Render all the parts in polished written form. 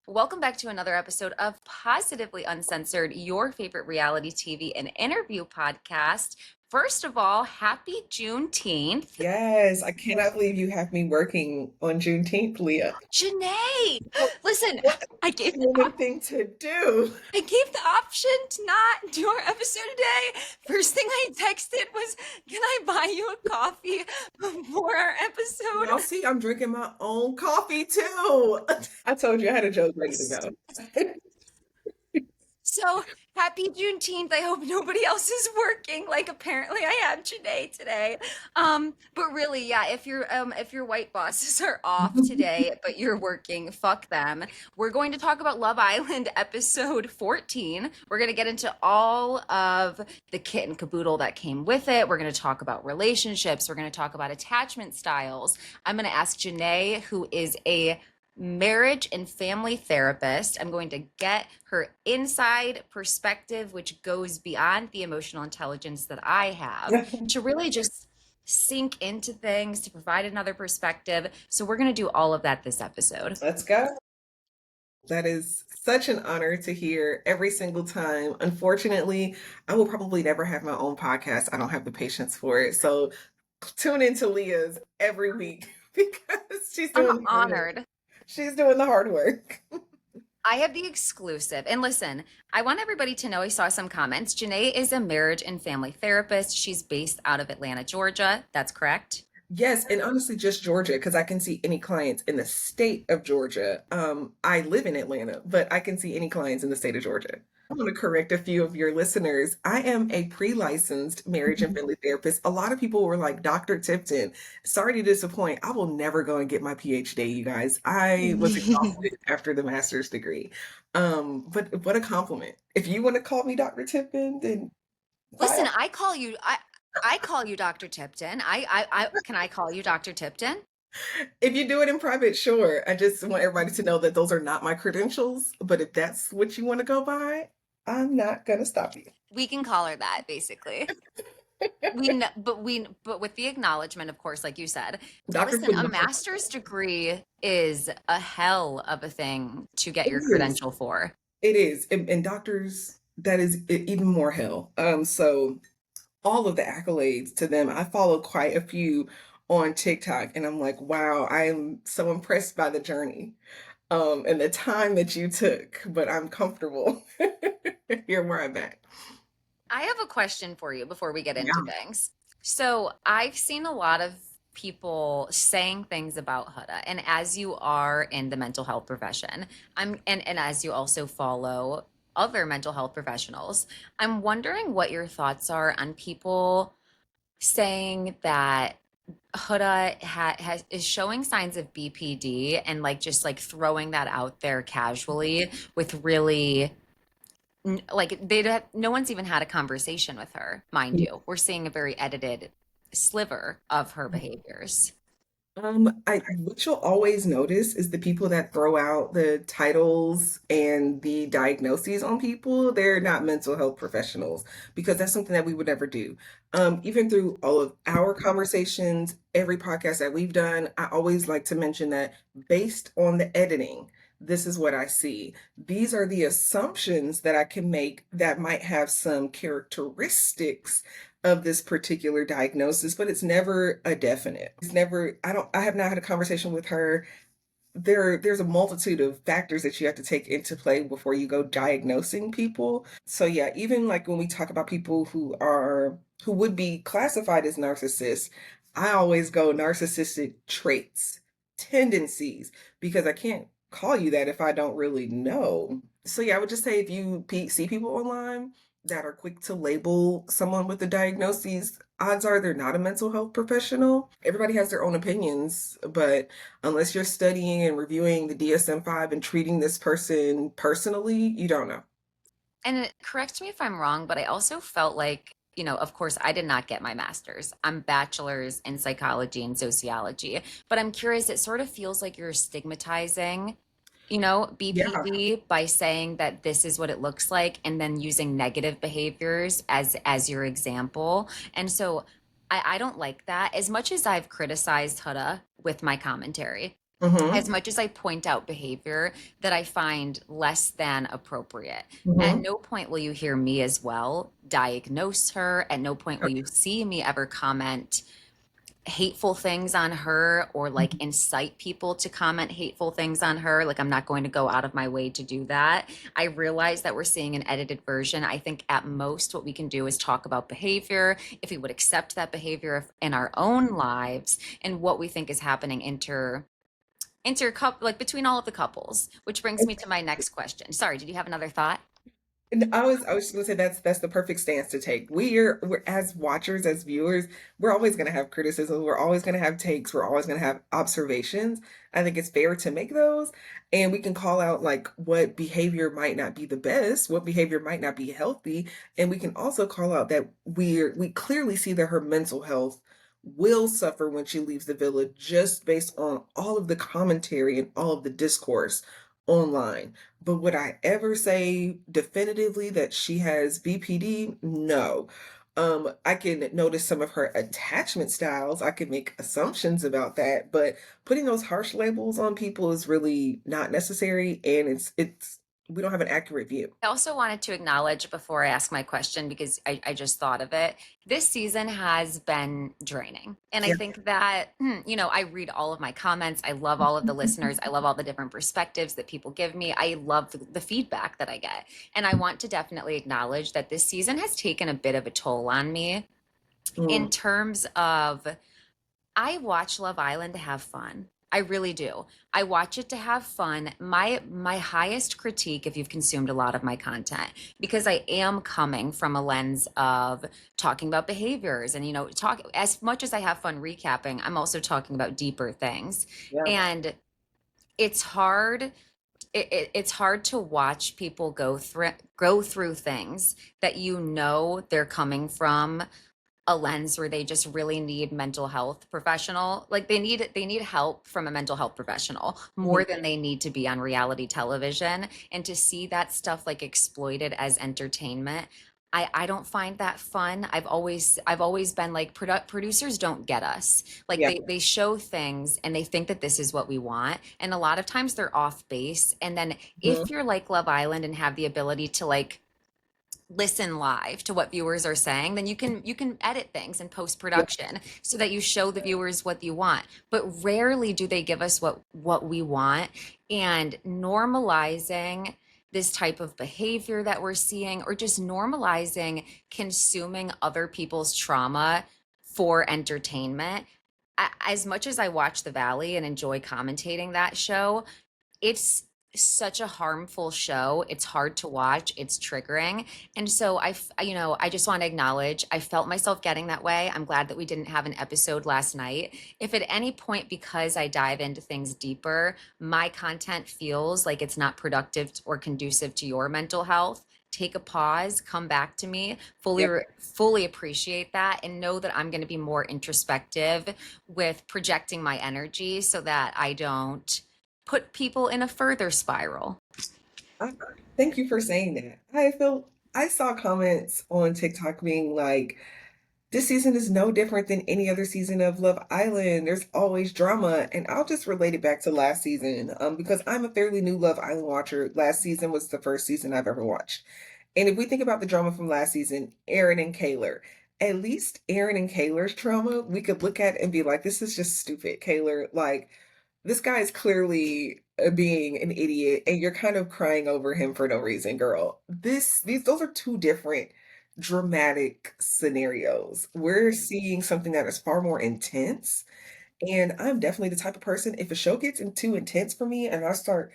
Welcome back to another episode of Positively Uncensored, your favorite reality TV and interview podcast. First of all, happy Juneteenth. Yes, I cannot believe you have me working on Juneteenth, Leah. Janae, What, listen, what I a gave the human thing to do. I gave the option to not do our episode today. First thing I texted was, "Can I buy you a coffee before our Y'all episode?" see, I'm drinking my own coffee too. I told you I had a joke ready to go. So happy Juneteenth. I hope nobody else is working. Like apparently I have today. But really, yeah, if your white bosses are off today, but you're working, fuck them. We're going to talk about Love Island episode 14. We're gonna get into all of the kit and caboodle that came with it. We're gonna talk about relationships. We're gonna talk about attachment styles. I'm gonna ask Janae, who is a marriage and family therapist. I'm going to get her inside perspective, which goes beyond the emotional intelligence that I have, to really just sink into things, to provide another perspective. So, we're going to do all of that this episode. Let's go. That is such an honor to hear every single time. Unfortunately, I will probably never have my own podcast. I don't have the patience for it. So tune into Leah's every week because she's I'm doing the hard work. honored. She's doing the hard work. I have the exclusive. And listen, I want everybody to know I saw some comments. Janae is a marriage and family therapist. She's based out of Atlanta, Georgia. That's correct. Yes, and honestly, just Georgia, because I can see any clients in the state of Georgia. I live in Atlanta, but I can see any clients in the state of Georgia. I want to correct a few of your listeners. I am a pre-licensed marriage and family therapist. A lot of people were like, Dr. Tipton, sorry to disappoint. I will never go and get my PhD, you guys. I was exhausted after the master's degree. But what a compliment. If you want to call me Dr. Tipton, then by Listen, all. I call you Dr. Tipton. I can I call you Dr. Tipton? If you do it in private, sure. I just want everybody to know that those are not my credentials. But if that's what you want to go by, I'm not gonna stop you. We can call her that, basically. But with the acknowledgement, of course, like you said. Doctors Listen, would a know. master's degree is a hell of a thing to get It your is. credential for. It is. And doctors, that is even more hell. So all of the accolades to them. I follow quite a few on TikTok, and I'm like, wow, I am so impressed by the journey and the time that you took. But I'm comfortable here where I'm at. I have a question for you before we get into Yeah. things. So I've seen a lot of people saying things about Huda, and as you are in the mental health profession, and as you also follow other mental health professionals, I'm wondering what your thoughts are on people saying that Huda is showing signs of BPD and like just like throwing that out there casually with really like no one's even had a conversation with her, mind you. We're seeing a very edited sliver of her behaviors. I what you'll always notice is the people that throw out the titles and the diagnoses on people, they're not mental health professionals because that's something that we would never do. Even through all of our conversations, every podcast that we've done, I always like to mention that based on the editing, this is what I see. These are the assumptions that I can make that might have some characteristics of this particular diagnosis, but it's never a definite. It's never, I have not had a conversation with her. There's a multitude of factors that you have to take into play before you go diagnosing people. So yeah, even like when we talk about people who would be classified as narcissists, I always go narcissistic traits, tendencies, because I can't call you that if I don't really know. So yeah, I would just say if you see people online that are quick to label someone with a diagnosis, odds are they're not a mental health professional. Everybody has their own opinions, but unless you're studying and reviewing the DSM-5 and treating this person personally, you don't know. And correct me if I'm wrong, but I also felt like, of course, I did not get my master's. I'm bachelor's in psychology and sociology, but I'm curious, it sort of feels like you're stigmatizing, Yeah. BPD by saying that this is what it looks like and then using negative behaviors as your example. And so I don't like that. As much as I've criticized Huda with my commentary, as Mm-hmm. much as I point out behavior that I find less than appropriate. At Mm-hmm. no point will you hear me as well diagnose her. At no point will you see me ever comment hateful things on her or like incite people to comment hateful things on her. Like, I'm not going to go out of my way to do that. I realize that we're seeing an edited version. I think at most what we can do is talk about behavior, if we would accept that behavior in our own lives, and what we think is happening couple, like between all of the couples, which brings me to my next question. Sorry, did you have another thought? And I was just gonna say that's the perfect stance to take. We're as watchers, as viewers, we're always gonna have criticism, we're always gonna have takes, we're always gonna have observations. I think it's fair to make those, and we can call out like what behavior might not be the best, what behavior might not be healthy, and we can also call out that we clearly see that her mental health will suffer when she leaves the village just based on all of the commentary and all of the discourse online. But would I ever say definitively that she has BPD? No. I can notice some of her attachment styles. I can make assumptions about that, but putting those harsh labels on people is really not necessary, and it's we don't have an accurate view. I also wanted to acknowledge before I ask my question, because I just thought of it. This season has been draining. And I Yeah. think that, I read all of my comments. I love all of the listeners. I love all the different perspectives that people give me. I love the feedback that I get. And I want to definitely acknowledge that this season has taken a bit of a toll on me in Mm, terms of I watch Love Island to have fun. I really do. I watch it to have fun. My highest critique, if you've consumed a lot of my content, because I am coming from a lens of talking about behaviors and talk as much as I have fun recapping, I'm also talking about deeper things. yeah. And it's hard it's hard to watch people go through things that they're coming from a lens where they just really need mental health professional, like they need help from a mental health professional more Mhm. than they need to be on reality television. And to see that stuff like exploited as entertainment, I don't find that fun. I've always been like, producers don't get us. Like, Yeah. they show things and they think that this is what we want, and a lot of times they're off base. And then Mhm. if you're like Love Island and have the ability to like listen live to what viewers are saying, then you can edit things in post Yeah. production so that you show the viewers what you want. But rarely do they give us what we want. And normalizing this type of behavior that we're seeing, or just normalizing consuming other people's trauma for entertainment. As much as I watch The Valley and enjoy commentating that show, it's such a harmful show. It's hard to watch. It's triggering. And so I just want to acknowledge I felt myself getting that way. I'm glad that we didn't have an episode last night. If at any point, because I dive into things deeper, my content feels like it's not productive or conducive to your mental health, take a pause, come back to me, Yeah. fully appreciate that, and know that I'm going to be more introspective with projecting my energy so that I don't put people in a further spiral. I, thank you for saying that. I saw comments on TikTok being like, this season is no different than any other season of Love Island. There's always drama. And I'll just relate it back to last season, because I'm a fairly new Love Island watcher. Last season was the first season I've ever watched. And if we think about the drama from last season, Aaron and Kaylor, at least Aaron and Kaylor's trauma, we could look at and be like, this is just stupid, Kaylor. Like, this guy is clearly being an idiot, and you're kind of crying over him for no reason, girl. Those are two different dramatic scenarios. We're seeing something that is far more intense, and I'm definitely the type of person, if a show gets too intense for me and I start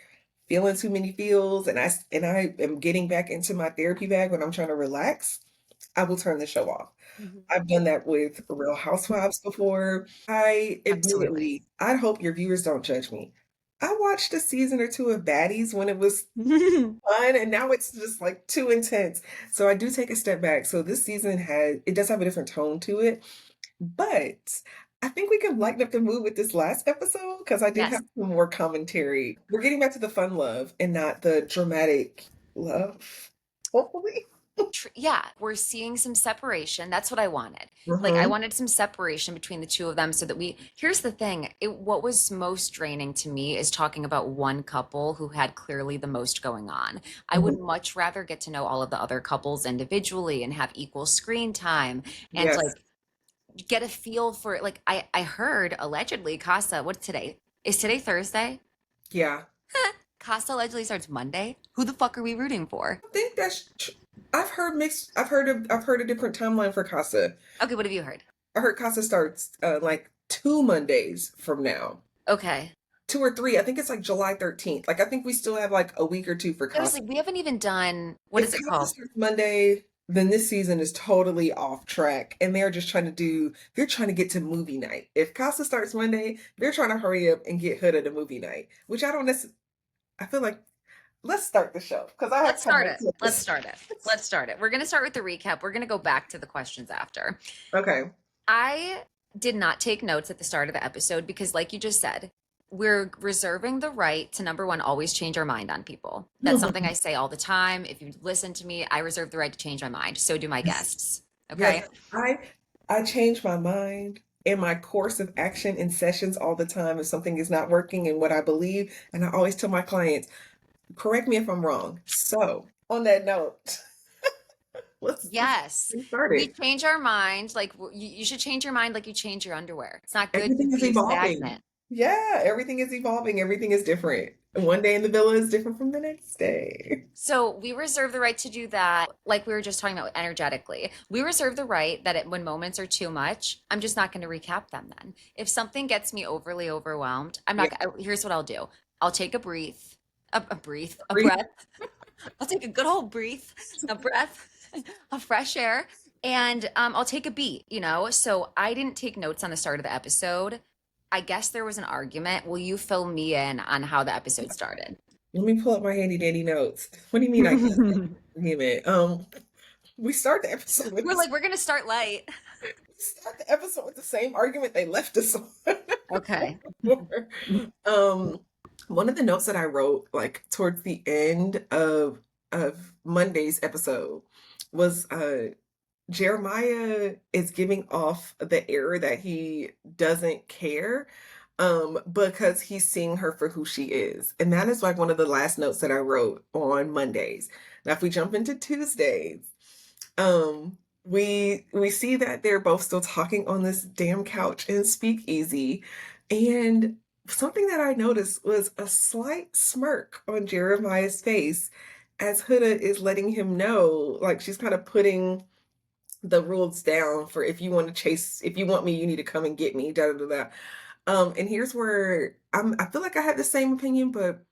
feeling too many feels, and I am getting back into my therapy bag when I'm trying to relax, I will turn the show off. Mhm. I've done that with Real Housewives before. I Absolutely. admittedly, I hope your viewers don't judge me. I watched a season or two of Baddies when it was fun, and now it's just like too intense. So I do take a step back. So this season it does have a different tone to it, but I think we can lighten up the mood with this last episode because I did Yes. have some more commentary. We're getting back to the fun love and not the dramatic love, hopefully. Yeah, we're seeing some separation. That's what I wanted. Like I Mm-hmm. wanted some separation between the two of them so that here's the thing, what was most draining to me is talking about one couple who had clearly the most going on. I would Hmm. much rather get to know all of the other couples individually and have equal screen time and Yes. like get a feel for like I heard allegedly Casa, what's today? Is today Thursday? Yeah. Casa allegedly starts Monday. Who the fuck are we rooting for? I think I've heard mixed. I've heard a different timeline for Casa. Okay, what have you heard? I heard Casa starts like 2 Mondays from now. Okay. 2 or 3. I think it's like July 13th. Like I think we still have like a week or two for I was Casa. like, we haven't even done, what If is it Casa called? starts Monday, then this season is totally off track, and they're trying to get to movie night. If Casa starts Monday, they're trying to hurry up and get Huda to movie night, which I don't necessarily. I feel like let's start the show because I have Let's start comments it. on Let's this. start it. Let's start it. We're going to start with the recap. We're going to go back to the questions after. Okay. I did not take notes at the start of the episode because, like you just said, we're reserving the right to number one, always change our mind on people. That's something I say all the time. If you listen to me, I reserve the right to change my mind. So do my Yes. guests. Yes. Okay. I change my mind in my course of action in sessions all the time if something is not working in what I believe. And I always tell my clients, correct me if I'm wrong. So on that note, let's Yes. get We started. change our mind. Like you should change your mind like you change your underwear. It's not good to Everything is be evolving. stagnant. Yeah, everything is evolving. Everything is different. One day in the villa is different from the next day. So we reserve the right to do that, like we were just talking about energetically. We reserve the right that when moments are too much, I'm just not going to recap them then. If something gets me overly overwhelmed, I'm Yeah, not, here's what I'll do. I'll take a breath, a breathe. breath. I'll take a good old breath, a breath, a fresh air, and I'll take a beat, you know? So I didn't take notes on the start of the episode. I guess there was an argument. Will you fill me in on how the episode started? Let me pull up my handy dandy notes. What do you mean I guess? Name it. We start the episode with We're this. like, we're gonna start light. We start the episode with the same argument they left us on. Okay. before. Um, one of the notes that I wrote, like towards the end of Monday's episode, was Jeremiah is giving off the air that he doesn't care because he's seeing her for who she is. And that is like one of the last notes that I wrote on Mondays. Now if we jump into Tuesdays, we see that they're both still talking on this damn couch in speakeasy. And something that I noticed was a slight smirk on Jeremiah's face as Huda is letting him know, like she's kind of putting the rules down for if you want me, you need to come and get me, da da da da. And here's where I feel like I had the same opinion, but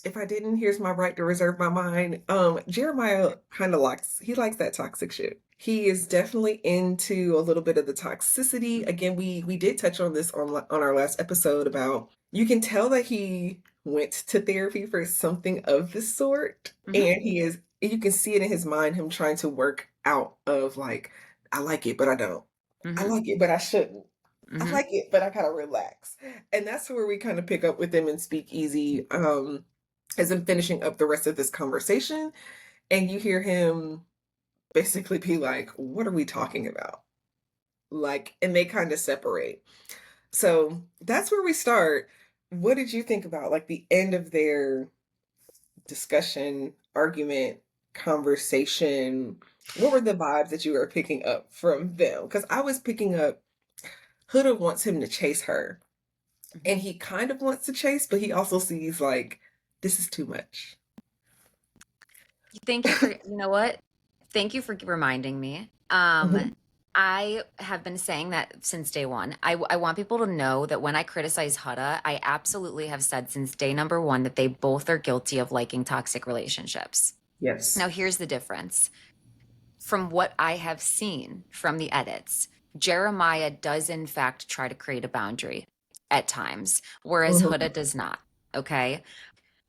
if I didn't, here's my right to reserve my mind. Jeremiah kind of he likes that toxic shit. He is definitely into a little bit of the toxicity. Again, we did touch on this on our last episode about you can tell that he went to therapy for something of the sort, Hmm. and you can see it in his mind, him trying to work out of like, I like it, but I don't. I Hmm. like it, but I shouldn't. I Hmm. like it, but I gotta relax. And that's where we kind of pick up with him and speak easy, as I'm finishing up the rest of this conversation. And you hear him basically be like, what are we talking about? Like, and they kind of separate. So that's where we start. What did you think about like the end of their discussion, argument, conversation? What were the vibes that you were picking up from them? Because I was picking up Huda wants him to chase her. And he kind of wants to chase, but he also sees like, this is too much. Thank you for, you know what? Thank you for reminding me. Mhm. I have been saying that since day one. I want people to know that when I criticize Huda, I absolutely have said since day number one that they both are guilty of liking toxic relationships. Yes. Now, here's the difference. From what I have seen from the edits, Jeremiah does in fact try to create a boundary at times, whereas Mhm. Huda does not. Okay.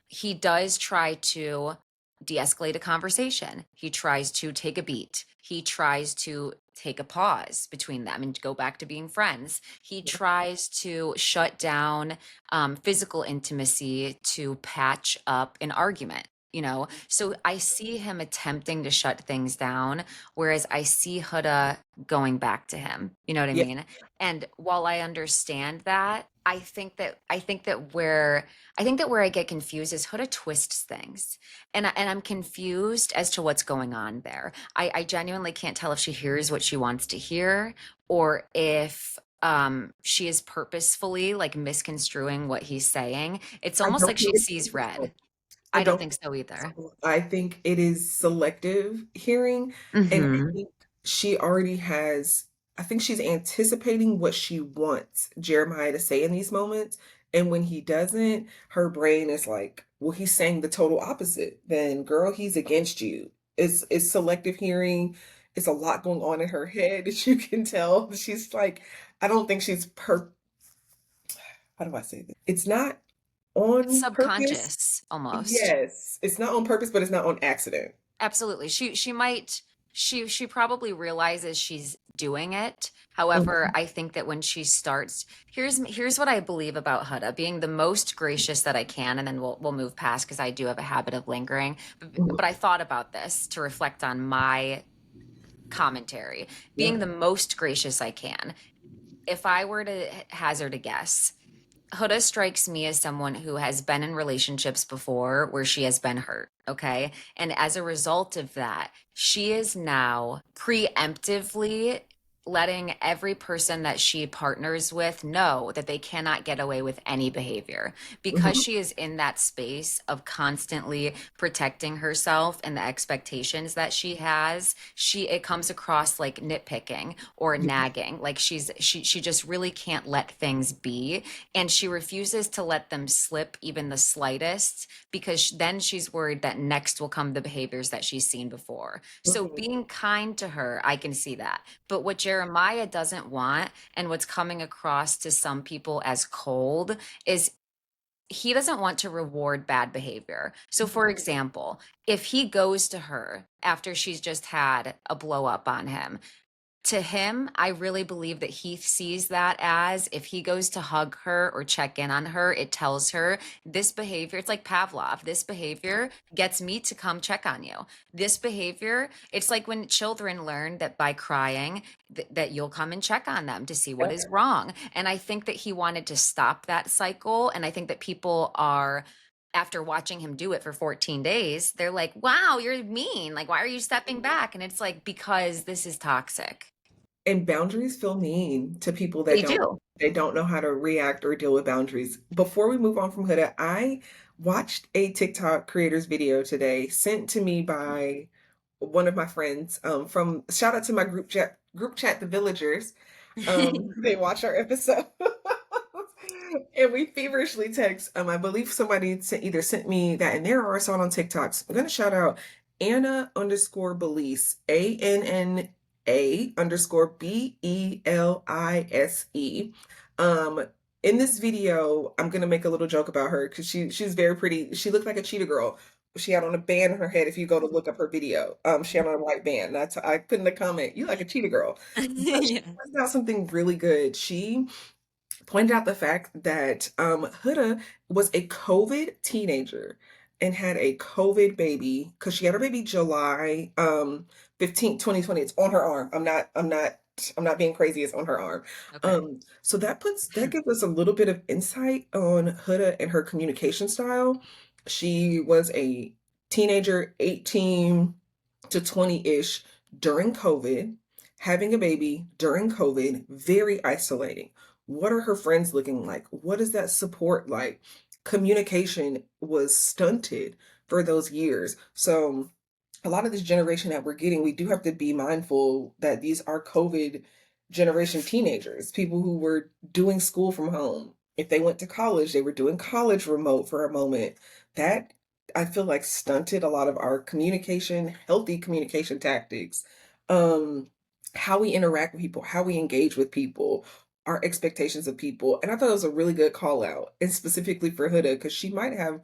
He does try to de-escalate a conversation. He tries to take a beat. He tries to take a pause between them and go back to being friends. He tries to shut down physical intimacy to patch up an argument. you know? So I see him attempting to shut things down, whereas I see Huda going back to him. You know what I Yeah, mean? And while I understand that, I think that where I get confused is Huda twists things. And I'm confused as to what's going on there. I genuinely can't tell if she hears what she wants to hear or if she is purposefully like misconstruing what he's saying. It's I almost don't like think she it's sees purposeful. red. I I don't don't think think so it's either. purposeful. I think it is selective hearing, and I Hmm. think she already has. I think she's anticipating what she wants Jeremiah to say in these moments, and when he doesn't, her brain is like, "Well, he's saying the total opposite. Then, girl, he's against you." It's selective hearing. It's a lot going on in her head, as you can tell. She's like, I don't think she's per. How do I say this? It's not It's on purpose. subconscious almost. Yes, it's not on purpose, but it's not on accident. Absolutely. She might she probably realizes she's doing it. However, Mhm, I think that when she starts, here's what I believe about Huda being the most gracious that I can, and then we'll move past because I do have a habit of lingering. But mhm, I thought about this to reflect on my commentary, yeah, being the most gracious I can. If I were to hazard a guess, Huda strikes me as someone who has been in relationships before where she has been hurt. Okay. And as a result of that, she is now preemptively letting every person that she partners with know that they cannot get away with any behavior because mhm, she is in that space of constantly protecting herself and the expectations that she has. It comes across like nitpicking or yeah, nagging, like she just really can't let things be, and she refuses to let them slip even the slightest because then she's worried that next will come the behaviors that she's seen before. So mhm. being kind to her, I can see that. But what Jeremiah doesn't want, and what's coming across to some people as cold, is he doesn't want to reward bad behavior. So, for example, if he goes to her after she's just had a blow up on him, to him, I really believe that he sees that as if he goes to hug her or check in on her, it tells her this behavior, it's like Pavlov, this behavior gets me to come check on you. This behavior, it's like when children learn that by crying, that you'll come and check on them to see what Yeah. is wrong. And I think that he wanted to stop that cycle. And I think that people are, after watching him do it for 14 days, they're like, wow, you're mean. Like, why are you stepping back? And it's like, because this is toxic. And boundaries feel mean to people that They don't do. they don't know how to react or deal with boundaries. Before we move on from Huda, I watched a TikTok creator's video today sent to me by one of my friends from shout out to my group chat the villagers. They watch our episode. And we feverishly text. I believe somebody either sent me that in there or I saw it on TikToks. I'm gonna shout out Anna underscore Belize, ANNA_BELISE. Um, in this video, I'm gonna make a little joke about her because she's very pretty. She looked like a cheetah girl. She had on a band on her head. If you go to look up her video, she had on a white band. I put in the comment, "You like a cheetah girl," but she Yeah. pointed out something really good. She pointed out the fact that Huda was a COVID teenager and had a COVID baby because she had her baby July 15th, 2020. It's on her arm. I'm not being crazy, it's on her arm. Okay. So that gives us a little bit of insight on Huda and her communication style. She was a teenager, 18 to 20-ish during COVID, having a baby during COVID, very isolating. What are her friends looking like? What is that support like? Communication was stunted for those years. So, a lot of this generation that we're getting, we do have to be mindful that these are COVID generation teenagers, people who were doing school from home. If they went to college, they were doing college remote for a moment. That I feel like stunted a lot of our communication, healthy communication tactics. Um, how we interact with people, how we engage with people, our expectations of people. And I thought it was a really good call out, and specifically for Huda, because she might have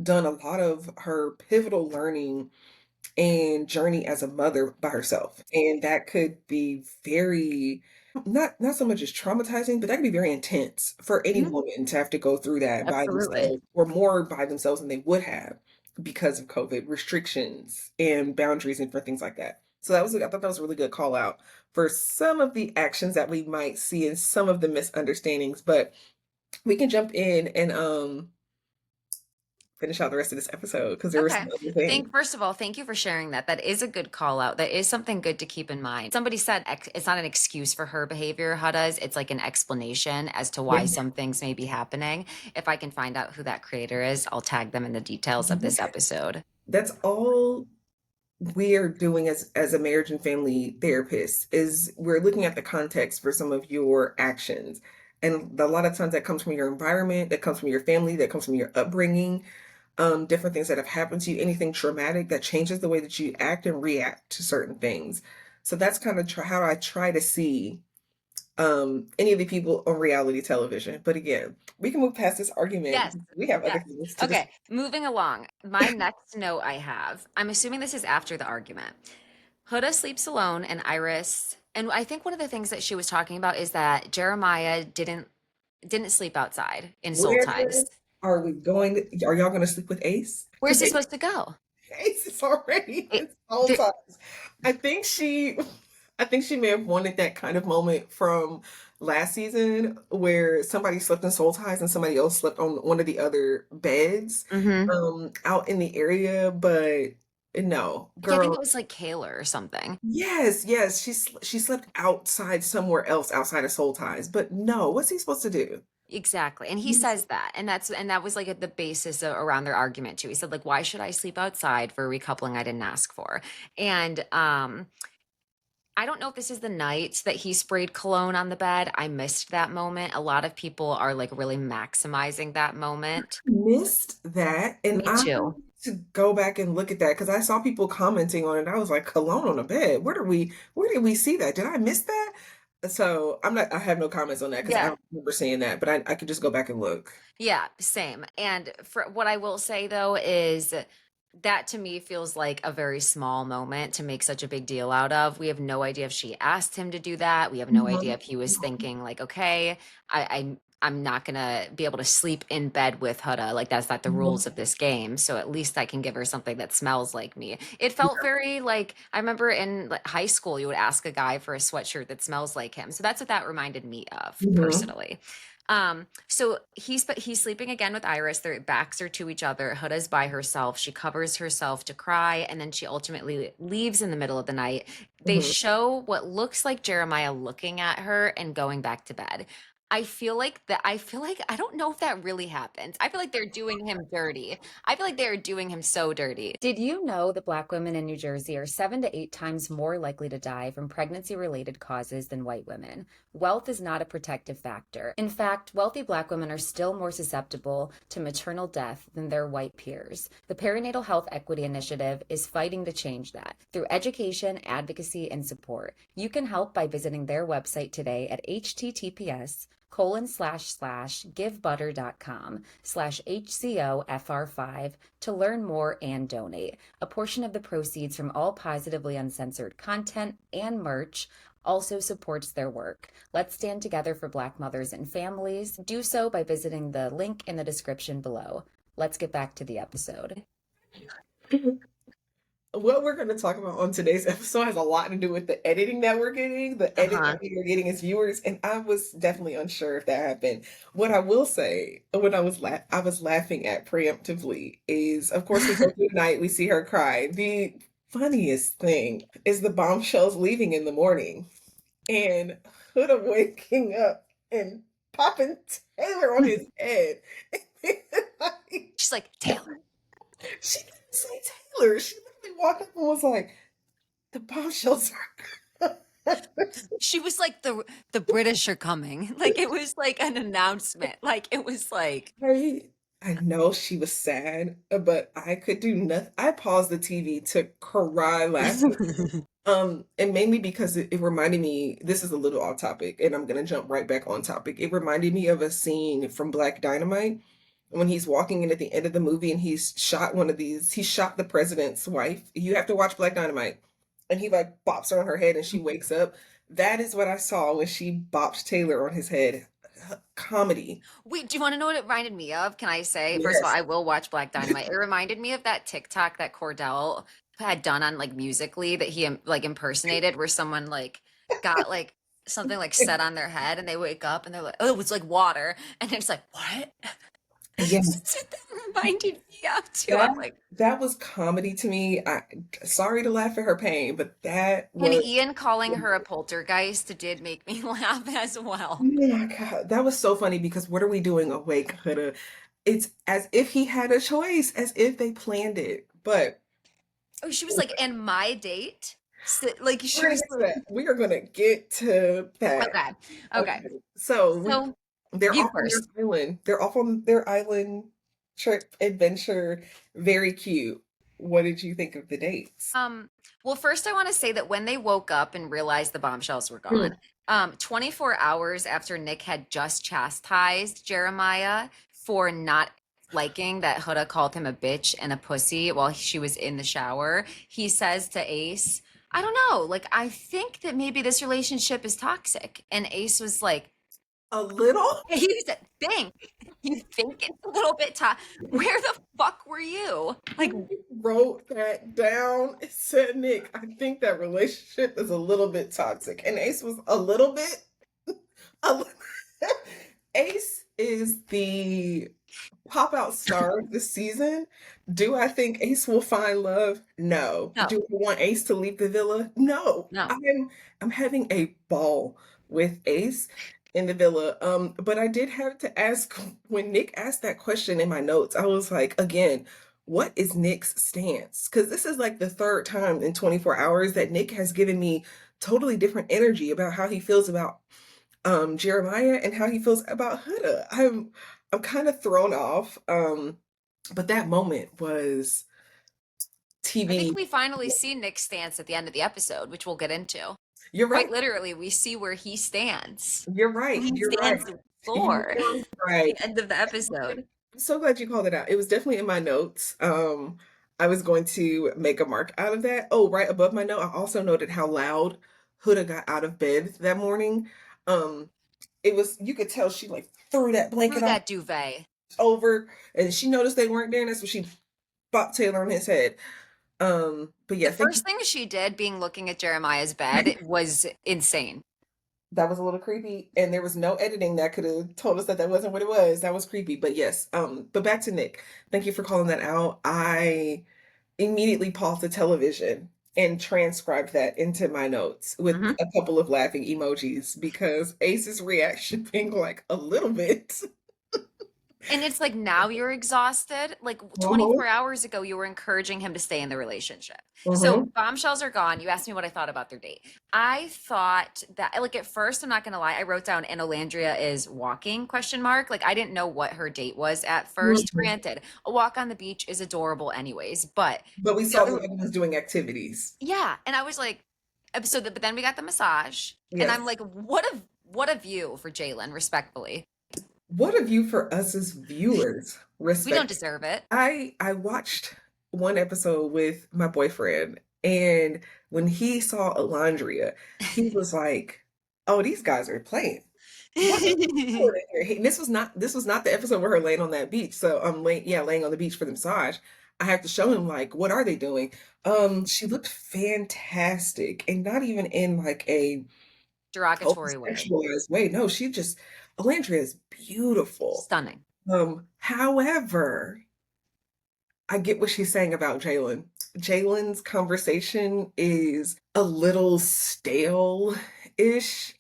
done a lot of her pivotal learning and journey as a mother by herself. And that could be very not so much as traumatizing, but that could be very intense for any Mhm. woman to have to go through that by Absolutely. themselves or more by themselves than they would have. because of COVID restrictions and boundaries and for things like that. So I thought that was a really good call out for some of the actions that we might see and some of the misunderstandings. But we can jump in and finish out the rest of this episode because there were Okay. some other things. First of all, thank you for sharing that. That is a good call out. That is something good to keep in mind. Somebody said it's not an excuse for her behavior, Huda's. It's like an explanation as to why Yeah. some things may be happening. If I can find out who that creator is, I'll tag them in the details of this episode. That's all we are doing as a marriage and family therapist is we're looking at the context for some of your actions. And a lot of times that comes from your environment, that comes from your family, that comes from your upbringing, different things that have happened to you, anything traumatic that changes the way that you act and react to certain things. So that's kind of how I try to see any of the people on reality television. But again, we can move past this argument Yes. because we have other Yes. things to discuss. Okay. Moving along. My next note I have, I'm assuming this is after the argument. Huda sleeps alone and Iris, and I think one of the things that she was talking about is that Jeremiah didn't sleep outside in Soul Where Ties. are we going? Are y'all going to sleep with Ace? Where's Because he supposed to go? Ace is already in It, Soul there, Ties. I think she, I think she may have wanted that kind of moment from last season where somebody slept in Soul Ties and somebody else slept on one of the other beds, hmm out in the area. But no, Yeah, I think it girl. was like Kayla or something. Yes, yes, she slept outside somewhere else outside of Soul Ties. But no, what's he supposed to do? Exactly. And he says that. And that was like at the basis around their argument too. He said like why should I sleep outside for a recoupling I didn't ask for? And I don't know if this is the night that he sprayed cologne on the bed. I missed that moment. A lot of people are like really maximizing that moment. Missed that, and Me I too. need to go back and look at that because I saw people commenting on it. I was like, cologne on a bed. Where did we see that? Did I miss that? So I have no comments on that because I Yeah. don't remember seeing that, but I could just go back and look. Yeah, same. And for what I will say though is that to me feels like a very small moment to make such a big deal out of. We have no idea if she asked him to do that. We have no idea Mhm. if he was thinking like, okay, I'm not gonna be able to sleep in bed with Huda. Like that's not the Mhm. rules of this game. So at least I can give her something that smells like me. It felt Yeah. very like I remember in like, high school you would ask a guy for a sweatshirt that smells like him. So that's what that reminded me of Mhm. personally. So he's sleeping again with Iris. Their backs are to each other. Huda's by herself. She covers herself to cry, and then she ultimately leaves in the middle of the night. They Mhm. show what looks like Jeremiah looking at her and going back to bed. I feel like I don't know if that really happens. I feel like they're doing him dirty. I feel like they're doing him so dirty. Did you know that Black women in New Jersey are 7 to 8 times more likely to die from pregnancy related causes than white women? Wealth is not a protective factor. In fact, wealthy Black women are still more susceptible to maternal death than their white peers. The Perinatal Health Equity Initiative is fighting to change that through education, advocacy, and support. You can help by visiting their website today at https://givebutter.com/HCOFR5 to learn more and donate. A portion of the proceeds from all positively uncensored content and merch also supports their work. Let's stand together for Black mothers and families. Do so by visiting the link in the description below. Let's get back to the episode. What we're going to talk about on today's episode has a lot to do with the editing that we're getting, the edit Uh-huh. that we are getting as viewers, and I was definitely unsure if that happened. What I will say, when I was laughing at preemptively, is of course we go through the night, we see her cry. The funniest thing is the bombshells leaving in the morning, and Huda waking up and popping Taylor on his head. Like, She's like, Taylor. she didn't say Taylor. She literally walked up and was like, the bombshells are. She was like the British are coming. Like it was like an announcement. Like it was like I, I know she was sad, but I could do nothing. I paused the TV to cry laughing. And mainly because it reminded me, this is a little off topic, and I'm gonna jump right back on topic. It reminded me of a scene from Black Dynamite when he's walking in at the end of the movie and he shot the president's wife. You have to watch Black Dynamite. And he like bops her on her head and she wakes up. That is what I saw when she bopped Taylor on his head. comedy. Wait, do you want to know what it reminded me of? Can I say? First of all, Yes. I will watch Black Dynamite. It reminded me of that TikTok that Cordell had done on like Musically that he like impersonated, where someone like got like something like set on their head and they wake up and they're like, oh, it's like water. And it's like, what? Yes. That's what that reminded me of too. That I'm like, that was comedy to me. Sorry to laugh at her pain, but that and was, Ian calling her a poltergeist did make me laugh as oh well. my God, that was so funny because what are we doing awake, Huda? It's as if he had a choice, as if they planned it. But Oh, she was like, and my date? Like we're she gonna was get to like, that. We are gonna get to that. okay, okay. Okay. So So they're you off on first. their island. They're off on their island trip adventure. Very cute. What did you think of the dates? Um, well, first I want to say that when they woke up and realized the bombshells were Mm. gone, 24 hours after Nick had just chastised Jeremiah for not liking that Huda called him a bitch and a pussy while she was in the shower, he says to Ace, I don't know, like I think that maybe this relationship is toxic. And Ace was like, A little? he said, think, you think it's a little bit toxic. Where the fuck were you? Like, I wrote that down. It said, Nick, I think that relationship is a little bit toxic. And Ace was a little bit. A li- Ace is the pop out star of this season. Do I think Ace will find love? No. no, Do I want Ace to leave the villa? No. no. I'm having a ball with Ace in the villa. But I did have to ask when Nick asked that question in my notes, I was like, again, what is Nick's stance? Because this is like the third time in 24 hours that Nick has given me totally different energy about how he feels about Jeremiah and how he feels about Huda. I'm kind of thrown off. But that moment was I think TV. we finally see Nick's stance at the end of the episode, which we'll get into. You're Quite right. literally, we see where he stands. You're Who right. he You're right. stands You for are at right. the end of the episode. I'm so glad you called it out. It was definitely in my notes. I was going to make a mark out of that. Oh, right above my note, I also noted how loud Huda got out of bed that morning. Um, it was, you could tell she like threw that Through blanket off that duvet. over, and she noticed they weren't there, and that's when she bopped Taylor on his head. But The yeah, thank you. first thing she did, being looking at Jeremiah's bed, was insane. That was a little creepy, and there was no editing that could have told us that that wasn't what it was. That was creepy, but yes. But back to Nick. Thank you for calling that out. I immediately paused the television and transcribed that into my notes with Mhm. a couple of laughing emojis because Ace's reaction being like a little bit. And it's like now you're exhausted. Like Uh-huh. 24 hours ago, you were encouraging him to stay in the relationship. So Uh-huh. bombshells are gone. You asked me what I thought about their date. I thought that, like at first, I'm not gonna lie, I wrote down and Alandria is walking question mark. Like I didn't know what her date was at first. Mhm. Granted, a walk on the beach is adorable anyways, but But we the saw the other, other ones doing activities. yeah. And I was like, but then we got the massage, and I'm Yes. like, what a view for Jaylen, respectfully. What a view for us as viewers, We don't respect. deserve it. I watched one episode with my boyfriend, and when he saw Alandria, he was like, "Oh, these guys are playing. Why are they here?" This was not the episode where her laying on that beach. So I'm laying on the beach for the massage. I have to show him like, what are they doing? She looked fantastic, and not even in like a Derogatory way. over-sexualized way. No, Alandria is beautiful. Stunning. However, I get what she's saying about Jaylen. Jaylen's conversation is a little stale-ish.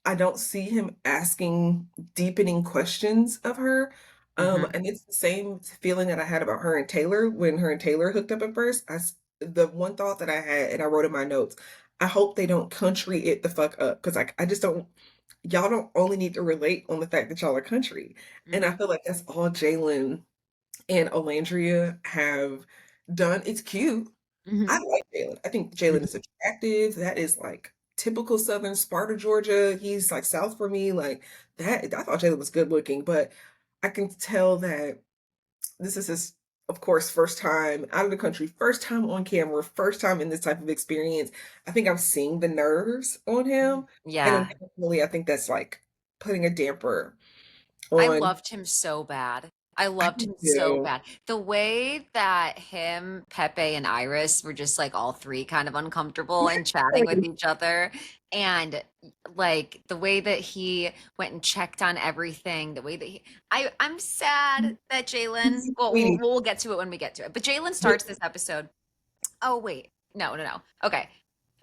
I don't see him asking deepening questions of her. Hmm. And it's the same feeling that I had about her and Taylor when her and Taylor hooked up at first. The one thought that I had, and I wrote in my notes, I hope they don't country it the fuck up because I just don't. Y'all don't only need to relate on the fact that y'all are country, and I Hmm. feel like that's all Jaylen and Alandria have done. It's cute. I Hmm. like Jaylen. I think Jaylen is attractive. That is like typical Southern Sparta, Georgia. He's like South for me. Like that. I thought Jaylen was good looking, but I can tell that this is his, of course, first time out of the country, first time on camera, first time in this type of experience. I think I'm seeing the nerves on him. And Yeah. unfortunately, I think that's like putting a damper I on. loved him so bad. I I loved do him so too. bad. The way that him, Pepe, and Iris were just like all three kind of uncomfortable and chatting with each other. And like the way that he went and checked on everything, the way that I'm sad that Jaylen, He's well, sweet. we'll get to it when we get to it. But Jaylen starts this episode. Oh, wait. No, no, no. Okay.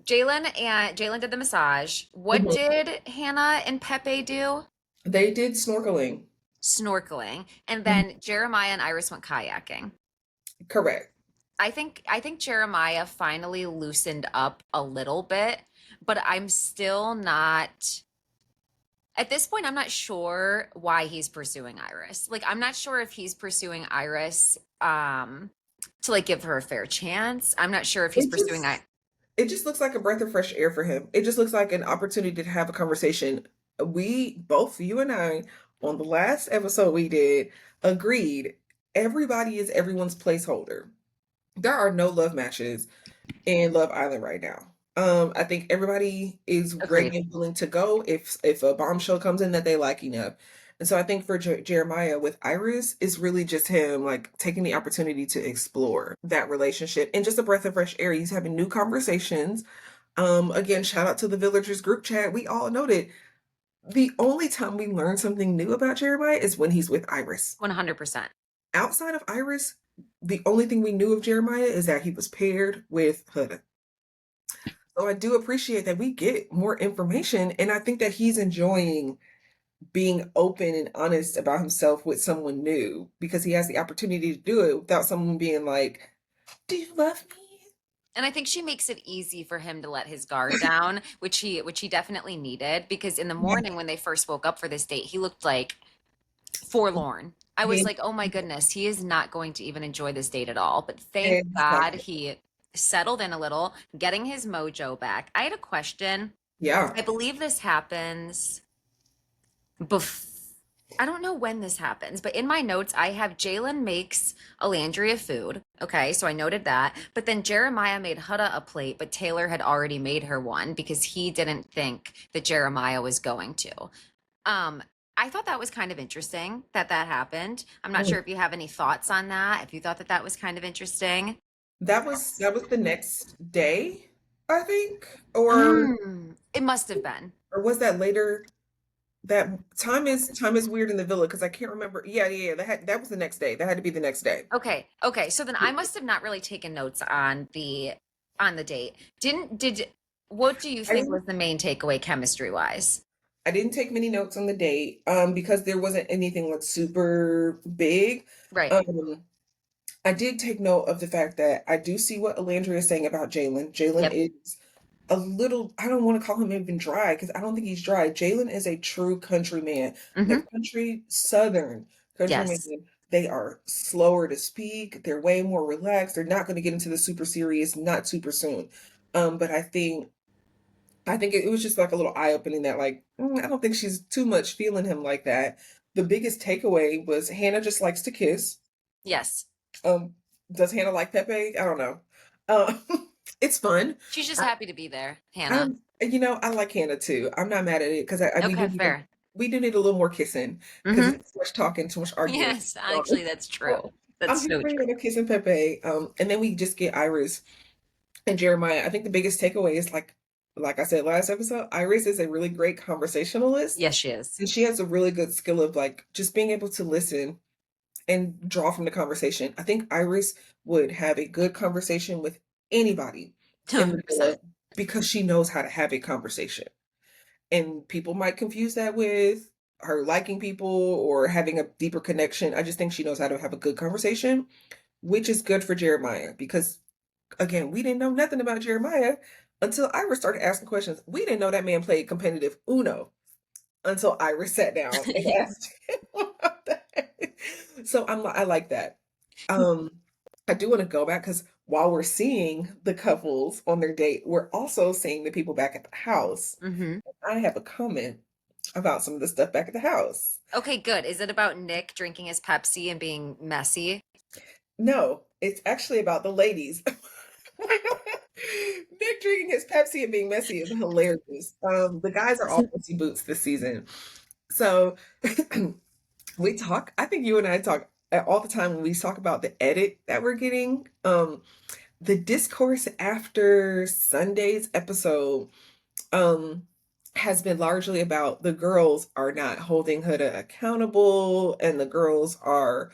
Jaylen did the massage. What Mhm. did Hannah and Pepe do? They did snorkeling. Snorkeling, and Mhm. then Jeremiah and Iris went kayaking. Correct. I think Jeremiah finally loosened up a little bit, but I'm still not at this point I'm not sure why he's pursuing Iris. Like I'm not sure if he's pursuing Iris to like give her a fair chance. I'm not sure if he's It pursuing I just it just looks like a breath of fresh air for him. It just looks like an opportunity to have a conversation. We both, you and I, on the last episode we did, agreed everybody is everyone's placeholder. There are no love matches in Love Island right now. I think everybody is agreed. ready and willing to go if a bombshell comes in that they like enough. And so I think for Jeremiah with Iris, it's really just him like taking the opportunity to explore that relationship and just a breath of fresh air. He's having new conversations. Again, shout out to the villagers group chat. We all noted the only time we learn something new about Jeremiah is when he's with Iris. 100%. Outside of Iris, the only thing we knew of Jeremiah is that he was paired with Huda. So I do appreciate that we get more information, and I think that he's enjoying being open and honest about himself with someone new because he has the opportunity to do it without someone being like, "Do you love And I think she makes it easy for him to let his guard down, which he definitely needed because in the me?" morning when they first woke up for this date, he looked like forlorn. I was Yeah, like, "Oh my goodness, he is not going to even enjoy this date at all." But thank God exactly. he settled in a little, getting his mojo back. I had a question. Yeah, I believe this happens bef I don't know when this happens, but in my notes, I have Jaylen makes Alandria food. Okay, so I noted that. But then Jeremiah made Huda a plate, but Taylor had already made her one because he didn't think that Jeremiah was going to. Um, I thought that was kind of interesting that that happened. I'm not mm. sure if you have any thoughts on that, if you thought that that was kind of interesting. that was the next day, I think, or It must have been. was that later? That time is weird in the villa because I can't remember. Yeah, yeah, yeah. That was the next day. That had to be the next day. Okay, okay. So then I must have not really taken notes on the date. Did what do you I think didn't was the main takeaway chemistry wise? I didn't take many notes on the date, because there wasn't anything like super big. Right. Um, I did take note of the fact that I do see what Alandria is saying about Jaylen. Jaylen Yep. is a little, I don't want to call him even dry because I don't think he's dry. Jaylen is a true country man, Mm-hmm. a country southern country man. Yes. They are slower to speak. They're way more relaxed. They're not going to get into the super serious, not super soon. But I think it was just like a little eye opening that like I don't think she's too much feeling him like that. The biggest takeaway was Hannah just likes to kiss. Yes. Um, does Hannah like Pepe? I don't know. Uh, it's fun. She's just I, happy to be there, Hannah. I like Hannah too. I'm not mad at it because I Okay, fair. we do need a little more kissing because Mm-hmm. it's too much talking, too much arguing. Yes, actually, that's So, true. I'm That's here so for true. Hannah kissing Pepe. And then we just get Iris and Jeremiah. I think the biggest takeaway is like I said last episode, Iris is a really great conversationalist. Yes, she is. And she has a really good skill of like just being able to listen and draw from the conversation. I think Iris would have a good conversation with anybody in the villa 100%. because she knows how to have a conversation. And people might confuse that with her liking people or having a deeper connection. I just think she knows how to have a good conversation, which is good for Jeremiah because again, we didn't know nothing about Jeremiah until Iris started asking questions. We didn't know that man played competitive Uno until Iris sat down and asked him about that. So I like that. Um, I do want to go back because while we're seeing the couples on their date, we're also seeing the people back at the house. Mm-hmm. I have a comment about some of the stuff back at the house. Okay, good. Is it about Nick drinking his Pepsi and being messy? No, it's actually about the ladies. Nick drinking his Pepsi and being messy is hilarious. The guys are all pussy boots this season. So We talk, I think you and I talk all the time when we talk about the edit that we're getting. The discourse after Sunday's episode um has been largely about the girls are not holding Huda accountable, and the girls are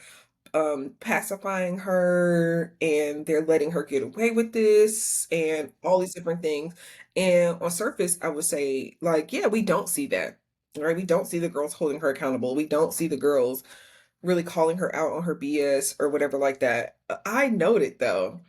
pacifying her, and they're letting her get away with this and all these different things. And on surface, I would say, like, yeah, we don't see that. Right? We don't see the girls holding her accountable. We don't see the girls really calling her out on her BS or whatever like that. I noted though,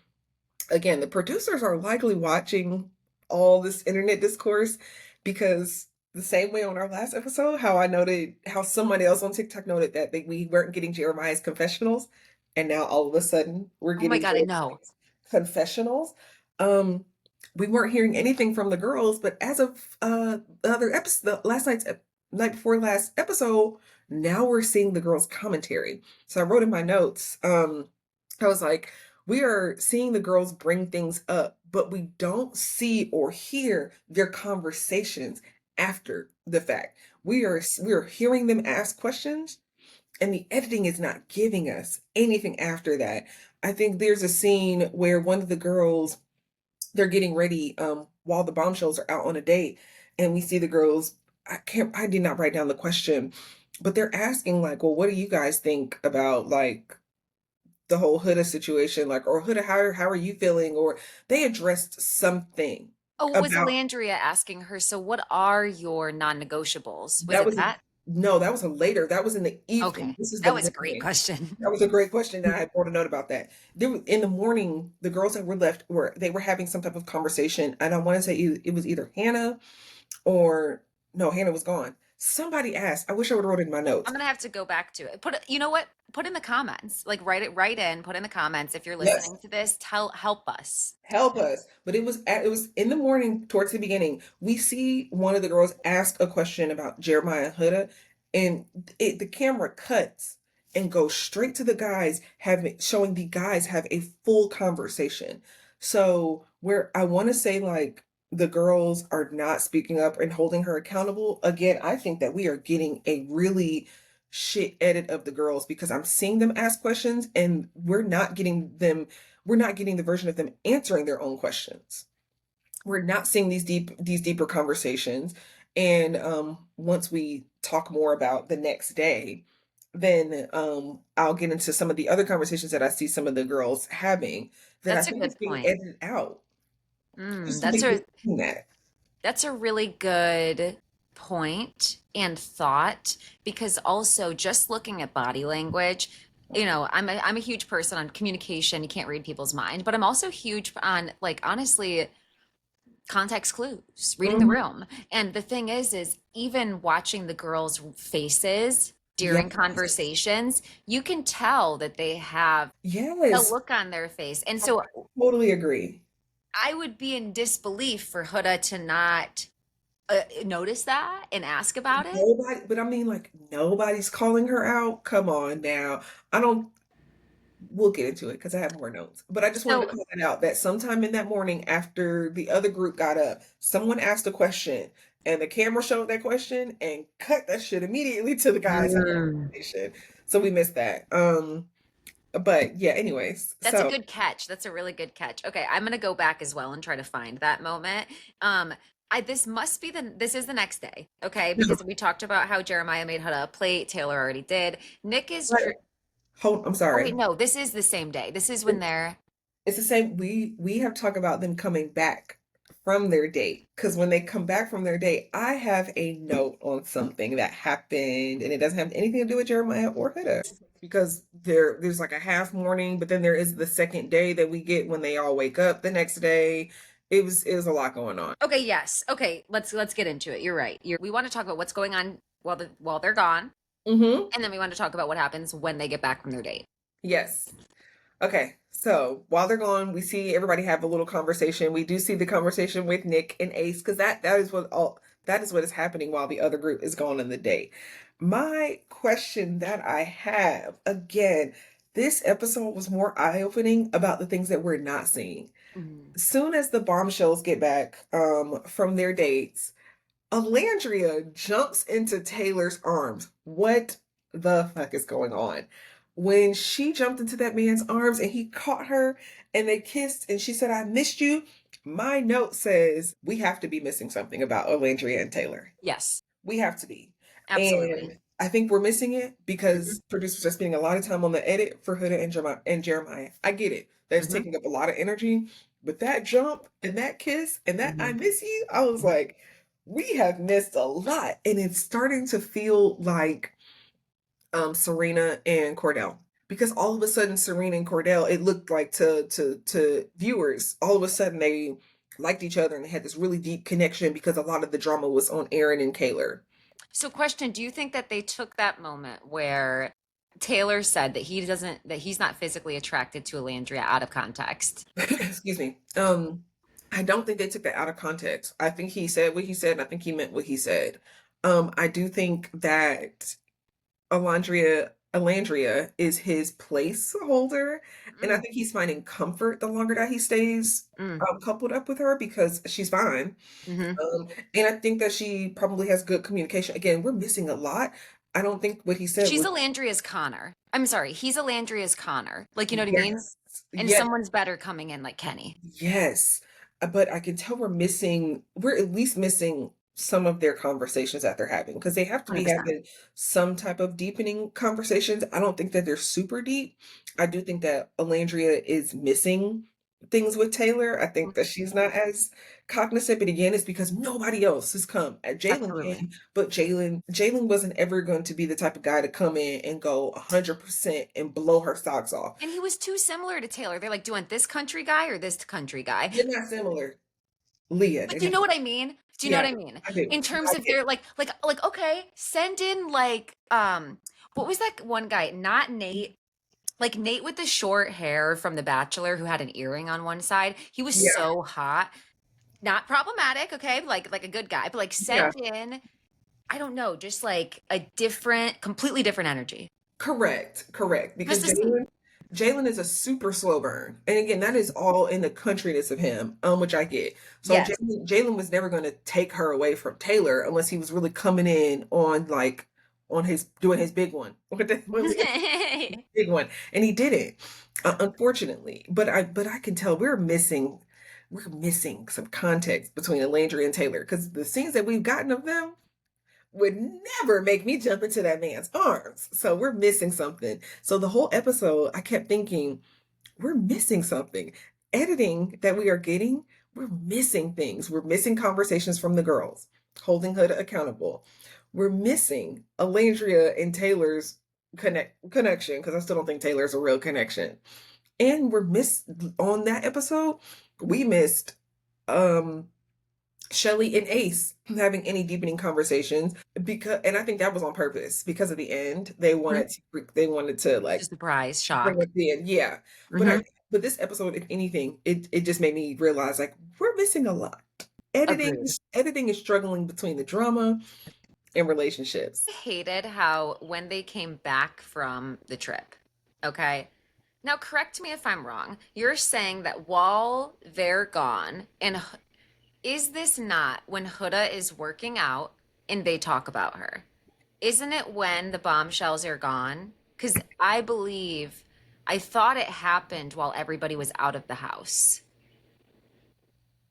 again, the producers are likely watching all this internet discourse, because the same way on our last episode, how I noted how somebody else on TikTok noted that we weren't getting Jeremiah's confessionals, and now all of a sudden we're Oh my getting God, I know. Jeremiah's confessionals. Um, we weren't hearing anything from the girls, but as of the other episode, the last night's night before last episode, now we're seeing the girls' commentary. So I wrote in my notes, I was like, we are seeing the girls bring things up, but we don't see or hear their conversations after the fact. We are hearing them ask questions, and the editing is not giving us anything after that. I think there's a scene where one of the girls, they're getting ready while the bombshells are out on a date, and we see the girls, I did not write down the question, but they're asking like, well, what do you guys think about like the whole Huda situation, like, or Huda, how are you feeling? Or they addressed something Oh, was about Alandria asking her, so what are your non-negotiables? Was that it was that? no, that was a later, that was in the evening. Okay. This is the That was a great morning. question. That was a great question that I wrote a note about that. There was, in the morning, the girls that were left were they were having some type of conversation, and I want to say it was either Hannah or no, Hannah was gone. Somebody asked. I wish I would have wrote it in my I'm notes. gonna have to go back to it. You know what? Put in the comments. Like write it right in, put in the comments if you're Yes. listening to this, help us. Help us. But it was in the morning towards the beginning. We see one of the girls ask a question about Jeremiah and Huda, and the camera cuts and goes straight to the guys having showing the guys have a full conversation. So where I want to say like the girls are not speaking up and holding her accountable, again, I think that we are getting a really shit edit of the girls, because I'm seeing them ask questions and we're not getting the version of them answering their own questions. We're not seeing these deeper conversations. And once we talk more about the next day, then I'll get into some of the other conversations that I see some of the girls having that I That's a think is good being point. edited out. I Mm, just don't think we're seeing that. that's a really good point and thought, because also just looking at body language, I'm a huge person on communication. You can't read people's mind, but I'm also huge on, like, honestly, context clues, reading the Mhm. room. And the thing is even watching the girls' faces during Yes. conversations, you can tell that they have a Yes. look on their face. And I so totally agree. I would be in disbelief for Huda to not notice that and ask about it. Nobody, but I mean, like, nobody's calling her out. Come on now. I don't, we'll get into it because I have more notes. But I just wanted to So, call it out that sometime in that morning after the other group got up, someone asked a question, and the camera showed that question and cut that shit immediately to the guys having mm, a conversation. So we missed that. But yeah, anyways. that's a So good catch. That's a really good catch. Okay, I'm gonna go back as well and try to find that moment. Um, this is the next day, okay? no, Because we talked about how Jeremiah made Huda a plate. Taylor already did. Nick is but hold, I'm oh wait, sorry. no, this is the same day. This is when they're It's the same. We have talked about them coming back from their date, because when they come back from their date, I have a note on something that happened, and it doesn't have anything to do with Jeremiah or Huda, because there's like a half morning, but then there is the second day that we get when they all wake up the next day. It was a lot going on. okay, yes. Okay, let's get into it. You're right. We want to talk about what's going on while they're gone, Mm-hmm. and then we want to talk about what happens when they get back from their date. Yes. Okay, so while they're gone, we see everybody have a little conversation. We do see the conversation with Nick and Ace, because that is what is happening while the other group is gone on the date. My question that I have, again, this episode was more eye-opening about the things that we're not seeing. Mm. Soon as the bombshells get back from their dates, Alandria jumps into Taylor's arms. What the fuck is going on? When she jumped into that man's arms and he caught her and they kissed and she said, I missed you. My note says we have to be missing something about Alandria and Taylor. Yes, We have to be. absolutely. And I think we're missing it Hmm. because producers are spending a lot of time on the edit for Huda and Jeremiah. I get it. That's Hmm. taking up a lot of energy. But that jump and that kiss and that I Hmm. miss you, I was Hmm. like, we have missed a lot. And it's starting to feel like Serena and Cordell. Because all of a sudden Serena and Cordell, it looked like to viewers, all of a sudden they liked each other and they had this really deep connection because a lot of the drama was on Aaron and Kaylor. So, question, do you think that they took that moment where Taylor said that he's not physically attracted to Alandria out of context? Excuse me. I don't think they took that out of context. I think he said what he said, and I think he meant what he said. I do think that Alandria is his placeholder, and I Mm, think he's finding comfort the longer that he stays mm, coupled up with her because she's fine. hmm. And I think that she probably has good communication. Again, we're missing a lot. I don't think what he said She's was Alandria's Connor. I'm sorry, he's Alandria's Connor. Like, you know what I mean? yes, And yes. someone's better coming in, like Kenny. Yes, but I can tell we're at least missing some of their conversations that they're having because they have to be 100%. having some type of deepening conversations. I don't think that they're super deep. I do think that Alandria is missing things with Taylor. I think that she's not as cognizant, but again, it's because nobody else has come. Jaylen Absolutely. came, but Jaylen wasn't ever going to be the type of guy to come in and go 100% and blow her socks off. And he was too similar to Taylor. They're like, do you want this country guy or this country guy? They're not similar. Leah, But they're do you not. know what I mean? Do you know Yeah, what I mean? I do. In terms I of get their like okay, send in like what was that one guy? Not Nate. Like Nate with the short hair from The Bachelor who had an earring on one side. He was yeah, so hot. Not problematic, okay? Like a good guy, but like yeah. send in, I don't know, just like a different, completely different energy. Correct, correct. Just Because to see. Jaylen is a super slow burn. And again, that is all in the countryness of him, which I get. So Yes. Jaylen was never gonna take her away from Taylor unless he was really coming in on like on his doing his big one. Big one. And he didn't, unfortunately. But I can tell we're missing some context between Alandria and Taylor because the scenes that we've gotten of them would never make me jump into that man's arms. So we're missing something. So the whole episode, I kept thinking, we're missing something. Editing that we are getting, we're missing things. We're missing conversations from the girls, holding Huda accountable. We're missing Alandria and Taylor's connection because I still don't think Taylor's a real connection. And we're missed on that episode. We missed um Shelly and Ace having any deepening conversations because and I think that was on purpose because at the end they wanted to Just a like surprise, bring shock. us in. Yeah. But Hmm. but this episode, if anything, it just made me realize like we're missing a lot. Editing Agreed. editing is struggling between the drama and relationships. I hated how when they came back from the trip, okay? Now, correct me if I'm wrong. You're saying that while they're gone, and is this not when Huda is working out and they talk about her? Isn't it when the bombshells are gone? Because I thought it happened while everybody was out of the house.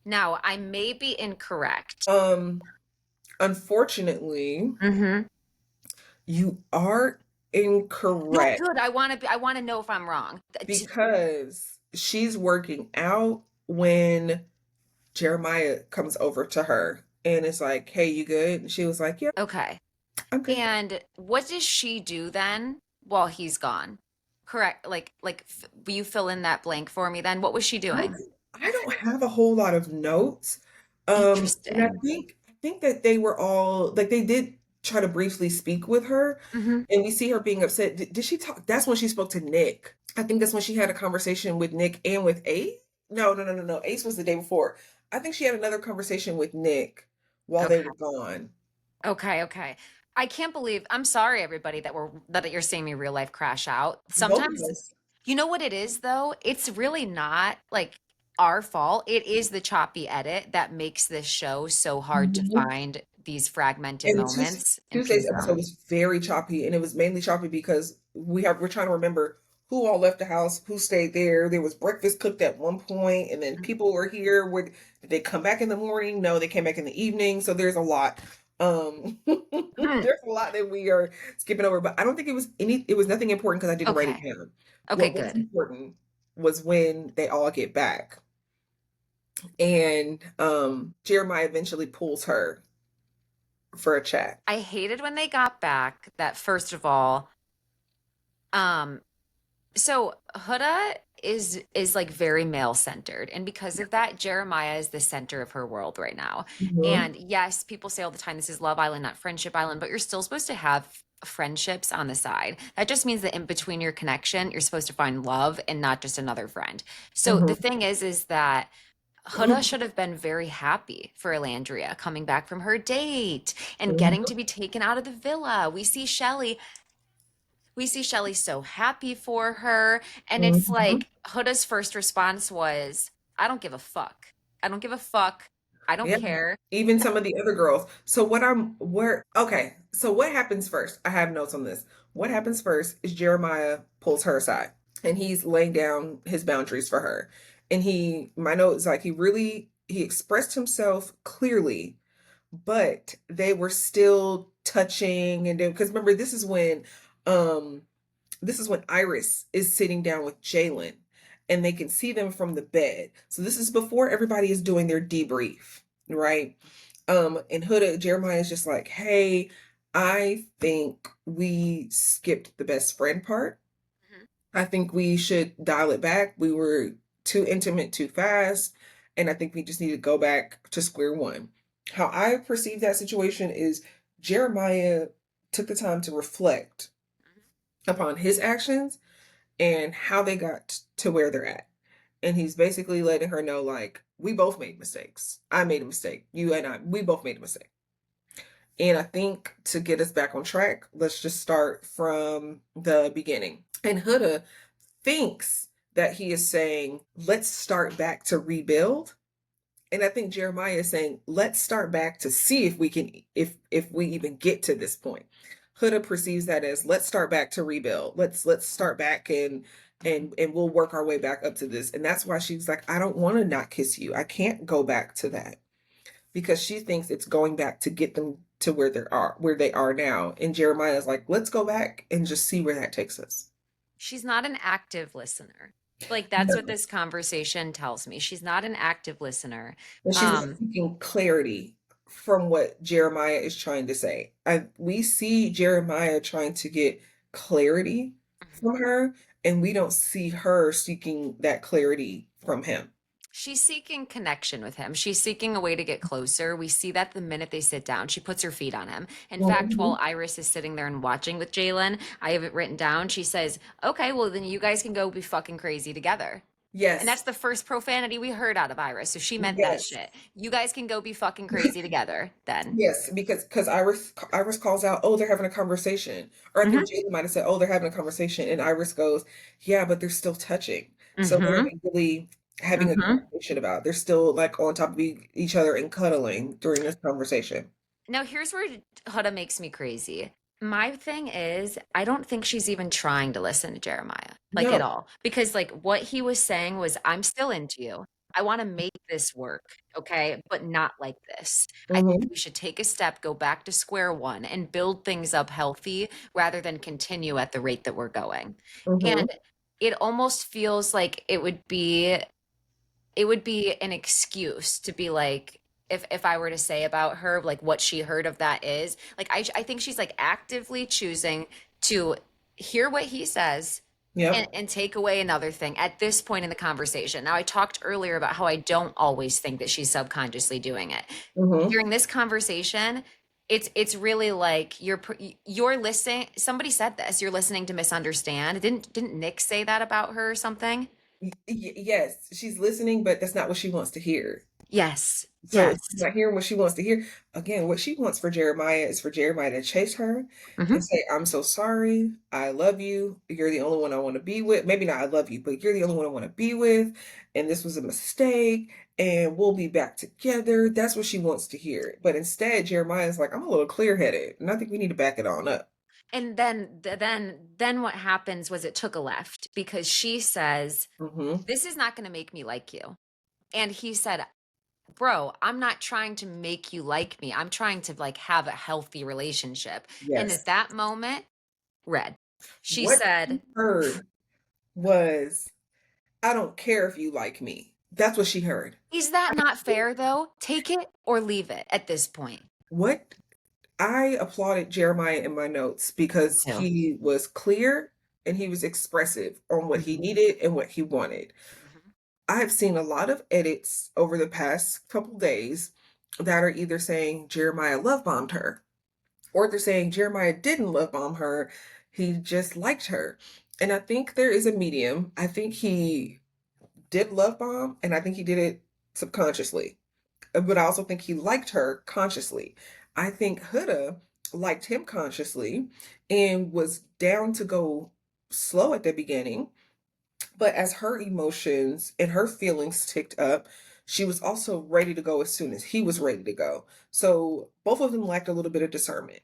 Now, I may be incorrect. Um Unfortunately, Mm-hmm. you are No, incorrect good. I want to know if I'm wrong. because she's working out when Jeremiah comes over to her and it's like, "Hey, you good?" And she was like, "Yep, Okay. I'm good." And what does she do then while he's gone? Correct. Will you fill in that blank for me then? What was she I doing? I don't have a whole lot of notes. And I Interesting. think that they were all like they did try to briefly speak with her, Hmm. and we see her being upset. Did she talk? That's when she spoke to Nick. I think that's when she had a conversation with Nick and with Ace. No, no, no, no, no. Ace was the day before. I think she had another conversation with Nick while they Okay. were gone. Okay. Okay. I can't believe, I'm sorry, everybody, that you're seeing me real life crash out. Both of Sometimes, us. you know what it is though? It's really not like our fault. It is the choppy edit that makes this show so hard to Mhm. find these fragmented And moments and Tuesday's piece episode them. was very choppy, and it was mainly choppy because we're trying to remember who all left the house, who stayed there. There was breakfast cooked at one point, and then people were here. Did they come back in the morning? No, they came back in the evening. So there's a lot. Mhm. There's a lot that we are skipping over, but I don't think it was any. It was nothing important because I didn't write it Okay. down. Okay, What was good. important was when they all get back, and Jeremiah eventually pulls her for a chat. I hated when they got back that first of all, um, so Huda is like very male centered, and because of that, Jeremiah is the center of her world right now. Mhm. And yes, people say all the time this is Love Island, not Friendship Island, but you're still supposed to have friendships on the side. That just means that in between your connection, you're supposed to find love and not just another friend. So the Mhm. thing is that Huda should have been very happy for Alandria coming back from her date and getting to Mhm. be taken out of the villa. We see Shelly so happy for her. And it's Mhm. like Huda's first response was, I don't give a fuck. I don't give a fuck. I don't Yeah. care. Even some of the other girls. So okay. So what happens first? I have notes on this. What happens first is Jeremiah pulls her aside and he's laying down his boundaries for her. And my note is like he expressed himself clearly, but they were still touching and because remember um this is when Iris is sitting down with Jaylen and they can see them from the bed. So this is before everybody is doing their debrief, right? And Jeremiah is just like, hey, I think we skipped the best friend part. Mhm. I think we should dial it back. We were too intimate too fast. And I think we just need to go back to square one. How I perceive that situation is Jeremiah took the time to reflect upon his actions and how they got to where they're at. And he's basically letting her know, like, we both made mistakes. I made a mistake. You and I, we both made a mistake. And I think to get us back on track, let's just start from the beginning. And Huda thinks that he is saying, let's start back to rebuild. And I think Jeremiah is saying, let's start back to see if we can, if we even get to this point. Huda perceives that as let's start back to rebuild. Let's start back and we'll work our way back up to this. And that's why she's like, I don't want to not kiss you. I can't go back to that because she thinks it's going back to get them to where they are now. And Jeremiah is like, let's go back and just see where that takes us. She's not an active listener. Like that's what No. this conversation tells me. She's not an active listener. And she's not Um, seeking clarity from what Jeremiah is trying to say. We see Jeremiah trying to get clarity from her, and we don't see her seeking that clarity from him. She's seeking connection with him. She's seeking a way to get closer. We see that the minute they sit down, she puts her feet on him. In fact, Mhm. while Iris is sitting there and watching with Jaylen, I have it written down. She says, okay, well, then you guys can go be fucking crazy together. And that's Yes, the first profanity we heard out of Iris. So she meant that yes, shit. You guys can go be fucking crazy together then. yes, because Iris calls out, oh, they're having a conversation, or I think Hmm. Jayden might have said, oh, they're having a conversation, and Iris goes, yeah, but they're still touching. So what are Hmm. they really having a Hmm. conversation about? They're still like on top of each other and cuddling during this conversation. Now, here's where Huda makes me crazy. My thing is, I don't think she's even trying to listen to Jeremiah, like at No. all. Because, like, what he was saying was, I'm still into you. I want to make this work, okay? But not like this. I think Mhm. we should take a step, go back to square one, and build things up healthy rather than continue at the rate that we're going. Mhm. And it almost feels like it would be an excuse to be like if I were to say about her like what she heard of that is like I think she's like actively choosing to hear what he says and, Yep. and take away another thing at this point in the conversation. Now I talked earlier about how I don't always think that she's subconsciously doing it. Mhm. During this conversation, it's really like you're listening. Somebody said this. You're listening to misunderstand. Didn't Nick say that about her or something? Yes, she's listening, but that's not what she wants to hear. Yes. So if she's Yes. not hearing what she wants to hear, again, what she wants for Jeremiah is for Jeremiah to chase her Hmm. and say, I'm so sorry. I love you. You're the only one I want to be with. Maybe not I love you, but you're the only one I want to be with. And this was a mistake. And we'll be back together. That's what she wants to hear. But instead, Jeremiah's like, I'm a little clear headed. And I think we need to back it on up. And then what happens was it took a left because she says, Hmm. "This is not going to make me like you." And he said, "Bro, I'm not trying to make you like me. I'm trying to like have a healthy relationship." And at Yes. that moment, red. She What she said, heard was, I don't care if you like me. That's what she heard. "Is that not fair though? Take it or leave it at this point." What I applauded Jeremiah in my notes Me because too. he was clear and he was expressive on what he Mhm. needed and what he wanted. Mhm. I have seen a lot of edits over the past couple days that are either saying Jeremiah love bombed her or they're saying Jeremiah didn't love bomb her, he just liked her. And I think there is a medium. I think he did love bomb and I think he did it subconsciously, but I also think he liked her consciously. I think Huda liked him consciously and was down to go slow at the beginning. But as her emotions and her feelings ticked up, she was also ready to go as soon as he was ready to go. So both of them lacked a little bit of discernment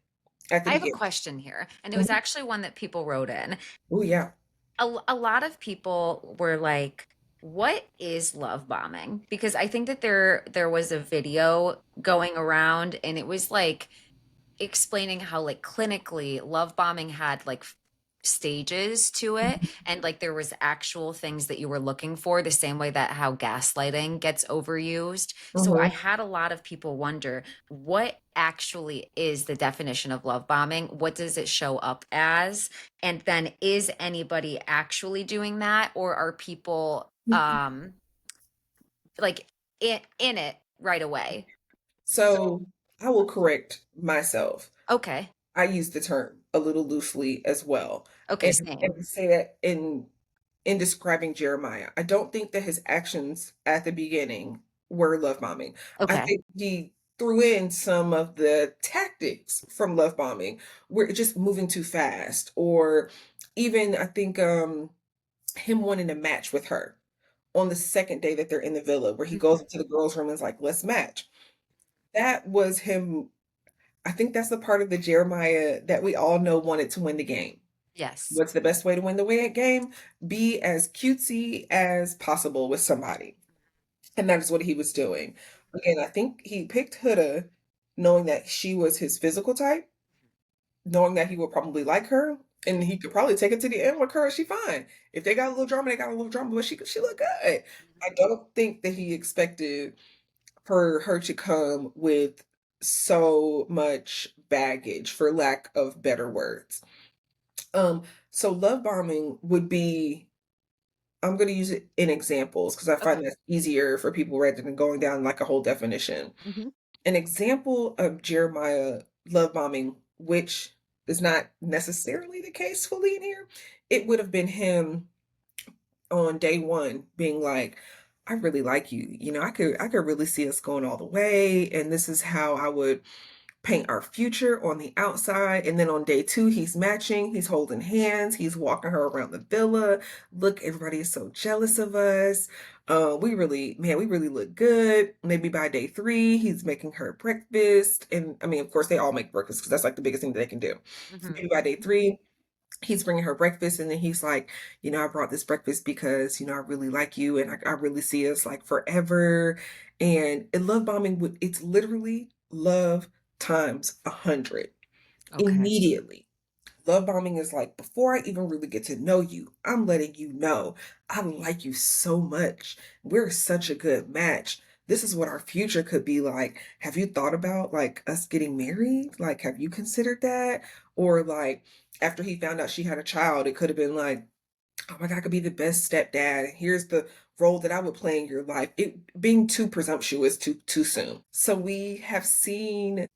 at the I have a beginning. question here, and it was Mhm. actually one that people wrote in. Oh, yeah. A lot of people were like, what is love bombing? Because I think that there was a video going around and it was like explaining how like clinically love bombing had like stages to it, and like there was actual things that you were looking for, the same way that how gaslighting gets overused. So I Hmm. had a lot of people wonder, what actually is the definition of love bombing? What does it show up as? And then is anybody actually doing that, or are people like in it right away? So So I will correct myself. okay. I use the term a little loosely as well. Okay, And same. say that in describing Jeremiah. I don't think that his actions at the beginning were love bombing. I Okay. think he threw in some of the tactics from love bombing where it's just moving too fast, or even I think him wanting to match with her on the second day that they're in the villa where he goes Mhm. into the girls' room and is like, let's match. That was him. I think that's the part of the Jeremiah that we all know wanted to win the game. Yes. What's the best way to win the game? Be as cutesy as possible with somebody. And that is what he was doing. Again, I think he picked Huda knowing that she was his physical type, knowing that he would probably like her, and he could probably take it to the end with her. She fine. If they got a little drama, they got a little drama, but she look good. I don't think that he expected for her to come with so much baggage, for lack of better words. Um, so love bombing would be, I'm going to use it in examples because I find Okay. that's easier for people rather than going down like a whole definition. Hmm. An example of Jeremiah love bombing, which is not necessarily the case fully in here, it would have been him on day one being like, I really like you. You know, I could really see us going all the way. And this is how I would paint our future on the outside. And then on day two, he's matching, he's holding hands, he's walking her around the villa. Look, everybody is so jealous of us. We really, man, we really look good. Maybe by day three, he's making her breakfast. And I mean, of course, they all make breakfast because that's like the biggest thing that they can do. Hmm. Maybe by day three, he's bringing her breakfast, and then he's like, you know, I brought this breakfast because, you know, I really like you and I really see us like forever. And love bombing would, it's literally love times 100 Okay. immediately. Love bombing is like, before I even really get to know you, I'm letting you know I like you so much. We're such a good match. This is what our future could be like. Have you thought about like us getting married? Like, have you considered that? Or like, after he found out she had a child, it could have been like, oh my God, I could be the best stepdad. Here's the role that I would play in your life. It being too presumptuous too soon. So we haven't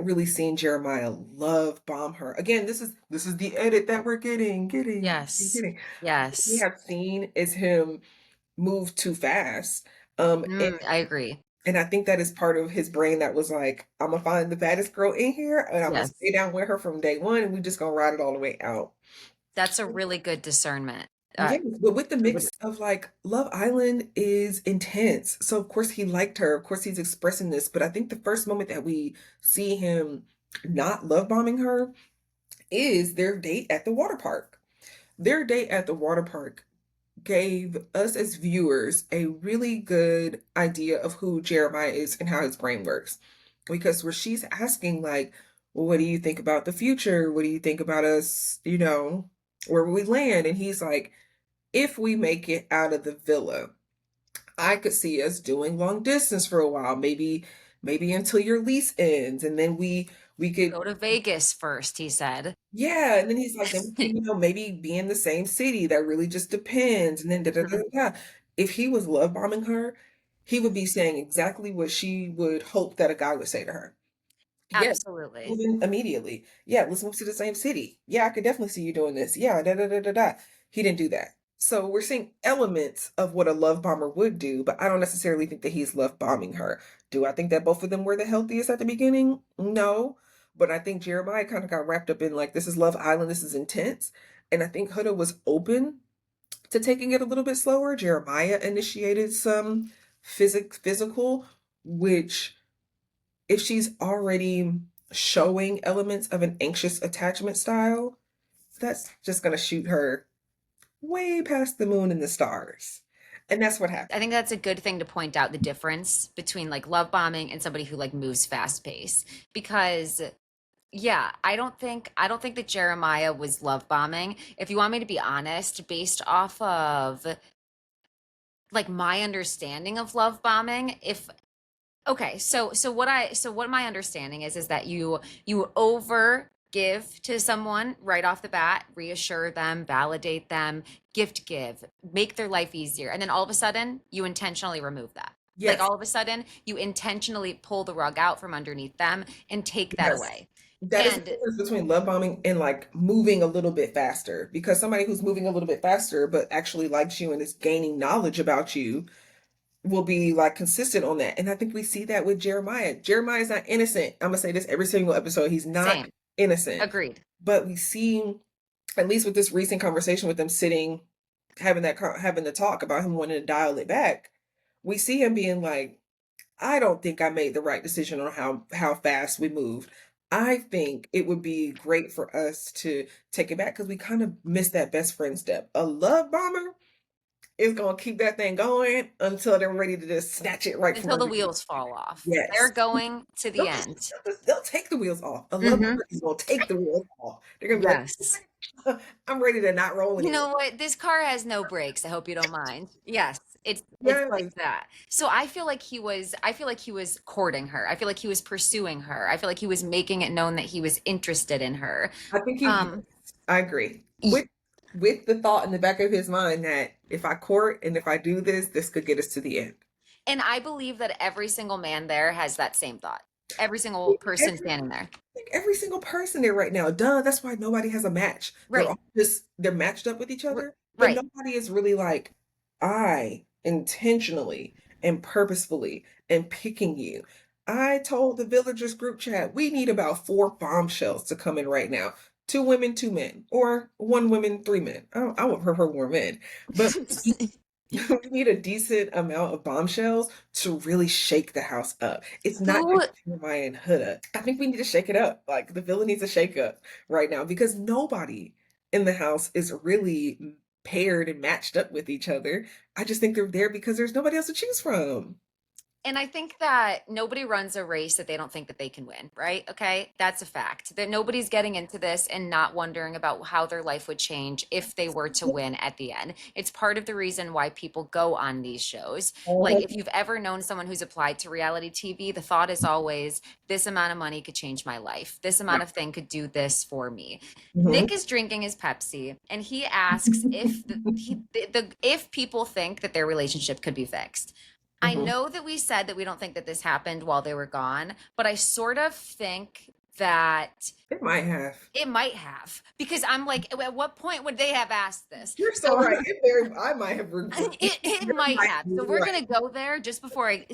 really seen Jeremiah love bomb her. Again, this is the edit that we're getting, Yes. getting. What we Yes. have seen is him move too fast. And I agree. I think that is part of his brain that was like, I'm gonna find the baddest girl in here and I'm gonna Yes. stay down with her from day one and we just gonna ride it all the way out. That's a really good discernment. Yes, but with the I would mix of like Love Island is intense. So of course he liked her. Of course he's expressing this. But I think the first moment that we see him not love bombing her is their date at the water park. Their date at the water park gave us as viewers a really good idea of who Jeremiah is and how his brain works. Because where she's asking, like, well, what do you think about the future? What do you think about us, where will we land? And he's like, if we make it out of the villa, I could see us doing long distance for a while, maybe until your lease ends. And then we could go to Vegas first, he said. yeah, and then he's like, then we can, maybe be in the same city. That really just depends. And then da da da da. Da. If he was love bombing her, he would be saying exactly what she would hope that a guy would say to her. Yeah, Absolutely. move in immediately. Yeah, let's move to the same city. Yeah, I could definitely see you doing this. Yeah, da da da da da. He didn't do that. So we're seeing elements of what a love bomber would do, but I don't necessarily think that he's love bombing her. Do I think that both of them were the healthiest at the beginning? No. But I think Jeremiah kind of got wrapped up in like, this is Love Island, this is intense. And I think Huda was open to taking it a little bit slower. Jeremiah initiated some physical, which if she's already showing elements of an anxious attachment style, that's just going to shoot her way past the moon and the stars. And that's what I happened. think that's a good thing to point out the difference between like love bombing and somebody who like moves fast pace. Because yeah, I don't think that Jeremiah was love bombing. If you want me to be honest, based off of like my understanding of love bombing, if okay, so what my understanding is that you over give to someone right off the bat, reassure them, validate them, gift give, make their life easier, and then all of a sudden you intentionally remove that. Like Yes, all of a sudden you intentionally pull the rug out from underneath them and take that yes. away. That is the And difference between love bombing and like moving a little bit faster. Because somebody who's moving a little bit faster but actually likes you and is gaining knowledge about you will be like consistent on that. And I think we see that with Jeremiah. Jeremiah is not innocent. I'm gonna say this every single episode. He's not same, innocent. agreed. But we see, at least with this recent conversation with them sitting, having the talk about him wanting to dial it back, we see him being like, I don't think I made the right decision on how fast we moved. I think it would be great for us to take it back because we kind of missed that best friend step. A love bomber is gonna keep that thing going until they're ready to just snatch it right from Until the underneath. wheels fall off. They're Yes. going to the They'll just end. they'll take the wheels off. A love Hmm. bomber is gonna take the wheels off. They're gonna be Yes. like, I'm ready to not roll You anymore. know what? This car has no brakes. I hope you don't mind. Yes, it's Yes. like that. So I feel like he was courting her. I feel like he was pursuing her. I feel like he was making it known that he was interested in her. I think Um I agree. y- With the thought in the back of his mind that if I court and if I do this, this could get us to the end. and I believe that every single man there has that same thought. Every single person Every standing there. like every single person there right now. Duh, that's why nobody has a match. They're Right. all just they're matched up with each r- other, but Right. nobody is really like, I intentionally and purposefully am picking you. I told the villagers group chat we need about 4 bombshells to come in right now. 2 women, 2 men, or 1 woman, 3 men. I would prefer more men, but we need a decent amount of bombshells to really shake the house up. It's not So just Jeremiah and Huda. I think we need to shake it up. Like the villa needs a shake up right now because nobody in the house is really paired and matched up with each other. I just think they're there because there's nobody else to choose from. And I think that nobody runs a race that they don't think that they can win, right? Okay. That's a fact. That nobody's getting into this and not wondering about how their life would change if they were to win at the end. It's part of the reason why people go on these shows. Like, if you've ever known someone who's applied to reality TV, the thought is always, this amount of money could change my life. This amount of thing could do this for me. Mhm. Nick is drinking his Pepsi and he asks if people think that their relationship could be fixed. I Mhm. know that we said that we don't think that this happened while they were gone, but I sort of think that It might have. it might have, because I'm like, at what point would they have asked this? You're so So right. It very, I might have. it You're might right. have. So You're we're right. gonna go there just before I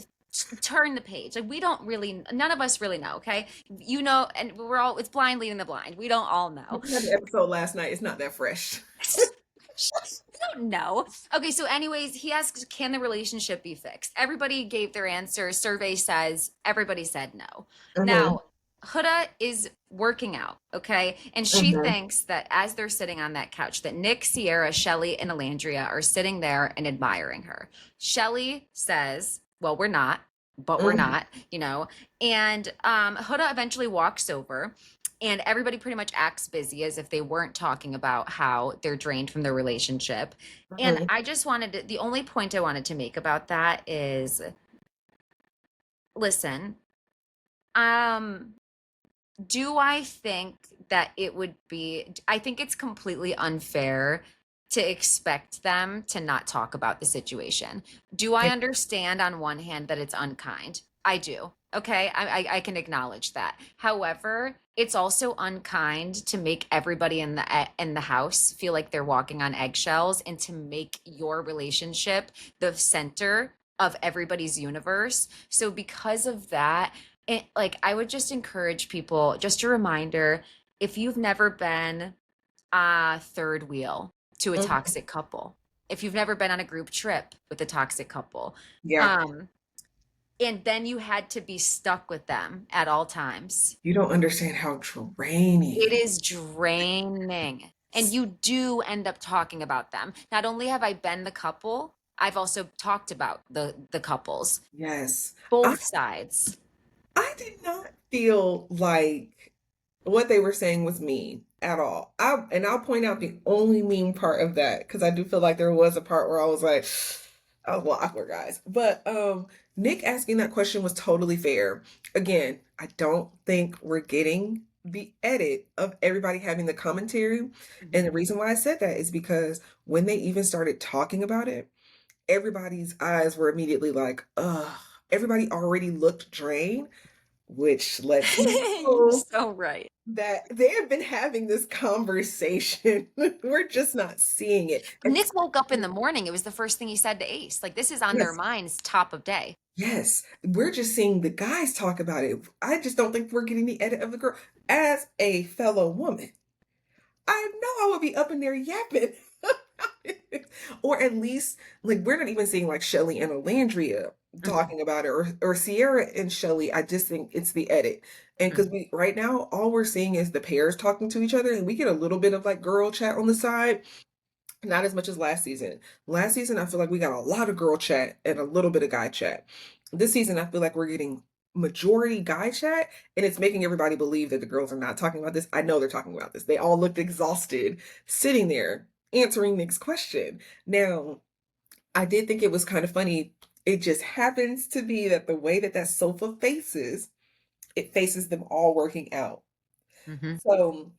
turn the page. Like we don't really, none of us really know. Okay, you know, and we're all, it's blind leading the blind. We don't all know. We had the episode last night. It's not that fresh. We don't know. Okay, so anyways, he asks, can the relationship be fixed? Everybody gave their answer. Survey says everybody said no. Mm-hmm. Now, Huda is working out, okay? And she Mm-hmm. thinks that as they're sitting on that couch, that Nick, Sierra, Shelly, and Alandria are sitting there and admiring her. Shelly says, well, we're not, but we're Mm-hmm. not, you know. And Huda eventually walks over, and everybody pretty much acts busy as if they weren't talking about how they're drained from their relationship. And Mm-hmm. I just wanted to, the only point I wanted to make about that is, listen, um, do I think that it would be, I think it's completely unfair to expect them to not talk about the situation. Do I understand on one hand that it's unkind? I do. Okay, I can acknowledge that. However, it's also unkind to make everybody in the house feel like they're walking on eggshells, and to make your relationship the center of everybody's universe. So because of that, like I would just encourage people, just a reminder, if you've never been a third wheel to a Mm-hmm. toxic couple, if you've never been on a group trip with a toxic couple, Yeah. um, and then you had to be stuck with them at all times, You don't understand how draining. it is draining. And you do end up talking about them. Not only have I been the couple, I've also talked about the couples, Yes. I both sides. I did not feel like what they were saying was mean at all. I'll point out the only mean part of that because I do feel like there was a part where I was like, oh well, awkward guys. But Nick asking that question was totally fair. Again, I don't think we're getting the edit of everybody having the commentary. And the Mhm. reason why I said that is because when they even started talking about it, everybody's eyes were immediately like, ugh. Everybody already looked drained, which lets me You're know so right. that they have been having this conversation. We're just not seeing it. Nick woke up in the morning. It was the first thing he said to Ace. Like, this is on their Yes, minds, top of day. yes, we're just seeing the guys talk about it. I just don't think we're getting the edit of the girl. As a fellow woman, I know I would be up in there yapping. Or at least, like, we're not even seeing like Shelly and Alandria Mhm, talking about it, or Sierra and Shelly. I just think it's the edit. And because mhm. we right now, all we're seeing is the pairs talking to each other, and we get a little bit of like girl chat on the side. Not as much as last season. Last season, I feel like we got a lot of girl chat and a little bit of guy chat. This season, I feel like we're getting majority guy chat, and it's making everybody believe that the girls are not talking about this. I know they're talking about this. They all looked exhausted sitting there answering Nick's question. Now, I did think it was kind of funny. It just happens to be that the way that that sofa faces, it faces them all working out. Mhm, So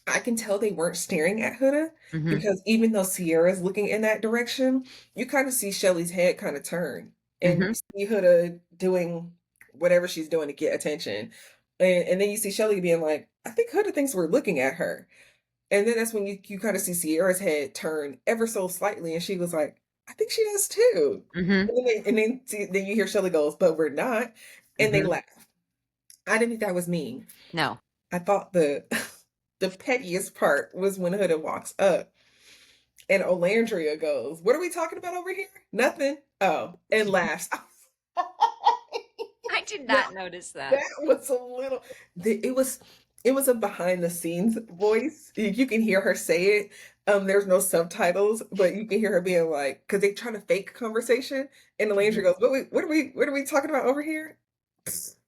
I can tell they weren't staring at Huda mhm, because even though Sierra's looking in that direction, you kind of see Shelly's head kind of turn, and mhm. you see Huda doing whatever she's doing to get attention. And then you see Shelly being like, I think Huda thinks we're looking at her. And then that's when you kind of see Sierra's head turn ever so slightly, and she was like, I think she does too. Mhm. And then you hear Shelly goes, but we're not. And they Mhm. laugh. I didn't think that was mean. No. I thought the the pettiest part was when Huda walks up and Olandria goes, what are we talking about over here? Nothing. Oh, and laughs. I did Now not notice that. that was a little it was a behind the scenes voice. You can hear her say it. There's no subtitles, but you can hear her being like, because they try to fake conversation, and Olandria Mhm. goes, what are we talking about over here?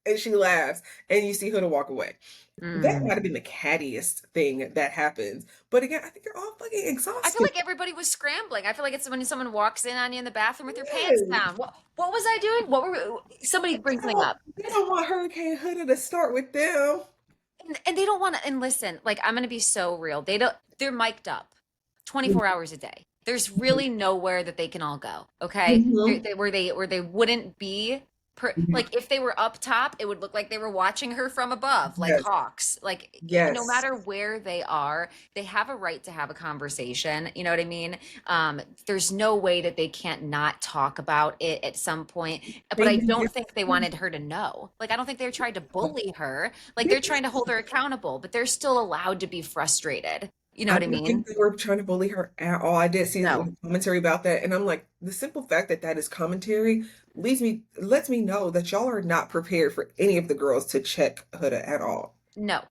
And she laughs, and you see Huda walk away. That Mm. might have been the cattiest thing that happens. But again, I think they're all fucking I feel exhausted. like everybody was scrambling. I feel like it's when someone walks in on you in the bathroom with your pants Yes. down. What was I doing? What were somebody bring something up? They don't want Hurricane Huda to start with them. And they don't want to, and listen, like I'm gonna be so real. They're mic'd up 24 hours a day. There's really nowhere that they can all go. Okay. Mhm. Where they wouldn't be. Yeah. Like if they were up top, it would look like they were watching her from above, like Yes. hawks. Like no Yes. matter where they are, they have a right to have a conversation. You know what I mean? There's no way that they can't not talk about it at some point. But They I do don't think they different wanted her to know. Like I don't think they tried to bully her. Like they're trying to things. hold her accountable, but they're still allowed to be frustrated. You know I what I don't think mean? they were trying to bully her at all. I did see No, the commentary about that, and I'm like, the simple fact that that is commentary lets me know that y'all are not prepared for any of the girls to check Huda at all, no.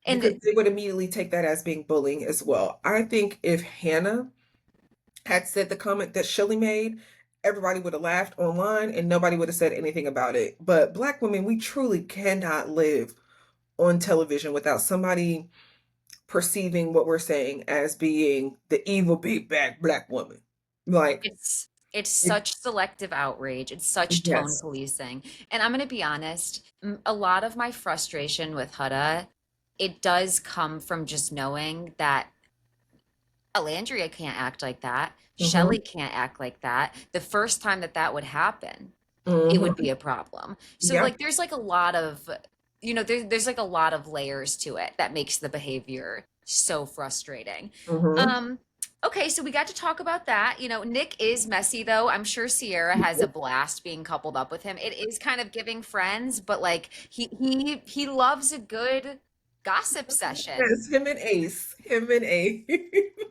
because And they would immediately take that as being bullying as well. I think if Hannah had said the comment that Shelley made, everybody would have laughed online and nobody would have said anything about it. But Black women, we truly cannot live on television without somebody perceiving what we're saying as being the evil big bad Black woman. Like, it's it, such selective outrage. It's such tone yes. policing. And I'm going to be honest, a lot of my frustration with Huda, it does come from just knowing that Alandria can't act like that. Mm-hmm. Shelley can't act like that. The first time that that would happen, it would Mm-hmm. be a problem. So Yep. like there's like a lot of there's like a lot of layers to it that makes the behavior so frustrating. Mm-hmm. Um okay, so we got to talk about that. Nick is messy though. I'm sure Sierra has a blast being coupled up with him. It is kind of giving friends, but like he loves a good gossip session. Yes, him and Ace. Him and Ace.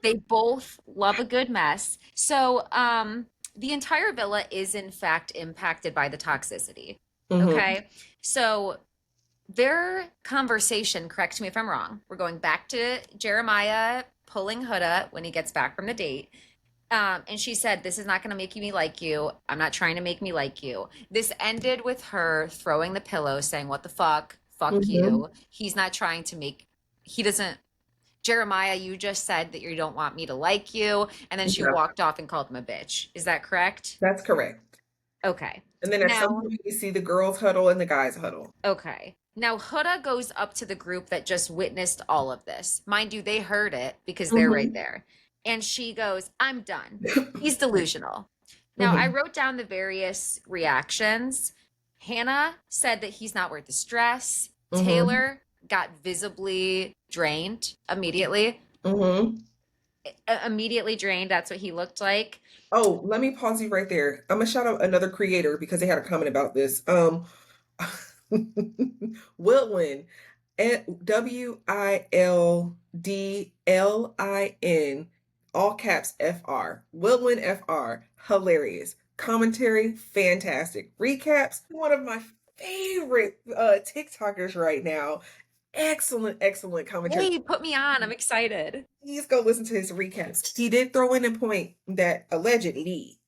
They both love a good mess. So, the entire villa is in fact impacted by the toxicity. Mm-hmm. Okay. So, their conversation, correct me if I'm wrong, we're going back to Jeremiah pulling Huda when he gets back from the date. And she said, "This is not going to make me like you. I'm not trying to make me like you." This ended with her throwing the pillow, saying, "What the fuck? Fuck Mm-hmm. you." He's not trying to make, he doesn't Jeremiah, you just said that you don't want me to like you. And then she Yeah, walked off and called him a bitch. Is that correct? that's correct. Okay. And then at some Now, point we see the girls huddle and the guys huddle. okay. Now, Huda goes up to the group that just witnessed all of this. Mind you, they heard it because they're right Mm-hmm. there. And she goes, "I'm done. He's delusional." Now, I Mm-hmm. wrote down the various reactions. Hannah said that he's not worth the stress. Mm-hmm. Taylor got visibly drained immediately. Mm-hmm. Immediately drained. That's what he looked like. Oh, let me pause you right there. I'm gonna shout out another creator because they had a comment about this. Wildlin, Wildlin, all caps FR. Wildlin FR, hilarious. Commentary, fantastic. Recaps, one of my favorite TikTokers right now. Excellent, excellent commentary. Hey, put me on. I'm excited. Please go listen to his recaps. He did throw in a point that allegedly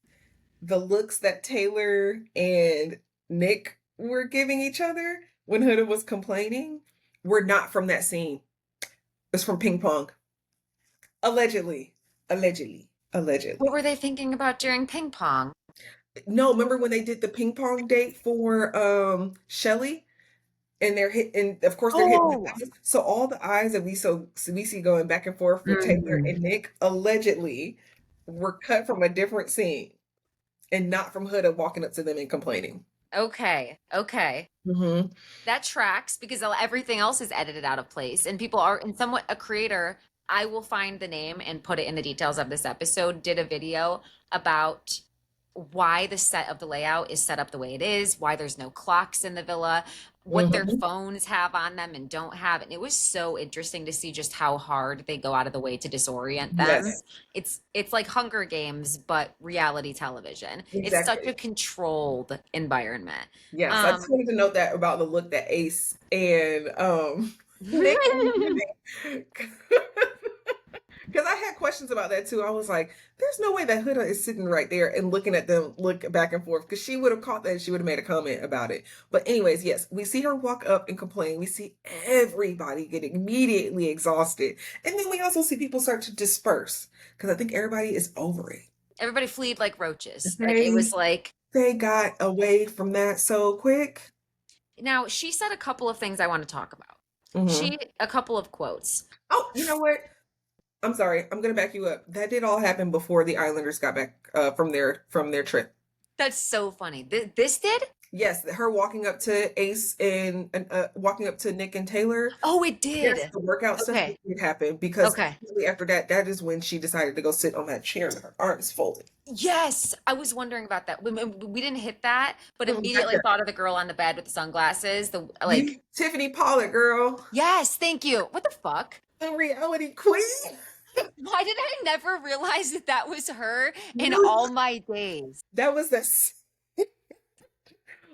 the looks that Taylor and Nick were giving each other when Huda was complaining were not from that scene. It's from Ping Pong. Allegedly. Allegedly. What Allegedly. were they thinking about during ping pong? No, remember when they did the ping pong date for Shelly? And they're hit, and of course they're hitting the Oh, eyes. So all the eyes that we see going back and forth with Taylor mhm. and Nick allegedly were cut from a different scene and not from Huda walking up to them and complaining. Okay. Okay. Mm-hmm. That tracks because everything else is edited out of place. And people are, in somewhat, a creator, I will find the name and put it in the details of this episode, did a video about why the set of the layout is set up the way it is, why there's no clocks in the villa, what their Mm-hmm. phones have on them and don't have. And it was so interesting to see just how hard they go out of the way to disorient them. Yes, It's like Hunger Games, but reality television. It's such a exactly. controlled environment. Yes, I Um, just wanted to note that about the look that Ace and Nick were giving. Because I had questions about that too. I was like, there's no way that Huda is sitting right there and looking at them look back and forth because she would have caught that and she would have made a comment about it. But, anyways, yes, we see her walk up and complain. We see everybody get immediately exhausted. And then we also see people start to disperse because I think everybody is over it. Everybody fleed like roaches. Like it They was like, they got away from that so quick. now she said a couple of things I want to talk about. Hmm. A couple of quotes. Oh, you know what? I'm sorry. I'm gonna back you up. That did all happen before the Islanders got back from their trip. That's so funny. This did? Yes, her walking up to Ace and walking up to Nick and Taylor. Oh, it Yes, did. the workout stuff Okay. did happen because Okay. immediately after that, that is when she decided to go sit on that chair with her arms folded. Yes, I was wondering about that. We didn't hit that, but Not immediately yet. thought of the girl on the bed with the sunglasses. The like, You, Tiffany Pollard, girl, yes, thank you. What the fuck? the reality queen. Why did I never realize that that was her in No, all my days? that was the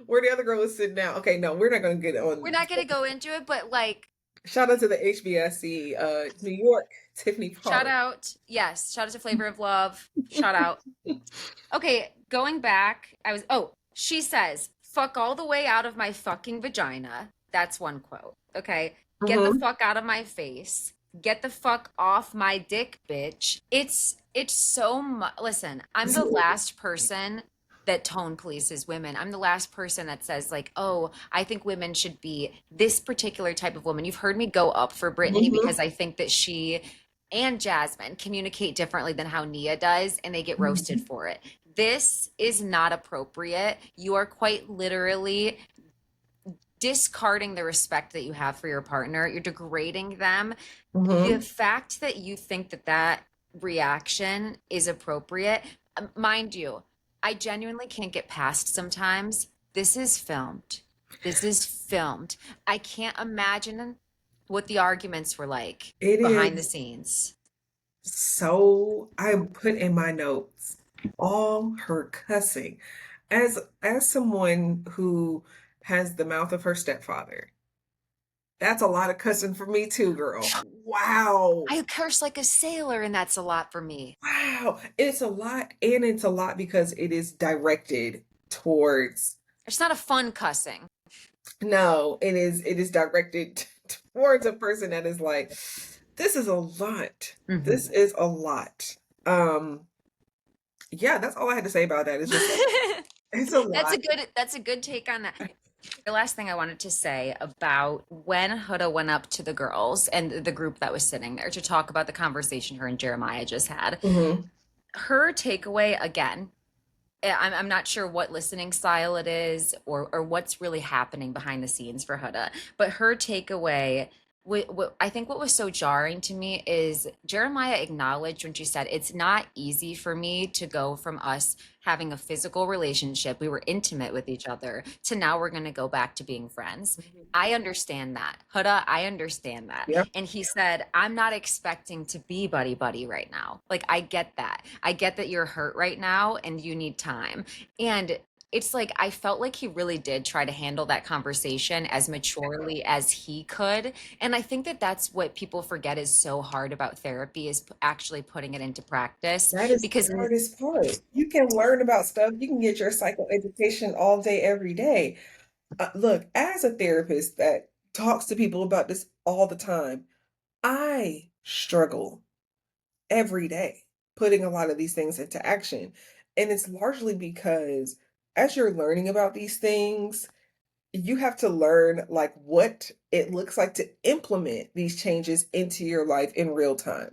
where the other girl was sitting down. Okay, no, we're not gonna get We're on. not gonna go into it, but like, Shout out to the HBSC, New York, Tiffany shout Pollard. out, yes, shout out to Flavor of Love. Shout out. Okay, going back, she says, fuck all the way out of my fucking vagina. That's one quote. Okay. Get the Mm-hmm. fuck out of my face. Get the fuck off my dick, bitch. It's so much. Listen, I'm the last person that tone polices women. I'm the last person that says like, "Oh, I think women should be this particular type of woman." You've heard me go up for Brittany Mm-hmm. because I think that she and Jasmine communicate differently than how Nia does, and they get roasted Mm-hmm. for it. This is not appropriate. You are quite literally discarding the respect that you have for your partner. You're degrading them. The Mm-hmm. fact that you think that that reaction is appropriate, mind you, I genuinely can't get past sometimes. This is filmed. This is filmed. I can't imagine what the arguments were like It behind the is scenes. so. I put in my notes all her cussing, as someone who has the mouth of her stepfather. That's a lot of cussing for me too, girl. Wow. I curse like a sailor, and that's a lot for me. Wow. It's a lot, and it's a lot because it is directed towards, It's not a fun cussing. no, it is directed towards a person that is like, this is a lot. This Mhm. is a lot. Um, yeah, that's all I had to say about that. It's just it's a lot. That's a good take on that. The last thing I wanted to say about when Huda went up to the girls and the group that was sitting there to talk about the conversation her and Jeremiah just had. Hmm. Her takeaway again, I'm not sure what listening style it is or what's really happening behind the scenes for Huda, but her takeaway, I think what was so jarring to me is Jeremiah acknowledged when she said, it's not easy for me to go from us having a physical relationship, we were intimate with each other, to now we're going to go back to being friends. I understand that. Huda, I understand that. Yeah. And he said, I'm not expecting to be buddy buddy right now. Like, I get that. I get that you're hurt right now and you need time. And it's like, I felt like he really did try to handle that conversation as maturely as he could. And I think that that's what people forget is so hard about therapy is actually putting it into practice That is the because hardest part. You can learn about stuff. You can get your psychoeducation all day, every day. Look, as a therapist that talks to people about this all the time, I struggle every day putting a lot of these things into action. And it's largely because as you're learning about these things, you have to learn like what it looks like to implement these changes into your life in real time.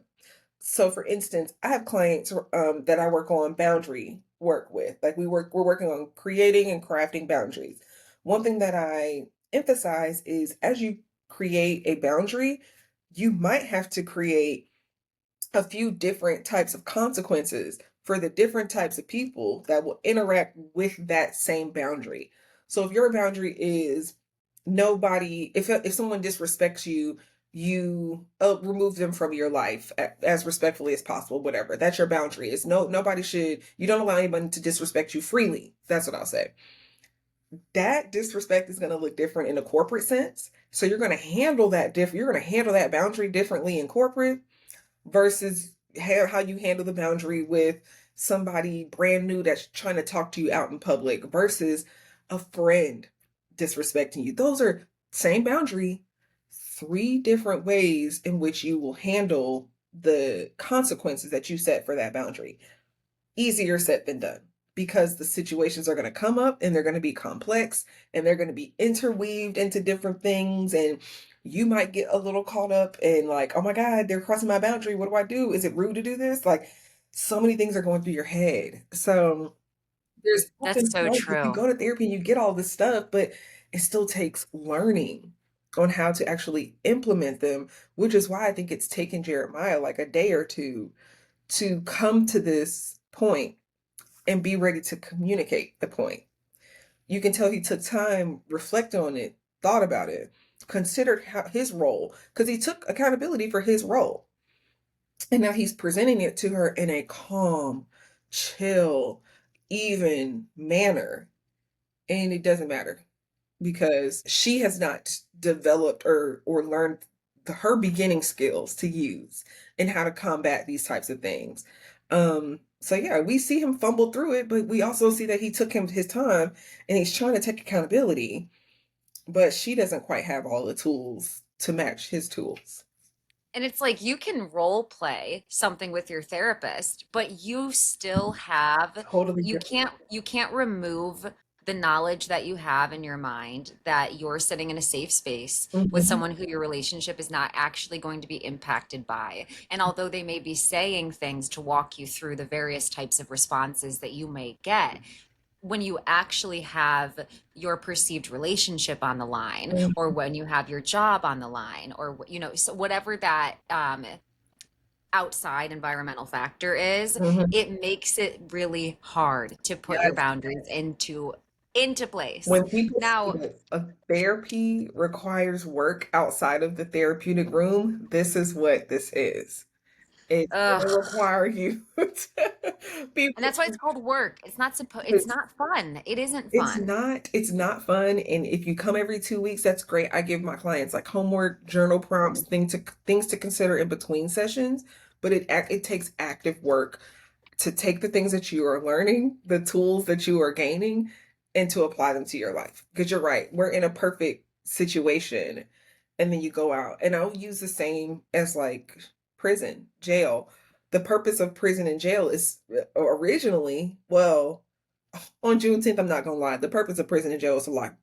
So for instance, I have clients that I work on boundary work with. Like we're working on creating and crafting boundaries. One thing that I emphasize is as you create a boundary, you might have to create a few different types of consequences for the different types of people that will interact with that same boundary. So if your boundary is nobody, if someone disrespects you, you remove them from your life as respectfully as possible. Whatever that's your boundary is. No, nobody should. You don't allow anyone to disrespect you freely. That's what I'll say. That disrespect is going to look different in a corporate sense. So you're going to handle that different. You're going to handle that boundary differently in corporate versus how you handle the boundary with somebody brand new that's trying to talk to you out in public versus a friend disrespecting you. Those are same boundary, three different ways in which you will handle the consequences that you set for that boundary. Easier said than done because the situations are going to come up and they're going to be complex and they're going to be interweaved into different things, and you might get a little caught up in like, oh my god, they're crossing my boundary, what do I do? Is it rude to do this? Like, so many things are going through your head. So There's That's often so times that you true. go to therapy and you get all this stuff, but it still takes learning on how to actually implement them, which is why I think it's taken Jeremiah like a day or two to come to this point and be ready to communicate the point. You can tell he took time, reflect on it, thought about it, considered his role, because he took accountability for his role. And now he's presenting it to her in a calm, chill, even manner. And it doesn't matter because she has not developed or learned her beginning skills to use and how to combat these types of things. So yeah, we see him fumble through it, but we also see that he took him his time and he's trying to take accountability, but she doesn't quite have all the tools to match his tools. And it's like you can role play something with your therapist, but you still have Totally different. you can't remove the knowledge that you have in your mind that you're sitting in a safe space with Mhm. someone who your relationship is not actually going to be impacted by. And although they may be saying things to walk you through the various types of responses that you may get, when you actually have your perceived relationship on the line, or Mhm. when you have your job on the line, or so whatever that outside environmental factor is, Mhm. it makes it really hard to put your Yes. boundaries into place. When people say Now, that a therapy requires work outside of the therapeutic room, this is what this is. It's going to ugh, require you to be and that's why it's called work. It's it's not fun. It isn't it's fun. not it's not fun. And if you come every 2 weeks, that's great. I give my clients like homework, journal prompts, things to consider in between sessions, but it takes active work to take the things that you are learning, the tools that you are gaining, and to apply them to your life. Because you're right, we're in a perfect situation, and then you go out. And I'll use the same as like prison, jail. The purpose of prison and jail is originally, well, on Juneteenth, I'm not gonna lie, the purpose of prison and jail is to lock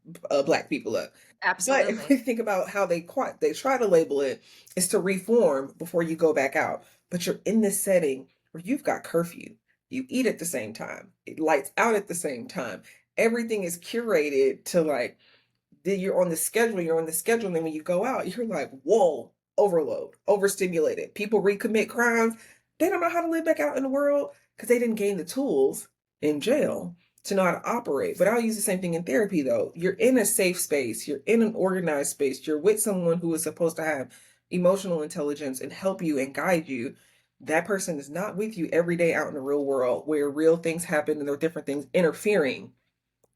black people up. But if we Absolutely. think about how they try to label it, is to reform before you go back out. But you're in this setting where you've got curfew. You eat at the same time. It lights out at the same time. Everything is curated to like then you're on the schedule, and then when you go out, you're like, whoa, overload, overstimulated. People recommit crimes. They don't know how to live back out in the world because they didn't gain the tools in jail to know how to operate. But I'll use the same thing in therapy though. You're in a safe space, you're in an organized space, you're with someone who is supposed to have emotional intelligence and help you and guide you. That person is not with you every day out in the real world where real things happen and there are different things interfering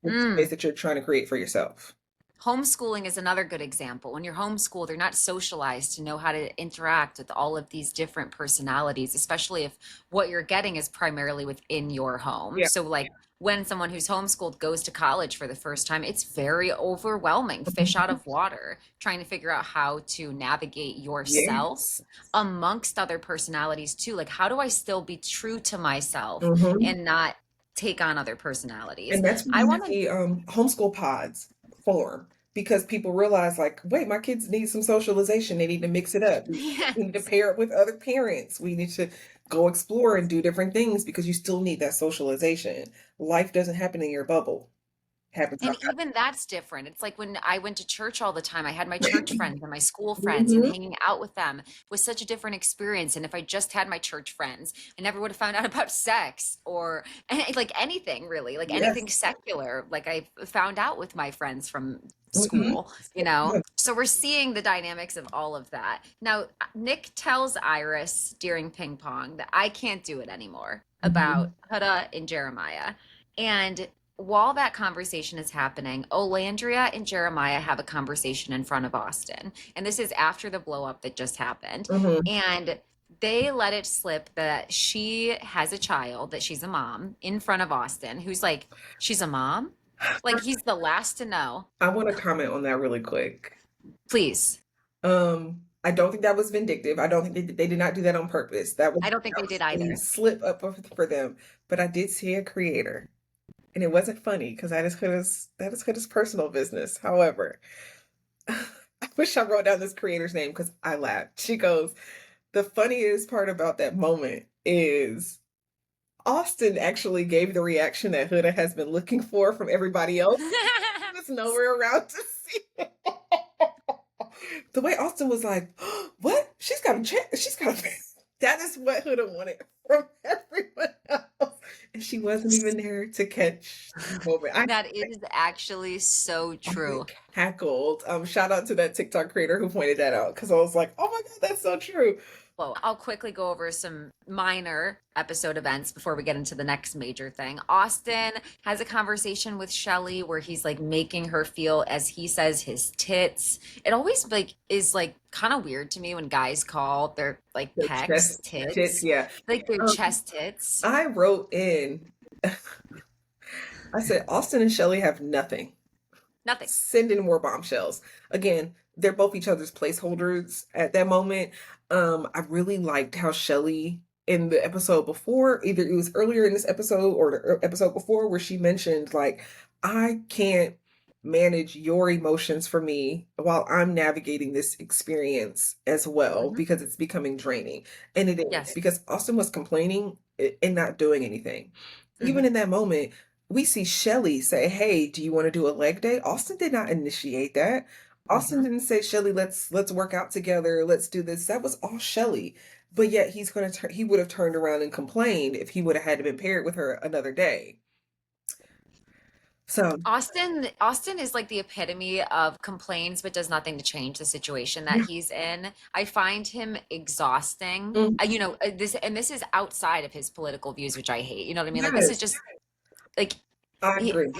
with the space Mm. that you're trying to create for yourself. Homeschooling is another good example. When you're homeschooled, they're not socialized to know how to interact with all of these different personalities, especially if what you're getting is primarily within your home. Yeah. So, like when someone who's homeschooled goes to college for the first time, it's very overwhelming, fish out Mhm. of water, trying to figure out how to navigate yourself Yes. amongst other personalities too. Like, how do I still be true to myself Mhm. and not take on other personalities? And that's when I you want to, see homeschool pods form because people realize, like, wait, my kids need some socialization. They need to mix it up. We need to yes. pair it with other parents. We need to go explore and do different things because you still need that socialization. Life doesn't happen in your bubble. It happens And outside. even that's different. It's like when I went to church all the time, I had my church friends and my school friends, and Mhm. hanging out with them was such a different experience. And if I just had my church friends, I never would have found out about sex or like anything really, like anything Yes. secular, like I found out with my friends from Mhm. school, you know? So we're seeing the dynamics of all of that. Now, Nick tells Iris during ping pong that I can't do it anymore about Mhm. Huda and Jeremiah. And while that conversation is happening, Olandria and Jeremiah have a conversation in front of Austin. And this is after the blow up that just happened. Mhm. And they let it slip that she has a child, that she's a mom in front of Austin, who's like, she's a mom? Like he's the last to know. I want to comment on that really quick. Please. I don't think that was vindictive. I don't think they did not do that on purpose. I don't think That they was did a either. slip up for them. But I did see a creator, and it wasn't funny because that is Huda's personal business. However, I wish I wrote down this creator's name because I laughed. She goes, "The funniest part about that moment is Austin actually gave the reaction that Huda has been looking for from everybody else. He was nowhere around to see it. The way Austin was like, "What? She's got a chance. She's got a." That is what Huda wanted from everyone else, and she wasn't even there to catch the moment. That is actually so I true. cackled. Shout out to that TikTok creator who pointed that out because I was like, "Oh my god, that's so true." Well, I'll quickly go over some minor episode events before we get into the next major thing. Austin has a conversation with Shelly where he's like making her feel, as he says, his tits. It always like is like kind of weird to me when guys call their like The pecs chest tits, tits, yeah. like their Um, chest tits. I wrote in. I said Austin and Shelly have nothing. Nothing. Send in more bombshells. Again, they're both each other's placeholders at that moment. I really liked how Shelly in the episode before, either it was earlier in this episode or the episode before, where she mentioned like, I can't manage your emotions for me while I'm navigating this experience as well Hmm. because it's becoming draining. And it is Yes. because Austin was complaining and not doing anything. Even Hmm. in that moment, we see Shelly say, "Hey, do you want to do a leg day?" Austin did not initiate that. Austin Hmm. didn't say, "Shelly, let's work out together. Let's do this." That was all Shelly. But yet he's gonna turn. He would have turned around and complained if he would have had to been paired with her another day. So, Austin is like the epitome of complains but does nothing to change the situation that yeah, he's in. I find him exhausting. mm, This is outside of his political views, which I hate. You know what I mean? Like this is yes, just like I he, agree.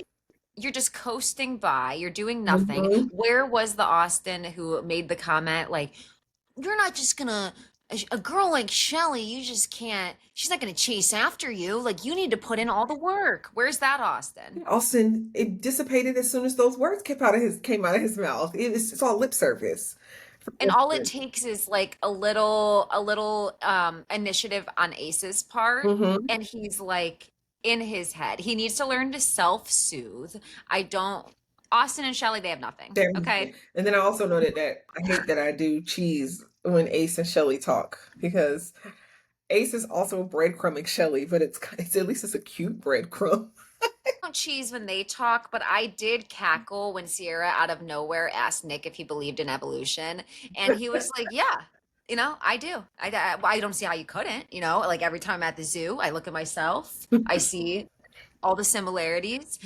you're just coasting by. You're doing nothing. Mhm. Where was the Austin who made the comment like, "You're not just gonna a girl like Shelly, you just can't. She's not gonna chase after you. Like you need to put in all the work." Where's that Austin? Austin, it dissipated as soon as those words came out of his mouth. It's all lip service. And all it takes is like a little initiative on Ace's part, Mm-hmm. and he's like in his head. He needs to learn to self-soothe. I don't Austin and Shelly, they have nothing. Okay. And then I also noted that I hate that I do cheese when Ace and Shelly talk because Ace is also breadcrumbing Shelly, but it's at least it's a cute breadcrumb. Don't cheese when they talk, but I did cackle when Sierra out of nowhere asked Nick if he believed in evolution, and he was like, "Yeah, I do. I don't see how you couldn't. Like every time I'm at the zoo, I look at myself, I see all the similarities.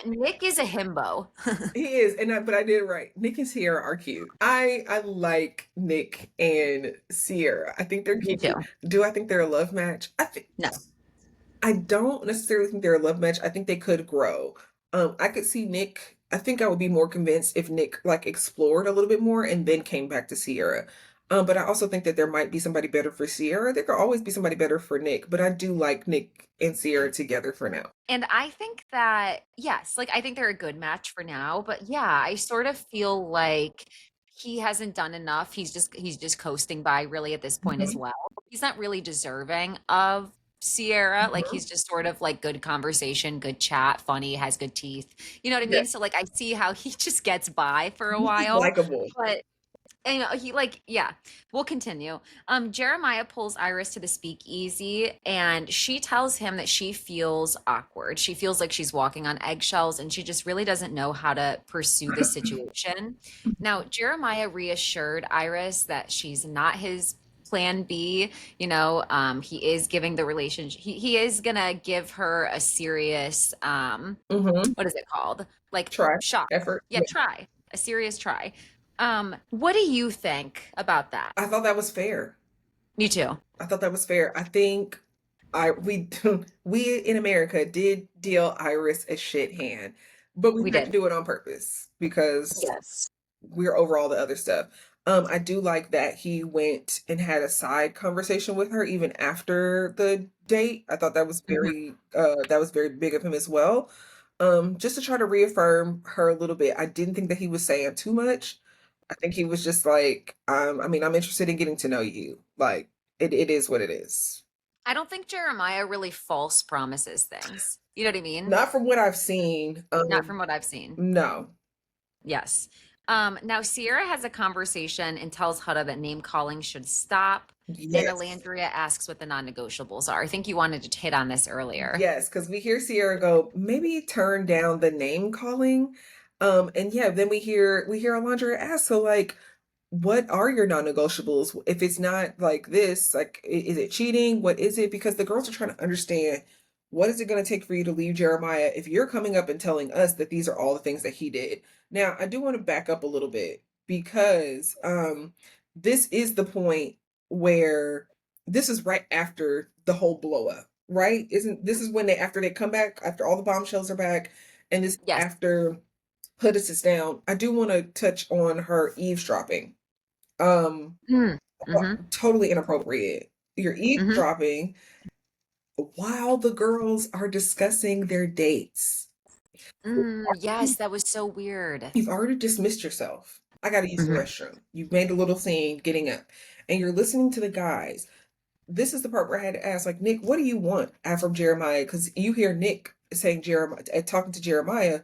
Nick is a himbo. He is, but I did it right. Nick and Sierra are cute. I like Nick and Sierra. I think they're Me too. cute. Do I think they're a love match? No. I don't necessarily think they're a love match. I think they could grow. I could see Nick. I think I would be more convinced if Nick like explored a little bit more and then came back to Sierra. But I also think that there might be somebody better for Sierra. There could always be somebody better for Nick, but I do like Nick and Sierra together for now. And I think that, yes, like I think they're a good match for now, but yeah, I sort of feel like he hasn't done enough. He's just coasting by really at this point as Mhm. well. He's not really deserving of Sierra. Like Mhm. he's just sort of like good conversation, good chat, funny, has good teeth. You know what I Yeah, mean? So like I see how he just gets by for a he's just while, likable. but he like, yeah, we'll continue. Jeremiah pulls Iris to the speakeasy and she tells him that she feels awkward. She feels like she's walking on eggshells and she just really doesn't know how to pursue this situation. Now, Jeremiah reassured Iris that she's not his plan B. He is giving the relationship, he is gonna give her a serious, Hmm. what is it called? Like Try shot. effort. Yeah, try. A serious try. What do you think about that? I thought that was fair. Me too. I thought that was fair. I think I we we in America did deal Iris a shit hand, but we We had to did. do it on purpose because Yes. we're over all the other stuff. I do like that he went and had a side conversation with her even after the date. I thought Mhm. that was very big of him as well. Just to try to reaffirm her a little bit. I didn't think that he was saying too much. I think he was just like, I mean, I'm interested in getting to know you. Like it is what it is. I don't think Jeremiah really false promises things. You know what I mean? Not from what I've seen. Not from what I've seen. No. Yes. Now Sierra has a conversation and tells Huda that name calling should stop. And Yes. Alandria asks what the non-negotiables are. I think you wanted to hit on this earlier. Yes, because we hear Sierra go, maybe turn down the name calling. And yeah, then we hear Alondra ask, so like, what are your non-negotiables? If it's not like this, like, is it cheating? What is it? Because the girls are trying to understand, what is it going to take for you to leave Jeremiah if you're coming up and telling us that these are all the things that he did? Now, I do want to back up a little bit because this is the point where this is right after the whole blow up, right? Isn't this is when they after they come back, after all the bombshells are back, and this Yes. after Huda sits down. I do want to touch on her eavesdropping. Um, Mm. Mm-hmm. Totally inappropriate. You're Mm-hmm. eavesdropping while the girls are discussing their dates. Yes, that was so weird. You've already dismissed yourself. I gotta use the Mm-hmm. restroom. You've made a little scene getting up, and you're listening to the guys. This is the part where I had to ask, like, Nick, what do you want from Jeremiah? Because you hear Nick saying Jeremiah, talking to Jeremiah,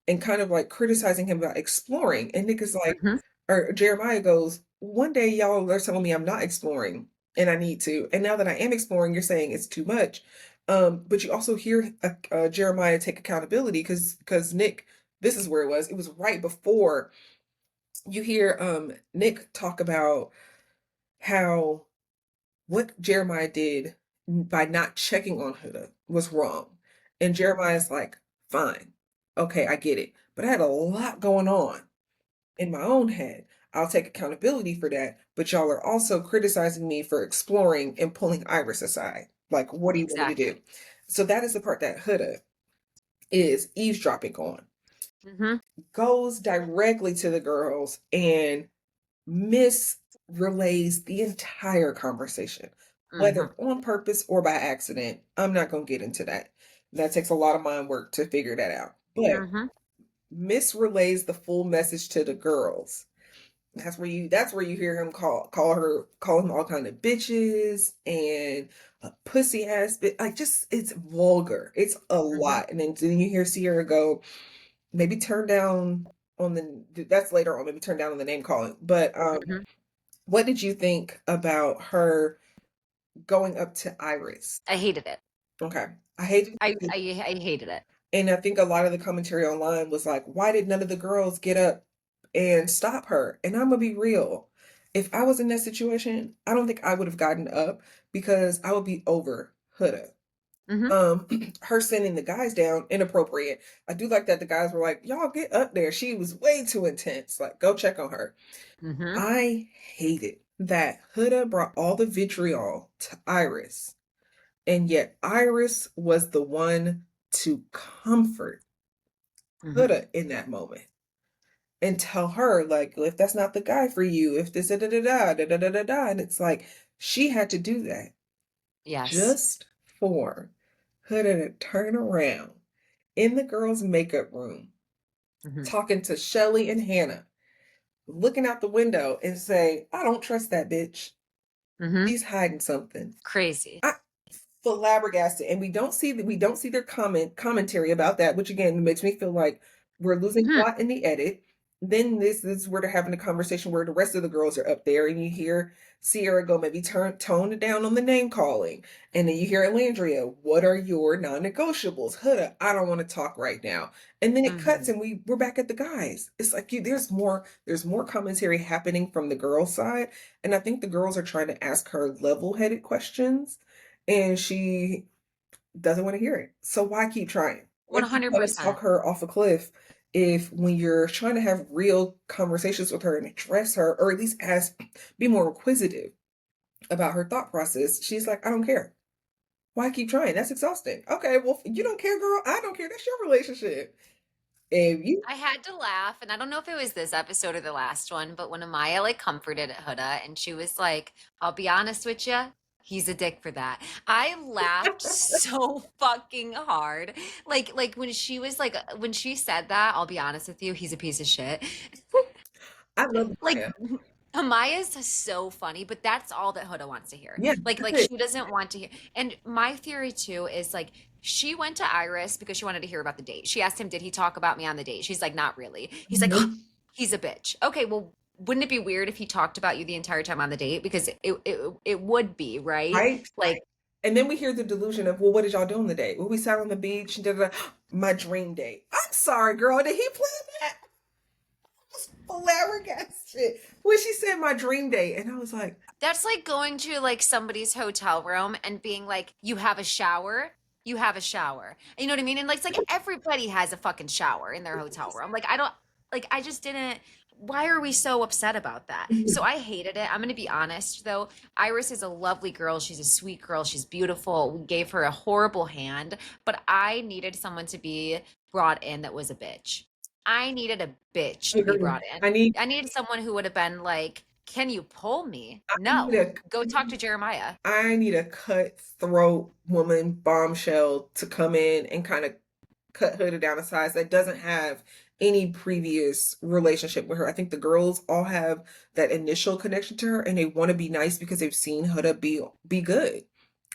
and kind of like criticizing him about exploring. And Nick is like, Mm-hmm. or Jeremiah goes, one day y'all are telling me I'm not exploring and I need to. And now that I am exploring, you're saying it's too much. But you also hear Jeremiah take accountability because Nick, this is where it was. It was right before you hear Nick talk about how what Jeremiah did by not checking on Huda was wrong. And Jeremiah's like, fine, okay, I get it. But I had a lot going on in my own head. I'll take accountability for that. But y'all are also criticizing me for exploring and pulling Iris aside. Like, what do you want me to do? Exactly. So that is the part that Huda is eavesdropping on. Mm-hmm. Goes directly to the girls and relays the entire conversation, Mm-hmm. whether on purpose or by accident. I'm not going to get into that. That takes a lot of mind work to figure that out. But Mm-hmm. relays the full message to the girls. That's where you hear him call him all kind of bitches and a pussy ass bit, like, just it's vulgar, it's a Mm-hmm. lot. And then you hear Sierra go, maybe turn down on that's later on, maybe turn down on the name calling. But Mm-hmm. what did you think about her going up to Iris? I hated it. Okay. I hated I, it. I I hated it. And I think a lot of the commentary online was like, why did none of the girls get up and stop her? And I'm gonna be real. If I was in that situation, I don't think I would have gotten up because I would be over Huda. Mm-hmm. Um, her sending the guys down, inappropriate. I do like that the guys were like, y'all get up there. She was way too intense. Like, go check on her. Mm-hmm. I hated that Huda brought all the vitriol to Iris, and yet Iris was the one to comfort Mm-hmm. Huda in that moment and tell her, like, if that's not the guy for you, if this da da da da da da da da da, and it's like she had to do that Yes. just for Huda to turn around in the girls' makeup room, Mm-hmm. talking to Shelly and Hannah, looking out the window and say, I don't trust that bitch. Mm-hmm. She's hiding something. Crazy. I flabbergasted, and we don't see their commentary about that, which again makes me feel like we're losing Mm-hmm. plot in the edit. Then this is where they're having a conversation where the rest of the girls are up there, and you hear Sierra go, maybe tone it down on the name calling, and then you hear Alandria, what are your non-negotiables? Huda, I don't want to talk right now. And then it Mm-hmm. cuts, and we're back at the guys. It's like there's more commentary happening from the girls' side, and I think the girls are trying to ask her level-headed questions, and she doesn't want to hear it. So why keep trying? Why keep trying to 100%. talk her off a cliff if when you're trying to have real conversations with her and address her, or at least be more inquisitive about her thought process, she's like, I don't care. Why keep trying? That's exhausting. Okay, well, you don't care, girl. I don't care. That's your relationship. If you, I had to laugh, and I don't know if it was this episode or the last one, but when Amaya like comforted Huda and she was like, I'll be honest with you, he's a dick for that. I laughed so fucking hard. Like when she was like when she said that, I'll be honest with you, he's a piece of shit. I love Like Maya. Amaya's so funny, but that's all that Huda wants to hear. Yeah, Like that's it. she doesn't want to hear. And my theory too is like she went to Iris because she wanted to hear about the date. She asked him, "Did he talk about me on the date?" She's like, "Not really." He's like, Mhm. He's a bitch. Okay, well, wouldn't it be weird if he talked about you the entire time on the date? Because it would be, right? Right? Like, And then we hear the delusion of, well, what did y'all do on the date? Well, we sat on the beach and my dream date. I'm sorry, girl. Did he plan that? I was flabbergasted when she said my dream date. And I was like, that's like going to like somebody's hotel room and being like, you have a shower. You have a shower. You know what I mean? And like, it's like everybody has a fucking shower in their hotel room. Like, I don't, like, I just didn't. Why are we so upset about that? So I hated it. I'm going to be honest though. Iris is a lovely girl. She's a sweet girl. She's beautiful. We gave her a horrible hand, but I needed someone to be brought in that was a bitch. I needed a bitch I to be agree. brought in. I need I needed someone who would have been like, can you pull me? I need No. a Go talk to Jeremiah. I need a cutthroat woman bombshell to come in and kind of cut Huda down to size that doesn't have any previous relationship with her. I think the girls all have that initial connection to her and they want to be nice because they've seen Huda be good.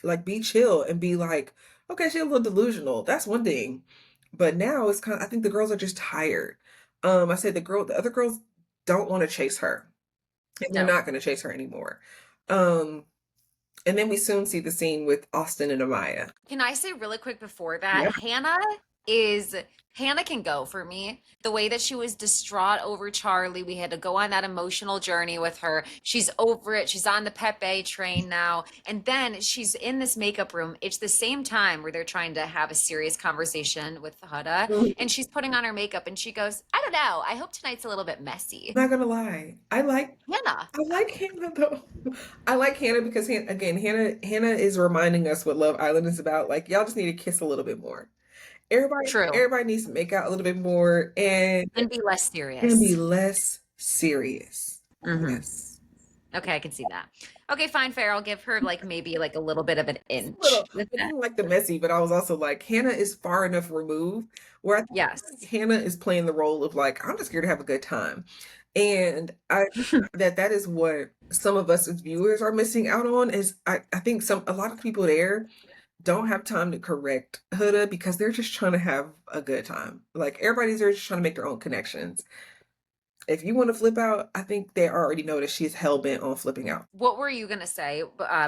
Like be chill and be like, okay, she's a little delusional. That's one thing. But now it's kind of I think the girls are just tired. I said the other girls don't want to chase her. And they're No. not going to chase her anymore. Um, and then we soon see the scene with Austin and Amaya. Can I say really quick before that? Yeah. Is Hannah can go for me. The way that she was distraught over Charlie, we had to go on that emotional journey with her. She's over it. She's on the Pepe train now. And then she's in this makeup room. It's the same time where they're trying to have a serious conversation with Huda. I'm And she's putting on her makeup and she goes, I don't know. I hope tonight's a little bit messy. not gonna lie. Hannah. I like Hannah though. I like Hannah because again, Hannah is reminding us what Love Island is about. Like y'all just need to kiss a little bit more. True. Everybody needs to make out a little bit more And be less and be serious. less serious. Hmm. Yes. Okay, I can see that. Okay, fine, fair. I'll give her like maybe like a little bit of an Just a little. inch with I that. didn't like the messy, but I was also like, Hannah is far enough removed where I Yes. think Hannah is playing the role of like, I'm just here to have a good time. And I that is what some of us as viewers are missing out on is I think a lot of people there don't have time to correct Huda because they're just trying to have a good time. Like everybody's there just trying to make their own connections. If you want to flip out, I think they already know that she's hell bent on flipping out. What were you gonna say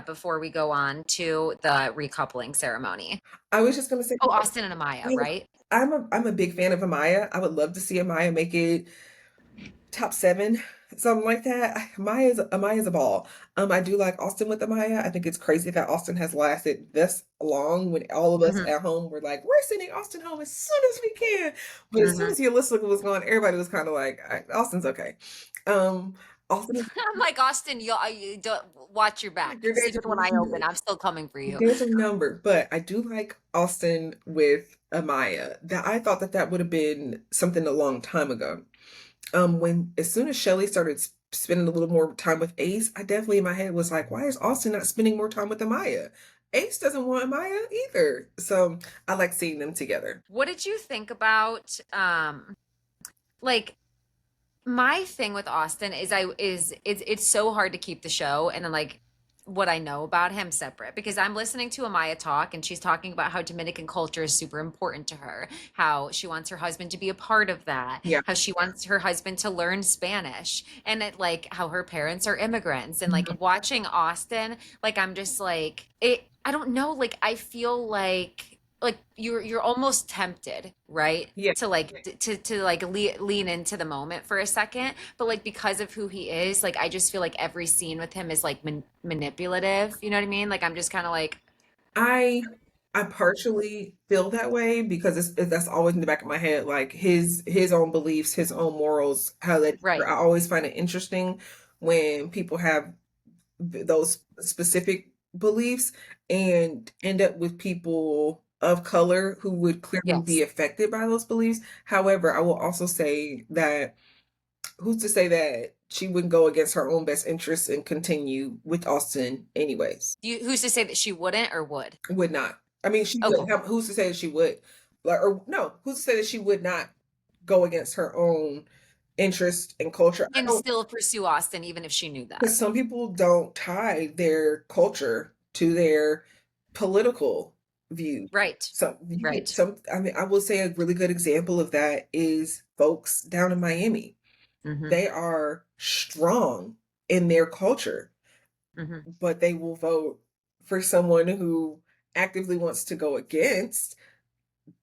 before we go on to the recoupling ceremony? I was just gonna say, Oh, Austin and Amaya, right? I'm a big fan of Amaya. I would love to see Amaya make it top seven, something like that. Amaya's a ball. I do like Austin with Amaya. I think it's crazy that Austin has lasted this long when all of us Hmm. at home were like, we're sending Austin home as soon as we can. But as soon Hmm. as Alyssa was gone, everybody was kind of like, Austin's okay. Um, Austin, I'm like Austin. You don't watch your back. your days Sleep are with one eye open. I'm still coming for your you. days are numbered. But I do like Austin with Amaya. That I thought that would have been something a long time ago. When as soon as Shelly started spending a little more time with Ace, I definitely in my head was like, why is Austin not spending more time with Amaya? Ace doesn't want Amaya either. So I like seeing them together. What did you think about like my thing with Austin is it's so hard to keep the show and then like what I know about him separate because I'm listening to Amaya talk and she's talking about how Dominican culture is super important to her, how she wants her husband to be a part of that, Yeah. how she wants her husband to learn Spanish and it like how her parents are immigrants and like Mhm. watching Austin, like I'm just like it I don't know, like I feel like you're almost tempted, right? Yeah. To like to like lean into the moment for a second, but like because of who he is, like I just feel like every scene with him is like manipulative. You know what I mean? Like I'm just kind of like, I I partially feel that way because that's always in the back of my head, like his own beliefs, his own morals, how that right, I always find it interesting when people have those specific beliefs and end up with people of color who would clearly be yes. affected by those beliefs. However, I will also say that who's to say that she wouldn't go against her own best interests and continue with Austin anyways? Who's to say that she wouldn't or would? Would not. I mean, she would. Okay. Who's to say that she would? Like, or no, who's to say that she would not go against her own interest and culture? I And don't still pursue Austin even if she knew that. because some people don't tie their culture to their political view. Right. Right. I mean, I will say a really good example of that is folks down in Miami. Mm-hmm. They are strong in their culture, Mm-hmm. but they will vote for someone who actively wants to go against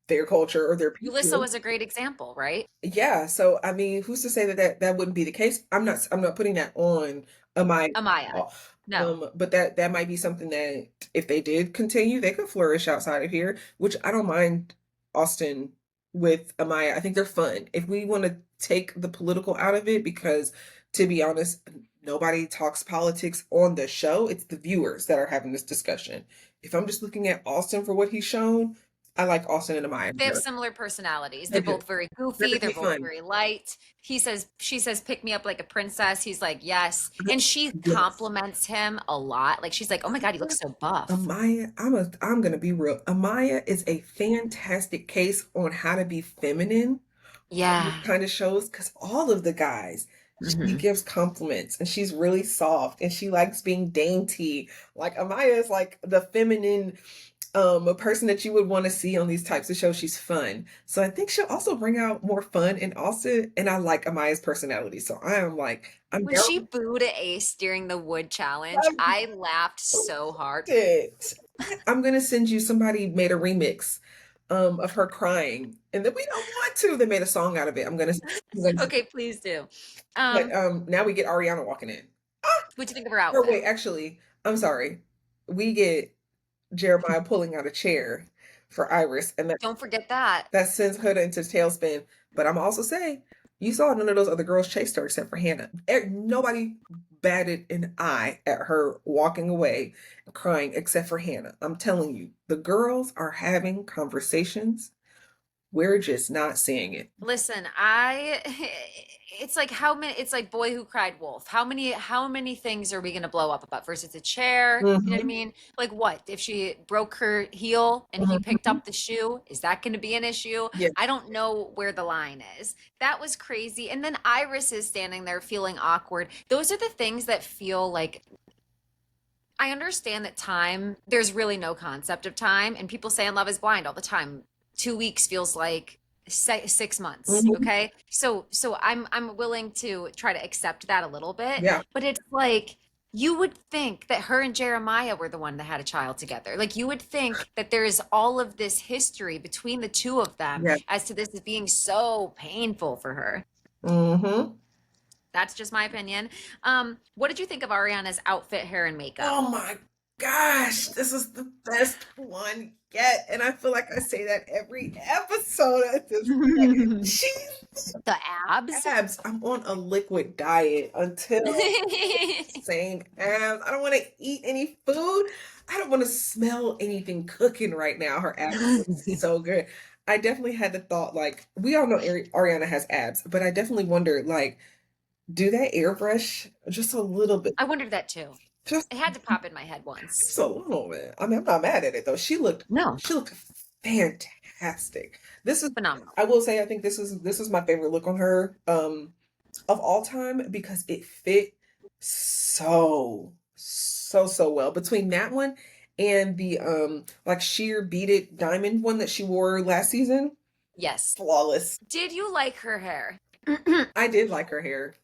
their culture or their Ulissa people. was a great example, right? Yeah, so I mean, who's to say that that wouldn't be the case? I'm not putting that on Amaya. Amaya. No. But that might be something that if they did continue, they could flourish outside of here, which I don't mind Austin with Amaya. I think they're fun. If we want to take the political out of it, because to be honest, nobody talks politics on the show. It's the viewers that are having this discussion. If I'm just looking at Austin for what he's shown, I like Austin and Amaya They have better. similar personalities. I They're do. both very They're goofy. gonna They're be both fun. very light. She says, pick me up like a princess. He's like, yes. And she Yes. compliments him a lot. Like, she's like, oh my God, you look so buff. Amaya, I'm gonna be real. Amaya is a fantastic case on how to be feminine on this Yeah. kind of shows because all of the guys, she Hmm. gives compliments and she's really soft and she likes being dainty. Like Amaya is like the feminine a person that you would want to see on these types of shows. She's fun. So I think she'll also bring out more fun and also and I like Amaya's personality. So I am like I'm When down she booed Ace during the wood challenge, I I laughed loved so hard. it. I'm gonna send you somebody made a remix of her crying. And then we don't want to. They made a song out of it. I'm gonna Okay, please do. but now we get Ariana walking in. Ah, What'd you think of her or outfit? wait, actually, I'm sorry. We get Jeremiah pulling out a chair for Iris, and Don't forget that. that sends Huda into tailspin. But I'm also saying, you saw none of those other girls chase her except for Hannah. Nobody batted an eye at her walking away and crying except for Hannah. I'm telling you, the girls are having conversations. We're just not seeing it. Listen, I it's like how many it's like boy who cried wolf. How many things are we going to blow up about? First it's a chair, you know what I Hmm. mean? Like what? If she broke her heel and he picked Hmm. up the shoe, is that going to be an issue? Yeah, I don't know where the line is. That was crazy. And then Iris is standing there feeling awkward. Those are the things that feel like I understand that time, there's really no concept of time. And people say in Love is Blind all the time, 2 weeks feels like 6 months. hmm, Okay. So I'm willing to try to accept that a little bit, yeah, but it's like you would think that her and Jeremiah were the one that had a child together. Like you would think that there is all of this history between the two of them yeah. as to this as being so painful for her. Hmm. That's just my opinion. What did you think of Ariana's outfit, hair, and makeup? Oh my gosh, this is the best one yet. And I feel like I say that every episode at this point. She The abs? abs. I'm on a liquid diet until same abs. I don't want to eat any food. I don't want to smell anything cooking right now. Her abs look so good. I definitely had the thought like we all know Ariana has abs, but I definitely wondered like do that airbrush just a little bit, I wondered that too. just It had to pop in my head once. just a little bit. I mean, I'm not mad at it though. No, She looked fantastic. This is phenomenal. I will say I think this is my favorite look on her of all time because it fit so well between that one and the like sheer beaded diamond one that she wore last season. Yes. Flawless. Did you like her hair? I did like her hair.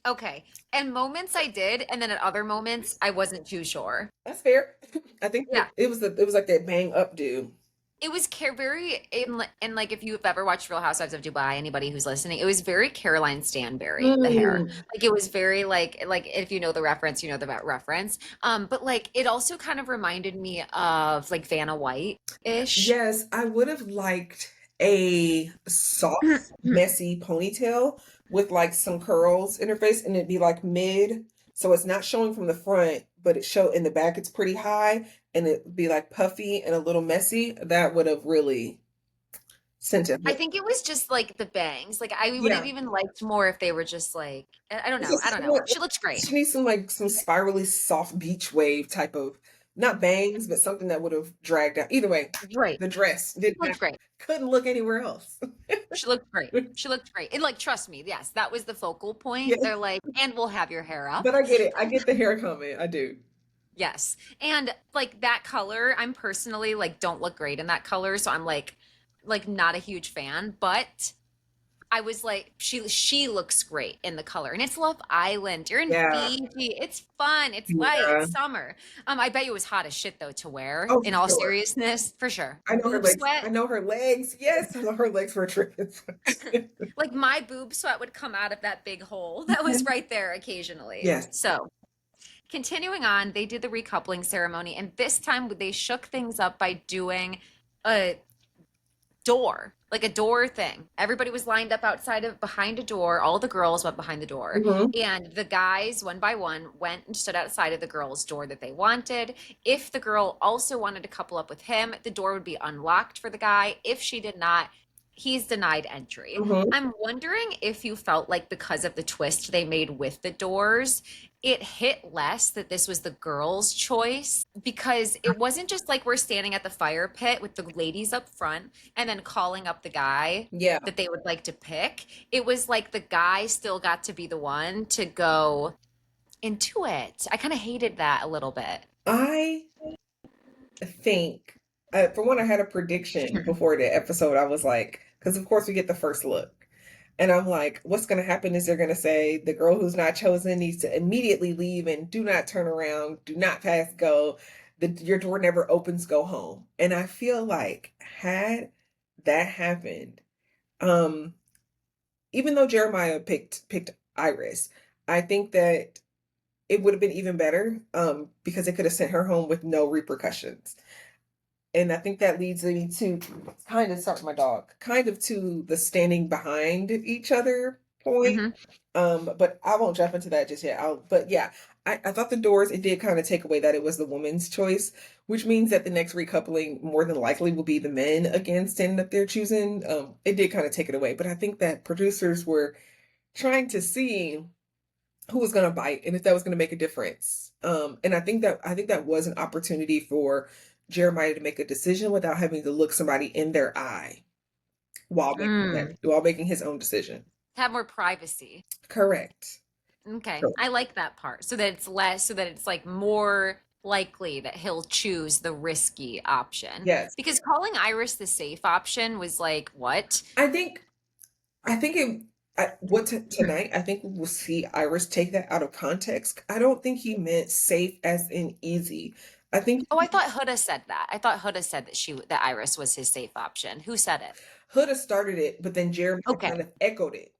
Okay. And moments I did, and then at other moments I wasn't too sure. That's fair. I think Yeah. it was like that bang up do. It was very in like if you've ever watched Real Housewives of Dubai, anybody who's listening, it was very Caroline Stanberry, the hair. Mm, Like it was very like if you know the reference, you know the reference. But like it also kind of reminded me of like Vanna White-ish. yes, I would have liked a soft, messy ponytail with like some curls in her face, and it'd be like mid, so it's not showing from the front, but it show in the back. It's pretty high, and it'd be like puffy and a little messy. That would have really sent it. I think it was just like the bangs. Like I would have Yeah, even liked more if they were just like I don't it's know. I just don't know. She looks great. she needs some like some spirally soft beach wave type of not bangs, but something that would have dragged out. Either way, Right. the dress She didn't looked have, great. couldn't look anywhere else. She looked great. She looked great. And like trust me, yes, that was the focal point. Yeah, They're like, and we'll have your hair but up. I get it. I get the hair comment. I do. Yes. And like that color, I'm personally like don't look great in that color, so I'm like not a huge fan, but I was like, she looks great in the color, and it's Love Island. You're in Yeah. Fiji. It's fun. It's light. Yeah. It's summer. I bet you it was hot as shit though to wear. Oh, In for all sure. seriousness, for sure. I know her Boob legs. I sweat. know her legs. Yes, I know her legs were tripping. Like my boob sweat would come out of that big hole that was right there occasionally. Yes. So continuing on, they did the recoupling ceremony, and this time they shook things up by doing a door, like a door thing. Everybody was lined up outside of behind a door. All the girls went behind the door, Hmm. and the guys, one by one, went and stood outside of the girl's door that they wanted. If the girl also wanted to couple up with him, the door would be unlocked for the guy. If she did not, he's denied entry. Hmm. I'm wondering if you felt like because of the twist they made with the doors, it hit less that this was the girl's choice because it wasn't just like we're standing at the fire pit with the ladies up front and then calling up the guy Yeah. that they would like to pick. It was like the guy still got to be the one to go into it. I kind of hated that a little bit. I think, for one, I had a prediction before the episode. I was like, because of course we get the first look. And I'm like, what's going to happen is they're going to say the girl who's not chosen needs to immediately leave and do not turn around, do not pass go. Your door never opens, go home. And I feel like had that happened, um, even though Jeremiah picked Iris, I think that it would have been even better, because it could have sent her home with no repercussions. And I think that leads me to kind of start my dog, kind of to the standing behind each other point. Hmm. But I won't jump into that just yet. But yeah, I thought the doors, it did kind of take away that it was the woman's choice, which means that the next recoupling more than likely will be the men again standing up there choosing. It did kind of take it away, but I think that producers were trying to see who was going to bite and if that was going to make a difference. And I think that was an opportunity for Jeremiah to make a decision without having to look somebody in their eye Mm. while making his own decision. Have more privacy. Correct. Okay, Correct. I like that part. So that it's less, so that it's like more likely that he'll choose the risky option. Yes. Because calling Iris the safe option was like, what? I think I think it tonight I think we'll see Iris take that out of context. I don't think he meant safe as in easy. I think Oh, I thought Huda said that. I thought Huda said that that Iris was his safe option. Who said it? Huda started it, but then Jeremiah Okay. kind of echoed it.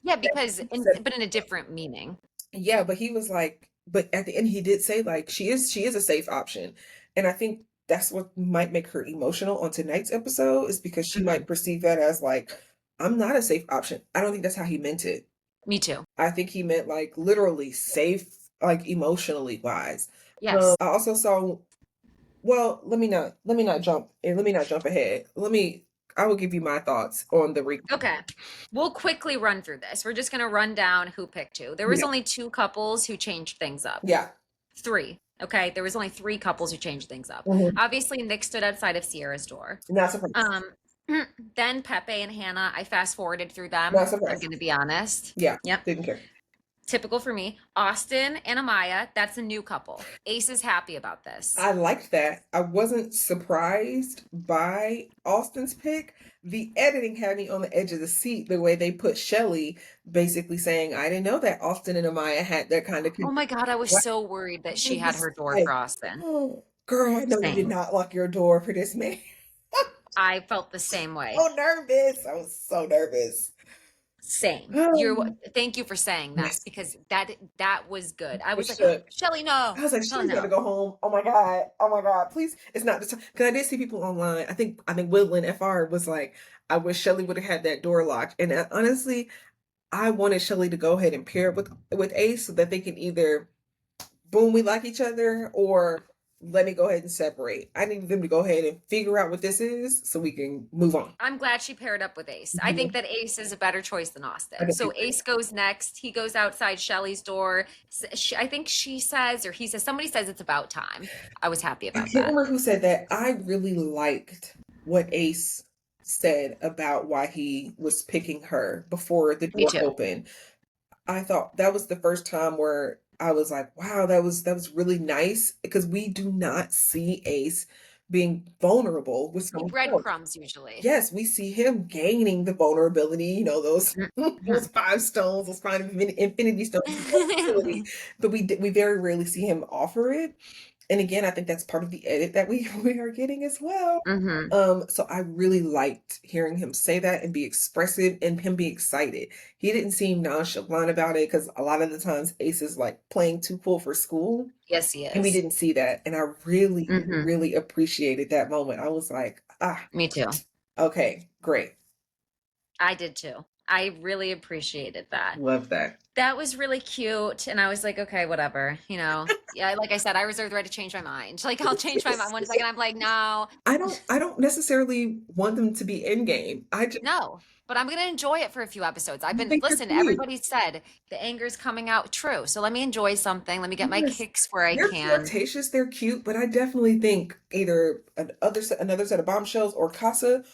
Yeah, because He said, but in a different meaning. yeah, but he was like, but at the end he did say like she is a safe option. And I think that's what might make her emotional on tonight's episode is because she Hmm. might perceive that as like, I'm not a safe option. I don't think that's how he meant it. Me too. I think he meant like literally safe, like emotionally wise. Yes. I also saw, well, let me not jump ahead. I will give you my thoughts on the Okay. We'll quickly run through this. We're just going to run down who picked who. There was yeah, only two couples who changed things up. yeah. Three. Okay. There was only three couples who changed things up. Mhm. Obviously, Nick stood outside of Sierra's door. Not surprised. Um, then Pepe and Hannah, I fast forwarded through Not them. I'm surprised. going to be honest. Yeah, Yep. didn't care. Typical for me. Austin and Amaya, that's a new couple. Ace is happy about this. I liked that. I wasn't surprised by Austin's pick. The editing had me on the edge of the seat the way they put Shelly basically saying, I didn't know that Austin and Amaya had that kind of Oh my God, I was What? so worried that I she had was her door like, for Austin. oh, girl, I know you did Same. not lock your door for this man. I felt the same way. So nervous. I was so nervous. Same. Oh, Thank you for saying that yes, because that was good. I it was like, shook. Shelly, no. I was like, Shelly, Shelly's got to no. go home. Oh my god. Oh my god. Please, it's not the time. Because I did see people online. I think Woodland FR was like, I wish Shelly would have had that door locked. And honestly, I wanted Shelly to go ahead and pair up with Ace so that they can either boom, we like each other, or let me go ahead and separate. I need them to go ahead and figure out what this is so we can move on. I'm glad she paired up with Ace. I think Mhm. that Ace is a better choice than I Austin. did So Ace goes next. He goes outside Shelly's door. I think she says, or he says, somebody says it's about time. I was happy I about can't that. remember who said that. I really liked what Ace said about why he was picking her before the Me door too. opened. I thought that was the first time where I was like, wow, that was really nice because we do not see Ace being vulnerable with someone else. Breadcrumbs usually. Yes, we see him gaining the vulnerability, those Mhm. those 5 stones, those 5 infinity stones, the vulnerability, but we very rarely see him offer it. And again, I think that's part of the edit that we we are getting as well. Mhm. So I really liked hearing him say that and be expressive and him be excited. He didn't seem nonchalant about it because a lot of the times Ace is like playing too cool for school, Yes, he and we is. didn't see that. And I really, Mhm. really appreciated that moment. I was like, Me too. okay, great. I did too. I really appreciated that. Love that. That was really cute. And I was like, okay, whatever. Yeah, like I said, I reserve the right to change my mind. Like, I'll change my mind one second. I'm like, no, I don't necessarily want them to be in game. no. But I'm gonna enjoy it for a few episodes. I think they're Listen, cute. everybody said the anger's coming out true. So let me enjoy something. Let me get my Yes. kicks where I They're can. flirtatious, they're cute, but I definitely think either another set of Bombshells or Casa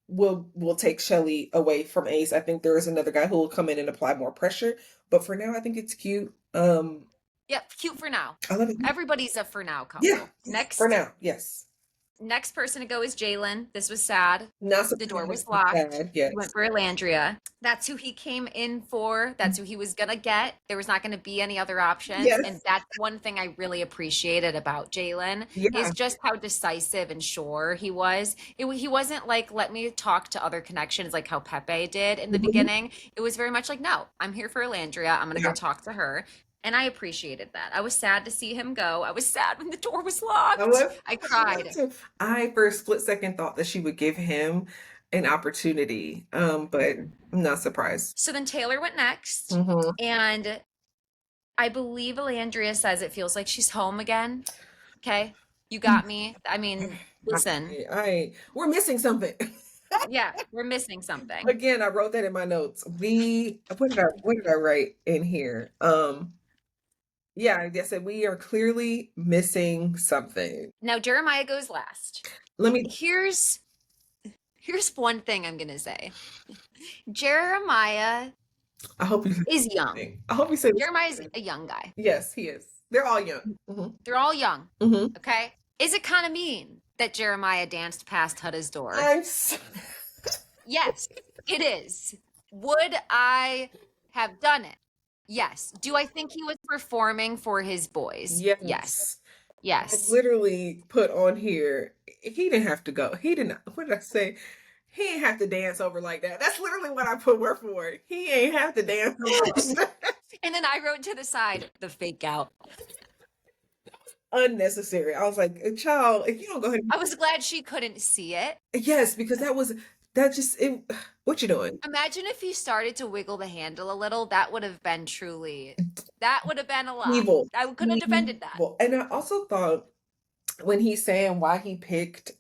will take Shelly away from Ace. I think there is another guy who will come in and apply more pressure, but for now I think it's cute. Yep, cute for now. I love it. Everybody's a for now Yeah, couple. for Next now, yes. next person to go is Jaylen. This was sad. Not The door was surprised, but locked. sad, He went yes. for Alandria. That's who he came in for. That's who he was gonna get. There was not gonna be any other options. And Yes. that's one thing I really appreciated about Jaylen Yeah. is just how decisive and sure he was. He wasn't like, let me talk to other connections like how Pepe did in the Mhm. beginning. It was very much like, no, I'm here for Alandria. I'm gonna go Yeah. talk to her. And I appreciated that. I was sad to see him go. I was sad when the door was I locked. was I I was cried. too. I for a split second thought that she would give him an opportunity, but Mhm. I'm not surprised. So then Taylor went next, Mhm. and I believe Alandria says it feels like she's home again. Okay, you got me. I mean, listen, We're missing something. yeah, we're missing something. Again, I wrote that in my notes. What did I write in here? Yeah, I said we are clearly missing something. Now Jeremiah goes last. Let me Here's one thing I'm gonna say. Jeremiah I hope you say is the same young. thing. I hope you say the Jeremiah's same thing. a young guy. Yes, he is. They're all young. They're all young. Hmm. Okay, is it kind of mean that Jeremiah danced past Huda's door? I'm so, Yes, it is. Would I have done it? Yes. Do I think he was performing for his boys? Yes. yes. I Yes. literally put on here, he didn't have to go. He didn't, what did I say? He ain't have to dance over like that. That's literally what I put word for it. He ain't have to dance over like that. And then I wrote to the side the fake out. Unnecessary. I was like, child, if you don't go ahead I was glad she couldn't see it. yes, because that just it what you doing? Imagine if he started to wiggle the handle a little. That would have been truly, that would have been a lot. Evil. I couldn't have defended that. Evil. And I also thought when he's saying why he picked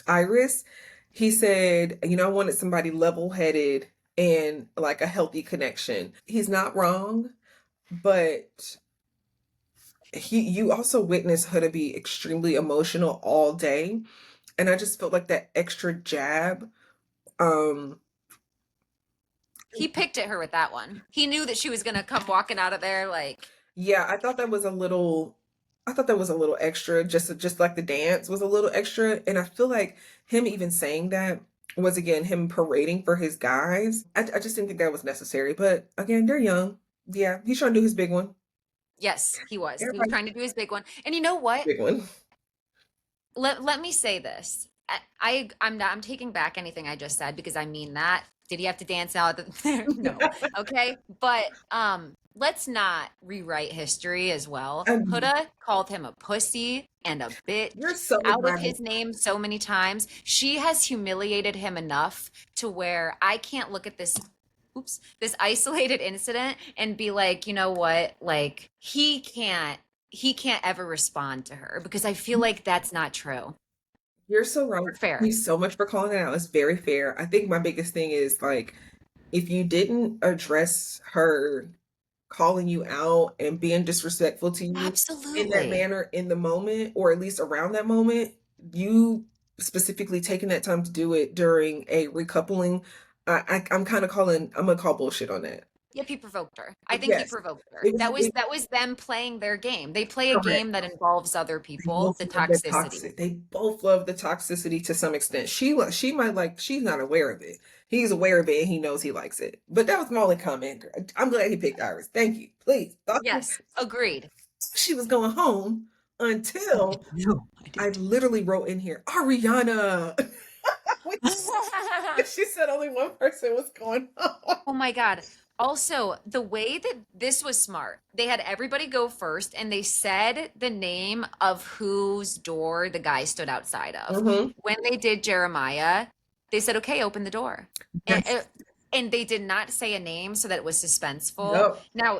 Iris, he said, I wanted somebody level-headed and like a healthy connection. He's not wrong, but you also witnessed her to be extremely emotional all day. And I just felt like that extra jab. Um, He picked at her with that one. He knew that she was going to come walking out of there like, yeah, I thought that was a little extra, just like the dance was a little extra. And I feel like him even saying that was again him parading for his guys. I just didn't think that was necessary. But again, they're young. Yeah, he's trying to do his big one. yes, he was. He was Everybody's trying to do his big one. And you know what? big one. Let me say this. I'm taking back anything I just said because I mean that. Did he have to dance out there? No. Okay. But let's not rewrite history as well. Um, Huda called him a pussy and a you're bitch so out of right. his name so many times. She has humiliated him enough to where I can't look at this isolated incident and be like, you know what? Like he can't ever respond to her because I feel like that's not true You're so right. or Thank fair. you so much for calling it out. It's very fair. I think my biggest thing is like if you didn't address her calling you out and being disrespectful to you in that Absolutely. manner in the moment, or at least around that moment, you specifically taking that time to do it during a recoupling, I'm gonna call bullshit on that. Yep, he provoked her. I think he Yes. provoked her. It was That was them playing their game. They play a correct. game that involves other They people, both the love the toxicity. toxic. They both love the toxicity to some extent. She might like. She's not aware of it. He's aware of it, and he knows he likes it. But that was my only comment. I'm glad he picked Iris. Thank you. Please. Yes, agreed. She was going home until No, I I did. literally wrote in here Ariana. When she said only one person was going home. Oh my God. Also, the way that this was smart, they had everybody go first and they said the name of whose door the guy stood outside of. Mm-hmm. When they did Jeremiah, they said, okay, open the door. And, Yes. and they did not say a name so that it was suspenseful. Yep. Now,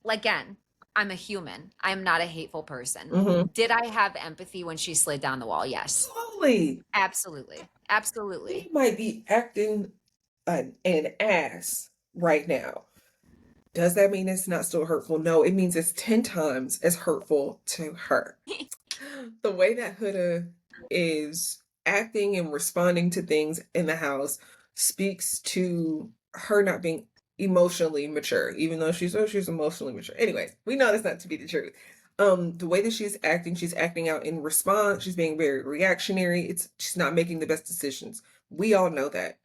again, I'm a human. I'm not a hateful person. Mm-hmm. Did I have empathy when she slid down the wall? Yes. Slowly. Absolutely. Absolutely. He might be acting an ass right now. Does that mean it's not still hurtful? No, it means it's 10 times as hurtful to her. The way that Huda is acting and responding to things in the house speaks to her not being emotionally mature, even though she's emotionally mature. Anyways, we know that's not to be the truth. The way that she's acting out in response. She's being very reactionary. She's not making the best decisions. We all know that.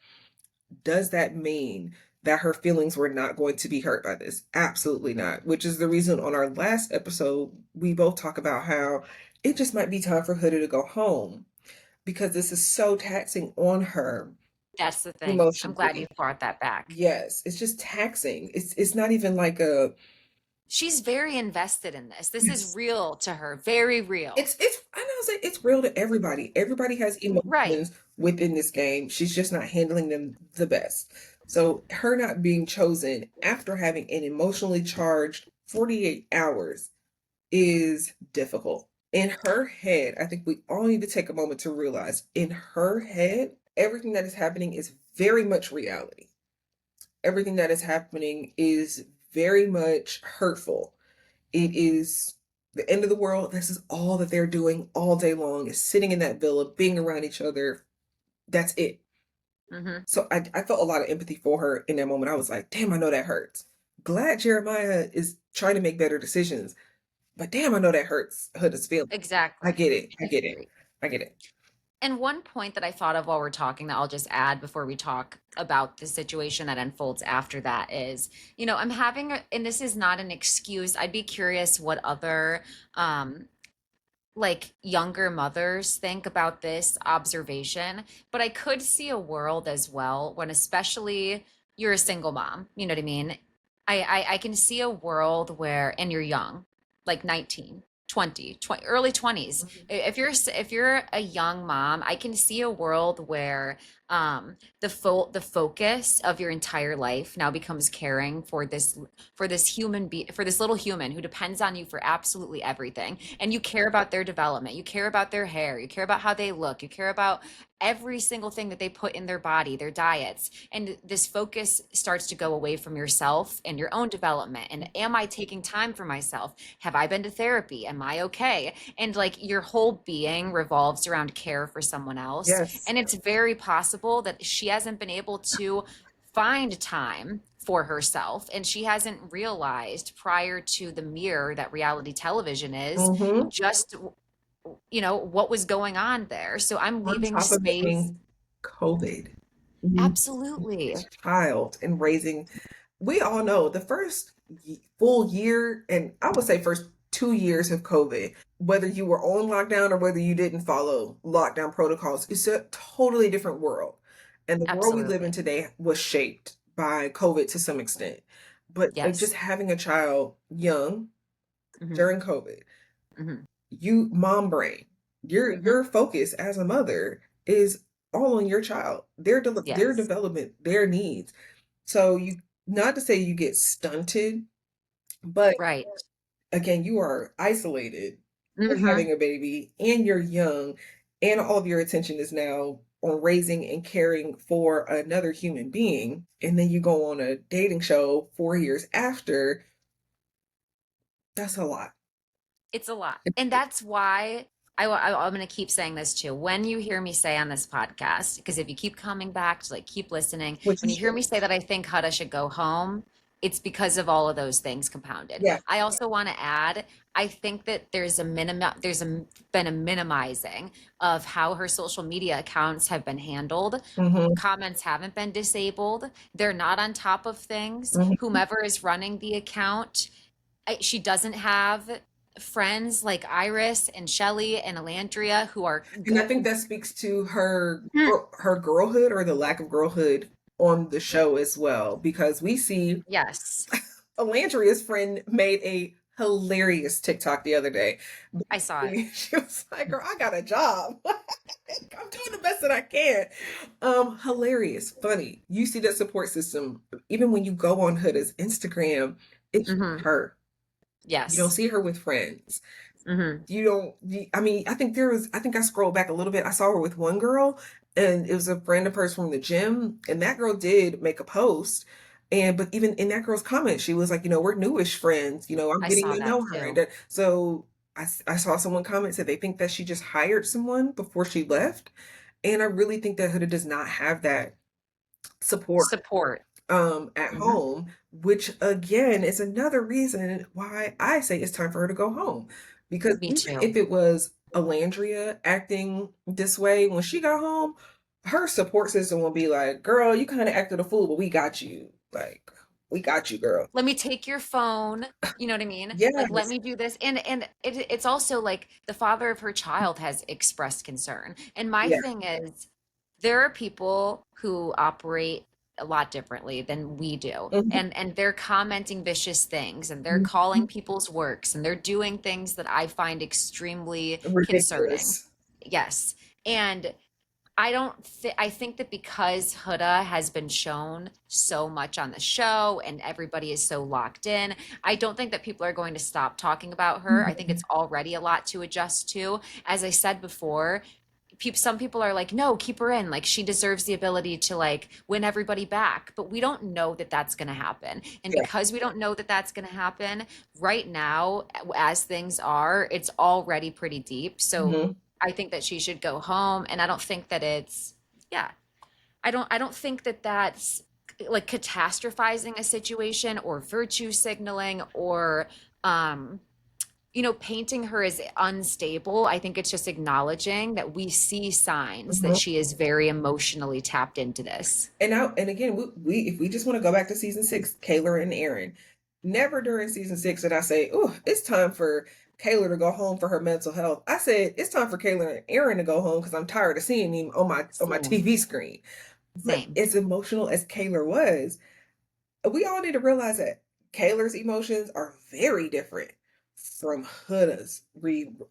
Does that mean that her feelings were not going to be hurt by this? Absolutely not. Which is the reason on our last episode, we both talk about how it just might be time for Huda to go home because this is so taxing on her That's the thing. I'm glad you emotionally. brought that back. Yes, it's just taxing. It's not even like a She's very invested in this. This is yes. real to her, very real. It's I know say it's real to everybody. Everybody has Right. emotions within this game. She's just not handling them the best. So her not being chosen after having an emotionally charged 48 hours is difficult. In her head, I think we all need to take a moment to realize in her head, everything that is happening is very much reality. Everything that is happening is very much hurtful. It is the end of the world. This is all that they're doing all day long is sitting in that villa, being around each other. That's it. Hmm. So I felt a lot of empathy for her in that moment. I was like, damn, I know that hurts. Glad Jeremiah is trying to make better decisions, but damn, I know that hurts Huda's feelings. I Exactly. get it. I I get it. agree. I get it. And one point that I thought of while we're talking that I'll just add before we talk about the situation that unfolds after that is, I'm and this is not an excuse. I'd be curious what other um, like younger mothers think about this observation, but I could see a world as well when especially you're a single mom, you know what I mean? I can see a world where and you're young, like 19, 20, early 20s. Mhm. If you're a young mom, I can see a world where the focus of your entire life now becomes caring for this little human who depends on you for absolutely everything, and you care about their development, you care about their hair, you care about how they look, you care about every single thing that they put in their body, their diets, and this focus starts to go away from yourself and your own development. And am I taking time for myself? Have I been to therapy? Am I okay? And like your whole being revolves around care for someone else. Yes. And it's very possible that she hasn't been able to find time for herself, and she hasn't realized prior to the mirror that reality television is Mm-hmm. just what was going on there. So I'm On leaving top of it space. being COVID. Mhm. Absolutely. Child and raising we all know the first full year, and I would say first 2 years of COVID, whether you were on lockdown or whether you didn't follow lockdown protocols, it's a totally different world. And the world we live in Absolutely. today was shaped by COVID to some extent. But just Yes. having a child young Hmm. during COVID, Hmm. you mom brain, Hmm. your focus as a mother is all on your child, their Yes. development, their needs. So you not to say you get stunted, but Right. again, you are isolated with Hmm. having a baby and you're young and all of your attention is now on raising and caring for another human being. And then you go on a dating show 4 years after, that's a lot. It's a lot. And that's why I'm going to keep saying this too. When you hear me say on this podcast, because if you keep coming back to like keep listening, Which when is you hear true. me say that I think Huda should go home, it's because of all of those things compounded. Yeah. I also want to add, I think that been a minimizing of how her social media accounts have been handled. Hmm. Comments haven't been disabled. They're not on top of things. Hmm. Whomever is running the account, she doesn't have friends like Iris and Shelly and Alandria who are And I think that speaks to her mm, her girlhood or the lack of girlhood on the show as well, because we see yes, Alandria's friend made a hilarious TikTok the other day. I saw it. Basically, she was like, "Girl, I got a job. I'm doing the best that I can." Hilarious, funny. You see that support system even when you go on Huda's Instagram. It's Hmm. her. You don't Yes. see her with friends. Hmm. You don't. I mean, I think there was. I think I scrolled back a little bit. I saw her with one girl, and it was a random person from the gym, and that girl did make a post. And but even in that girl's comment, she was like, we're newish friends. I'm I getting saw to that know her, and too. that, so I saw someone comment said they think that she just hired someone before she left, and I really think that Huda does not have that support Support. at Hmm. home, which again is another reason why I say it's time for her to go home. Because Me even too. if it was Alandria acting this way when she got home, her support system will be like, "Girl, you kind of acted a fool, but we got you. Like, we got you, girl." Let me take your phone. You know what I mean? Like, let Yes. me do this. And it's also like the father of her child has expressed concern. And my Yeah. thing is, there are people who operate a lot differently than we do. Mhm. And they're commenting vicious things and they're calling Mhm. people's works and they're doing things that I find extremely concerning. Ridiculous. Yes. And I think that because Huda has been shown so much on the show and everybody is so locked in, I don't think that people are going to stop talking about her. I think Mhm. it's already a lot to adjust to. As I said before, some people are like, no, keep her in. Like she deserves the ability to like win everybody back. But we don't know that that's going to happen. And Yeah. because we don't know that that's going to happen right now, as things are, it's already pretty deep. So Mhm. I think that she should go home. And I don't think that it's, yeah, I don't think that that's like catastrophizing a situation or virtue signaling or, um, painting her as unstable. I think it's just acknowledging that we see signs that Mhm. she is very emotionally tapped into this. And again, we if we just want to go back to season 6, Kayla and Aaron, never during season 6 did I say, "Oh, it's time for Kayla to go home for her mental health." I said it's time for Kayla and Aaron to go home because I'm tired of seeing him on my Same. TV screen. But Same. as emotional as Kayla was, we all need to realize that Kayla's emotions are very different from Huda's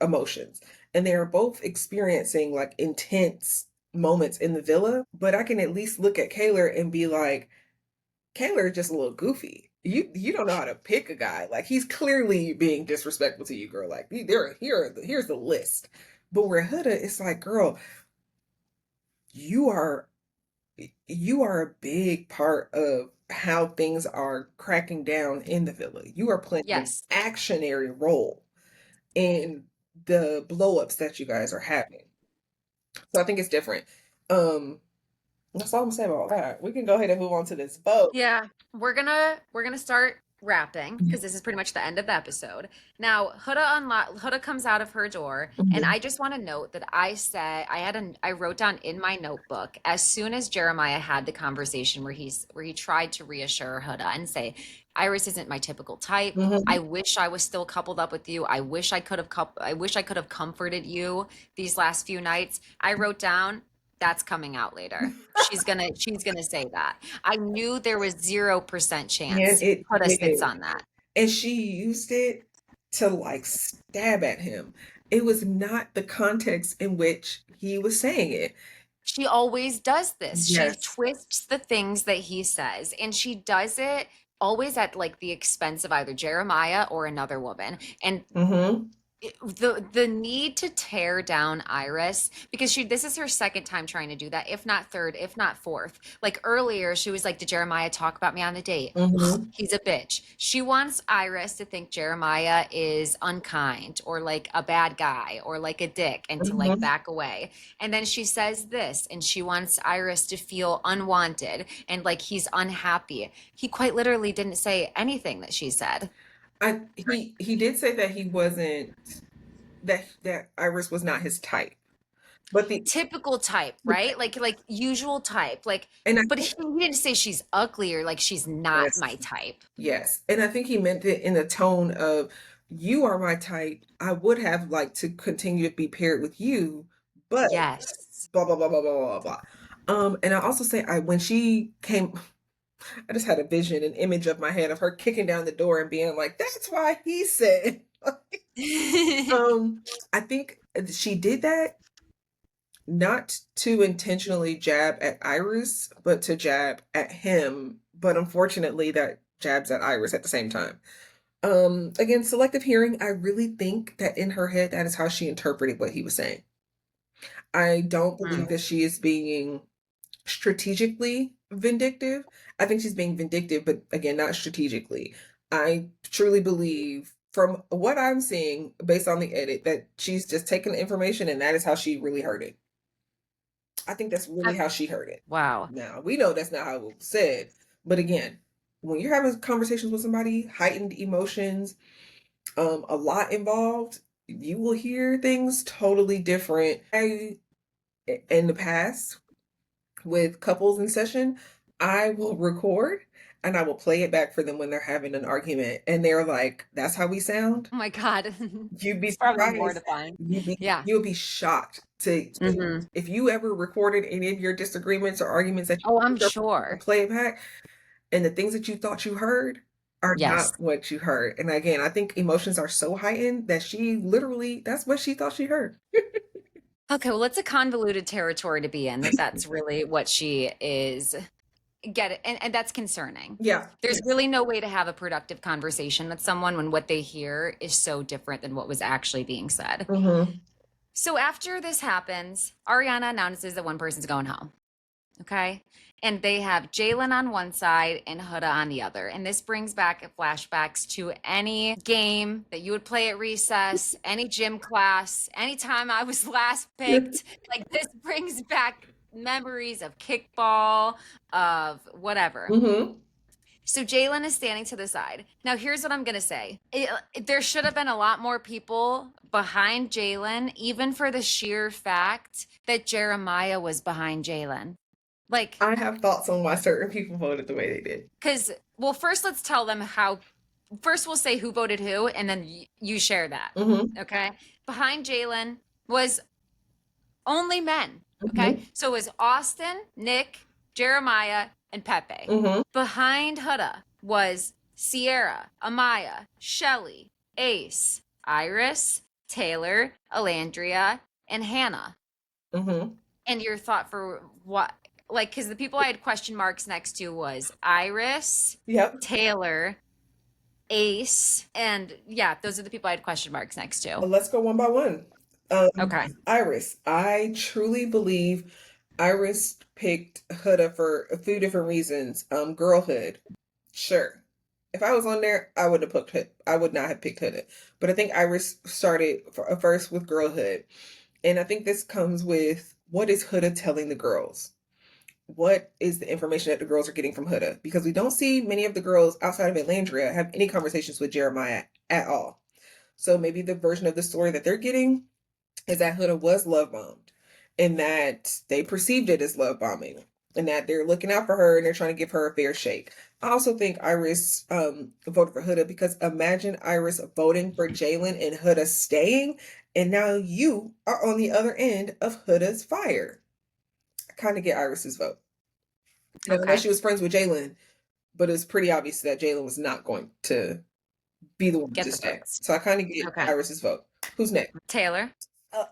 emotions, and they are both experiencing like intense moments in the villa. But I can at least look at Kayla and be like, Kayla is just a little goofy. You don't know how to pick a guy. Like he's clearly being disrespectful to you, girl. Like here's the list. But where Huda, it's like, girl, you are you are a big part of how things are cracking down in the villa. You are playing an Yes. actionary role in the blowups that you guys are having. So I think it's different. Um, that's all I'm saying about that. We can go ahead and move on to this vote. Yeah, we're gonna start wrapping because this is pretty much the end of the episode. Now, Huda comes out of her door, and Mhm. I just want to note that I wrote down in my notebook as soon as Jeremiah had the conversation where he tried to reassure Huda and say, Iris isn't my typical type. I Mhm. wish I was still coupled up with you. I wish I could have comforted you these last few nights. I wrote down that's coming out later. She's gonna say that. I knew there was 0% And chance it Huda sits did. on that. And she used it to like stab at him. It was not the context in which he was saying it. She always does this. She Yes. twists the things that he says, and she does it always at like the expense of either Jeremiah or another woman. And Mm-hmm. the need to tear down Iris, because this is her second time trying to do that, if not third, if not fourth. Like earlier, she was like, "Did Jeremiah talk about me on the date?" Mm-hmm. He's a bitch. She wants Iris to think Jeremiah is unkind or like a bad guy or like a dick and to like Mm-hmm. back away. And then she says this, and she wants Iris to feel unwanted and like he's unhappy. He quite literally didn't say anything that she said. He did say that he wasn't that Iris was not his type. But the Typical type, right? Like usual type. Like, and I but think he didn't say she's ugly or like she's not yes, my type. yes. And I think he meant it in the tone of you are my type. I would have liked to continue to be paired with you, but Yes. blah blah blah blah blah blah blah. And I also say I when she came I just had a vision, an image of my head of her kicking down the door and being like, that's why he said. um, I think she did that not to intentionally jab at Iris, but to jab at him. But unfortunately, that jabs at Iris at the same time. Again, selective hearing, I really think that in her head, that is how she interpreted what he was saying. I don't believe Hmm. that she is being strategically vindictive. I think she's being vindictive, but again, not strategically. I truly believe from what I'm seeing based on the edit that she's just taking the information and that is how she really heard it. I think that's really how she heard it. Wow. Now, we know that's not how it was said, but again, when you're having conversations with somebody, heightened emotions, a lot involved, you will hear things totally different. In the past, with couples in session, I will record and I will play it back for them when they're having an argument and they're like, that's how we sound. Oh my God. You'd be It's probably surprised. mortifying. You'd be Yeah. you'll be shocked to Hmm. if you ever recorded any of your disagreements or arguments that Oh, I'm you sure. play it back and the things that you thought you heard are not Yes. what you heard. And again, I think emotions are so heightened that she literally that's what she thought she heard. Okay, well, it's a convoluted territory to be in that that's really what she is. Get it. And that's concerning. Yeah. There's Yes. really no way to have a productive conversation with someone when what they hear is so different than what was actually being said. Mm-hmm. So after this happens, Ariana announces that one person's going home. Okay. And they have Jaylen on one side and Huda on the other. And this brings back flashbacks to any game that you would play at recess, any gym class, anytime I was last picked. Like this brings back memories of kickball, of whatever. Mm-hmm. So Jaylen is standing to the side. Now, here's what I'm going to say. There should have been a lot more people behind Jaylen, even for the sheer fact that Jeremiah was behind Jaylen. Like, I have thoughts on why certain people voted the way they did. because, well, first let's tell them how, first we'll say who voted who, and then you share that. Mm-hmm. Okay. Behind Jaylen was only men. Okay. Mm-hmm. So it was Austin, Nick, Jeremiah, and Pepe. Mm-hmm. Behind Huda was Sierra, Amaya, Shelly, Ace, Iris, Taylor, Alandria, and Hannah. Mm-hmm. And your thought for what, like, because the people I had question marks next to was Iris, Yep. Taylor, Ace, and yeah, those are the people I had question marks next to. Let's go one by one. Okay. Iris. I truly believe Iris picked Huda for a few different reasons. Girlhood. Sure. If I was on there, I would have picked Huda. I would not have picked Huda. But I think Iris started first with girlhood. And I think this comes with what is Huda telling the girls? What is the information that the girls are getting from Huda? Because we don't see many of the girls outside of Alandria have any conversations with Jeremiah at all. So maybe the version of the story that they're getting is that Huda was love bombed and that they perceived it as love bombing and that they're looking out for her and they're trying to give her a fair shake. I also think Iris voted for Huda because imagine Iris voting for Jaylen and Huda staying, and now you are on the other end of Huda's fire. I kind of get Iris's vote. Now, I know Okay. she was friends with Jaylen, but it's pretty obvious that Jaylen was not going to be the one Get to the stay. votes. So I kind of get Okay. Iris's vote. Who's next? Taylor.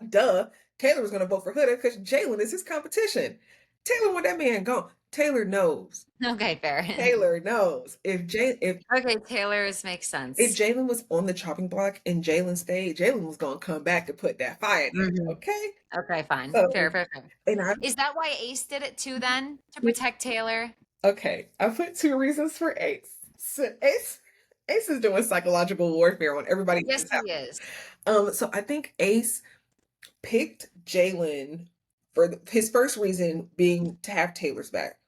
Duh. Taylor was going to vote for Huda because Jaylen is his competition. Taylor want that man gone. Taylor knows. Okay, fair. Taylor knows. Okay, Taylor's makes If sense. Jaylen was on the chopping block and Jaylen stayed, Jaylen was gonna come back and put that fire down. Hmm. Okay. Okay, fine. So Fair, fair, fair. and I Is that why Ace did it too then? To protect Taylor? okay, I put two reasons for Ace. So Ace is doing psychological warfare on everybody in Yes, his he house. is. So I think Ace picked Jaylen for his first reason being to have Taylor's back.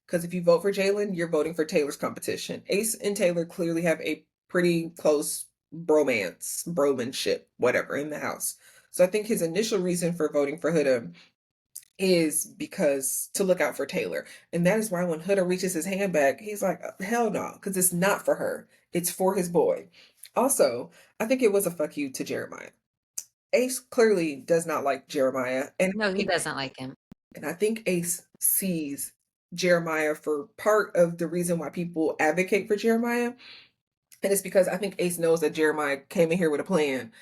Because if you vote for Jaylen, you're voting for Taylor's competition. Ace and Taylor clearly have a pretty close bromance, bromanship, whatever, in the house. So I think his initial reason for voting for Huda is because to look out for Taylor. And that is why when Huda reaches his hand back, he's like, hell no, because it's not for her. It's for his boy. Also, I think it was a fuck you to Jeremiah. Ace clearly does not like Jeremiah. No, he doesn't like him. And I think Ace sees Jeremiah for part of the reason why people advocate for Jeremiah. And it's because I think Ace knows that Jeremiah came in here with a plan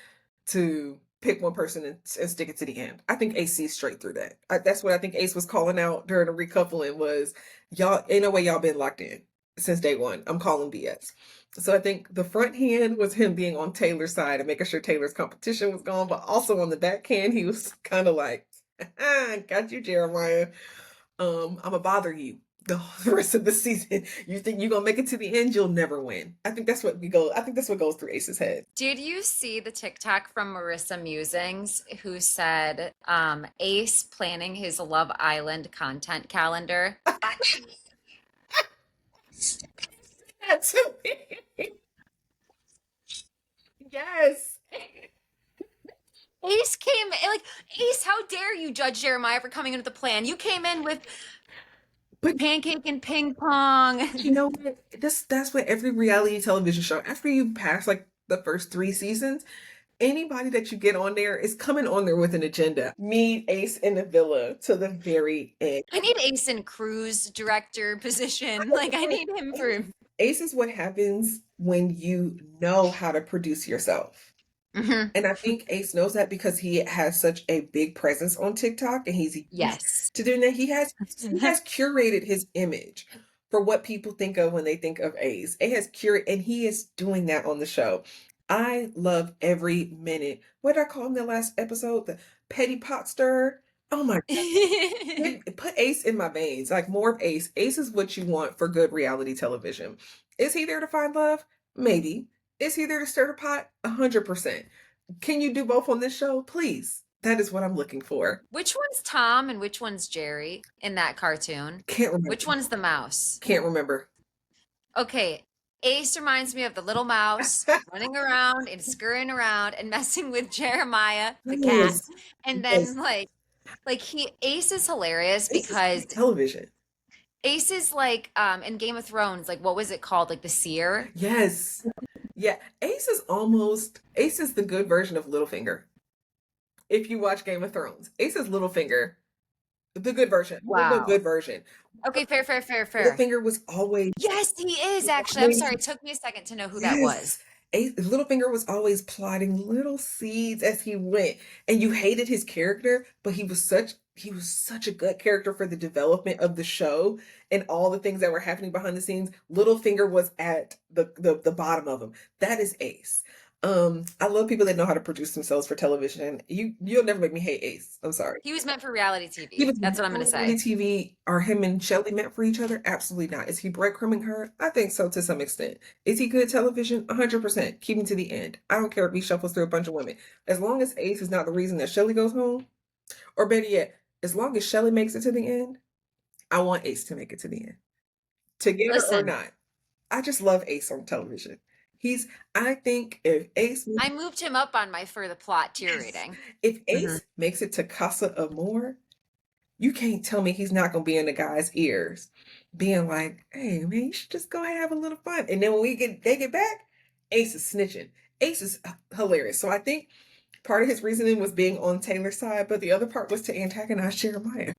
to pick one person and stick it to the end. I think Ace sees straight through that. That's what I think Ace was calling out during the recoupling was y'all, ain't no way y'all been locked in since day one. I'm calling BS. So I think the front hand was him being on Taylor's side and making sure Taylor's competition was gone, but also on the back hand, he was kind of like, got you, Jeremiah. I'm gonna bother you the rest of the season. You think you're gonna make it to the end, you'll never win. I think that's what goes through Ace's head. Did you see the TikTok from Marissa Musings who said Ace planning his Love Island content calendar? That's yes. Ace came like Ace, how dare you judge Jeremiah for coming into the plan? You came in with But pancake and ping pong. you know what? That's what every reality television show, after you pass like the first 3 seasons, anybody that you get on there is coming on there with an agenda. Meet Ace in the villa to the very end. I need Ace in cruise director position. Like I need him for Ace is what happens when you know how to produce yourself. Mhm. And I think Ace knows that because he has such a big presence on TikTok and he's used Yes. to doing that. He has curated his image for what people think of when they think of Ace. It has curated and he is doing that on the show. I love every minute. What did I call him the last episode? The petty pot stirrer. Oh my put Ace in my veins. Like more of Ace. Ace is what you want for good reality television. Is he there to find love? Maybe. Is he there to stir the pot? 100%. Can you do both on this show? Please. That is what I'm looking for. Which one's Tom and which one's Jerry in that cartoon? Can't remember. Which one's the mouse? Can't remember. Okay, Ace reminds me of the little mouse running around and scurrying around and messing with Jeremiah, the cat. Yes. And Yes. then like he Ace is hilarious This is because television. Ace is like in Game of Thrones, like what was it called? Like the seer? Yes. Yeah. Ace is the good version of Littlefinger. If you watch Game of Thrones, Ace is Littlefinger, the good version. The Wow. good version. Okay, fair, fair, fair, fair. Littlefinger was always Yes, he is actually. I'm sorry, it took me a second to know who that was. yes. Littlefinger was always plotting little seeds as he went, and you hated his character, but he was such a good character for the development of the show and all the things that were happening behind the scenes. Littlefinger was at the bottom of them. That is Ace. I love people that know how to produce themselves for television. You'll never make me hate Ace. I'm sorry. He was meant for reality He TV. was That's what I'm gonna reality say. TV. Are him and Shelly meant for each other? Absolutely not. Is he breadcrumbing her? I think so to some extent. Is he good television? 100%. Keep him to the end. I don't care if he shuffles through a bunch of women. As long as Ace is not the reason that Shelly goes home, or better yet, as long as Shelly makes it to the end, I want Ace to make it to the end. Together or Listen, not. I just love Ace on television. I think if Ace I moved him up on my for the plot tier yes, rating. if Mhm. Ace makes it to Casa Amor, you can't tell me he's not gonna be in the guy's ears, being like, "Hey man, you should just go and have a little fun." And then when they get back, Ace is snitching. Ace is hilarious. So I think part of his reasoning was being on Taylor's side, but the other part was to antagonize Jeremiah.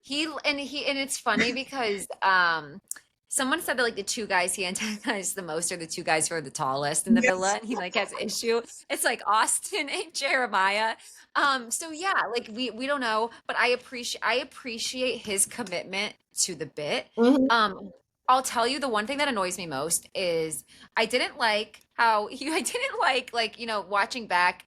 And it's funny because someone said that like the two guys he antagonized the most are the two guys who are the tallest in the villa Yes. and he like has issue. It's like Austin and Jeremiah. So yeah, like we don't know, but I appreciate his commitment to the bit. Mhm. Um, I'll tell you the one thing that annoys me most is I didn't like how he I didn't like, watching back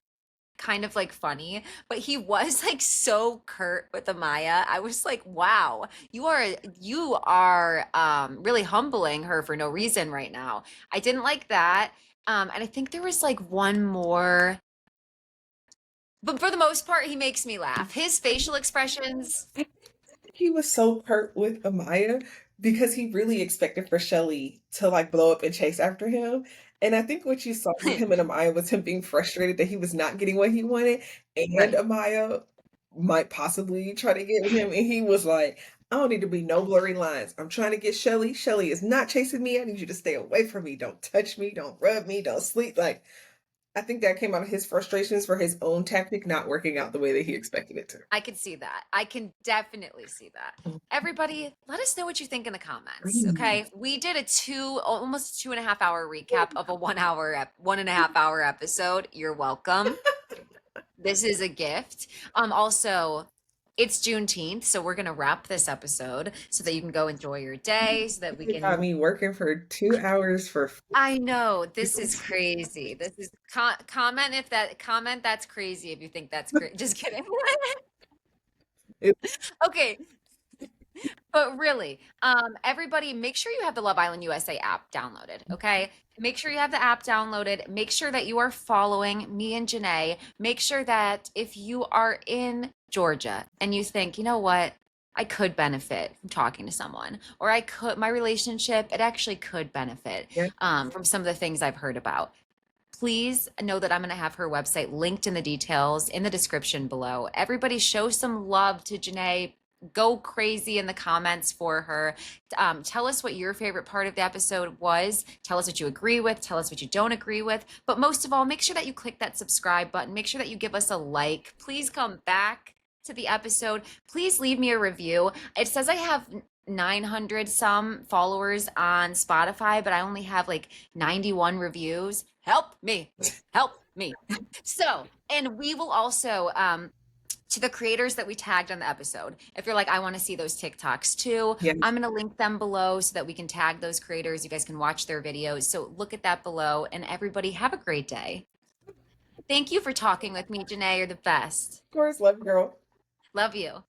kind of like funny, but he was like so curt with Amaya. I was like, wow, you are really humbling her for no reason right now. I didn't like that. And I think there was like one more, but for the most part, he makes me laugh. His facial expressions. He was so hurt with Amaya because he really expected for Shelly to like blow up and chase after him. And I think what you saw with him and Amaya was him being frustrated that he was not getting what he wanted, and Right. Amaya might possibly try to get with him. And he was like, I don't need to be no blurry lines. I'm trying to get Shelly. Shelly is not chasing me. I need you to stay away from me. Don't touch me. Don't rub me. Don't sleep. Like, I think that came out of his frustrations for his own tactic not working out the way that he expected it to. I could see that. I can definitely see that. Everybody, let us know what you think in the comments. Please. Okay. We did a almost 2.5 hour recap of a 1.5 hour episode. You're welcome. This is a gift. Also, it's Juneteenth, so we're gonna wrap this episode so that you can go enjoy your day, so that we It got can. me working for 2 hours for I know this is crazy. This is comment that's crazy if you think that's crazy. Just kidding. it. Okay, but really, everybody, make sure you have the Love Island USA app downloaded, okay? Make sure you have the app downloaded. Make sure that you are following me and Janae. Make sure that if you are in Georgia and you think, you know what, I could benefit from talking to someone, or my relationship, it actually could benefit Yeah, from some of the things I've heard about. Please know that I'm going to have her website linked in the details in the description below. Everybody show some love to Janae. Go crazy in the comments for her. Tell us what your favorite part of the episode was. Tell us what you agree with. Tell us what you don't agree with. But most of all, make sure that you click that subscribe button. Make sure that you give us a like. Please come back to the episode. Please leave me a review. It says I have 900 some followers on Spotify, but I only have like 91 reviews. Help me. Help me. So, and we will also to the creators that we tagged on the episode. If you're like, I want to see those TikToks too, yeah. I'm going to link them below so that we can tag those creators. You guys can watch their videos. So look at that below, and everybody have a great day. Thank you for talking with me, Janae. You're the best. Of course, love girl. Love you.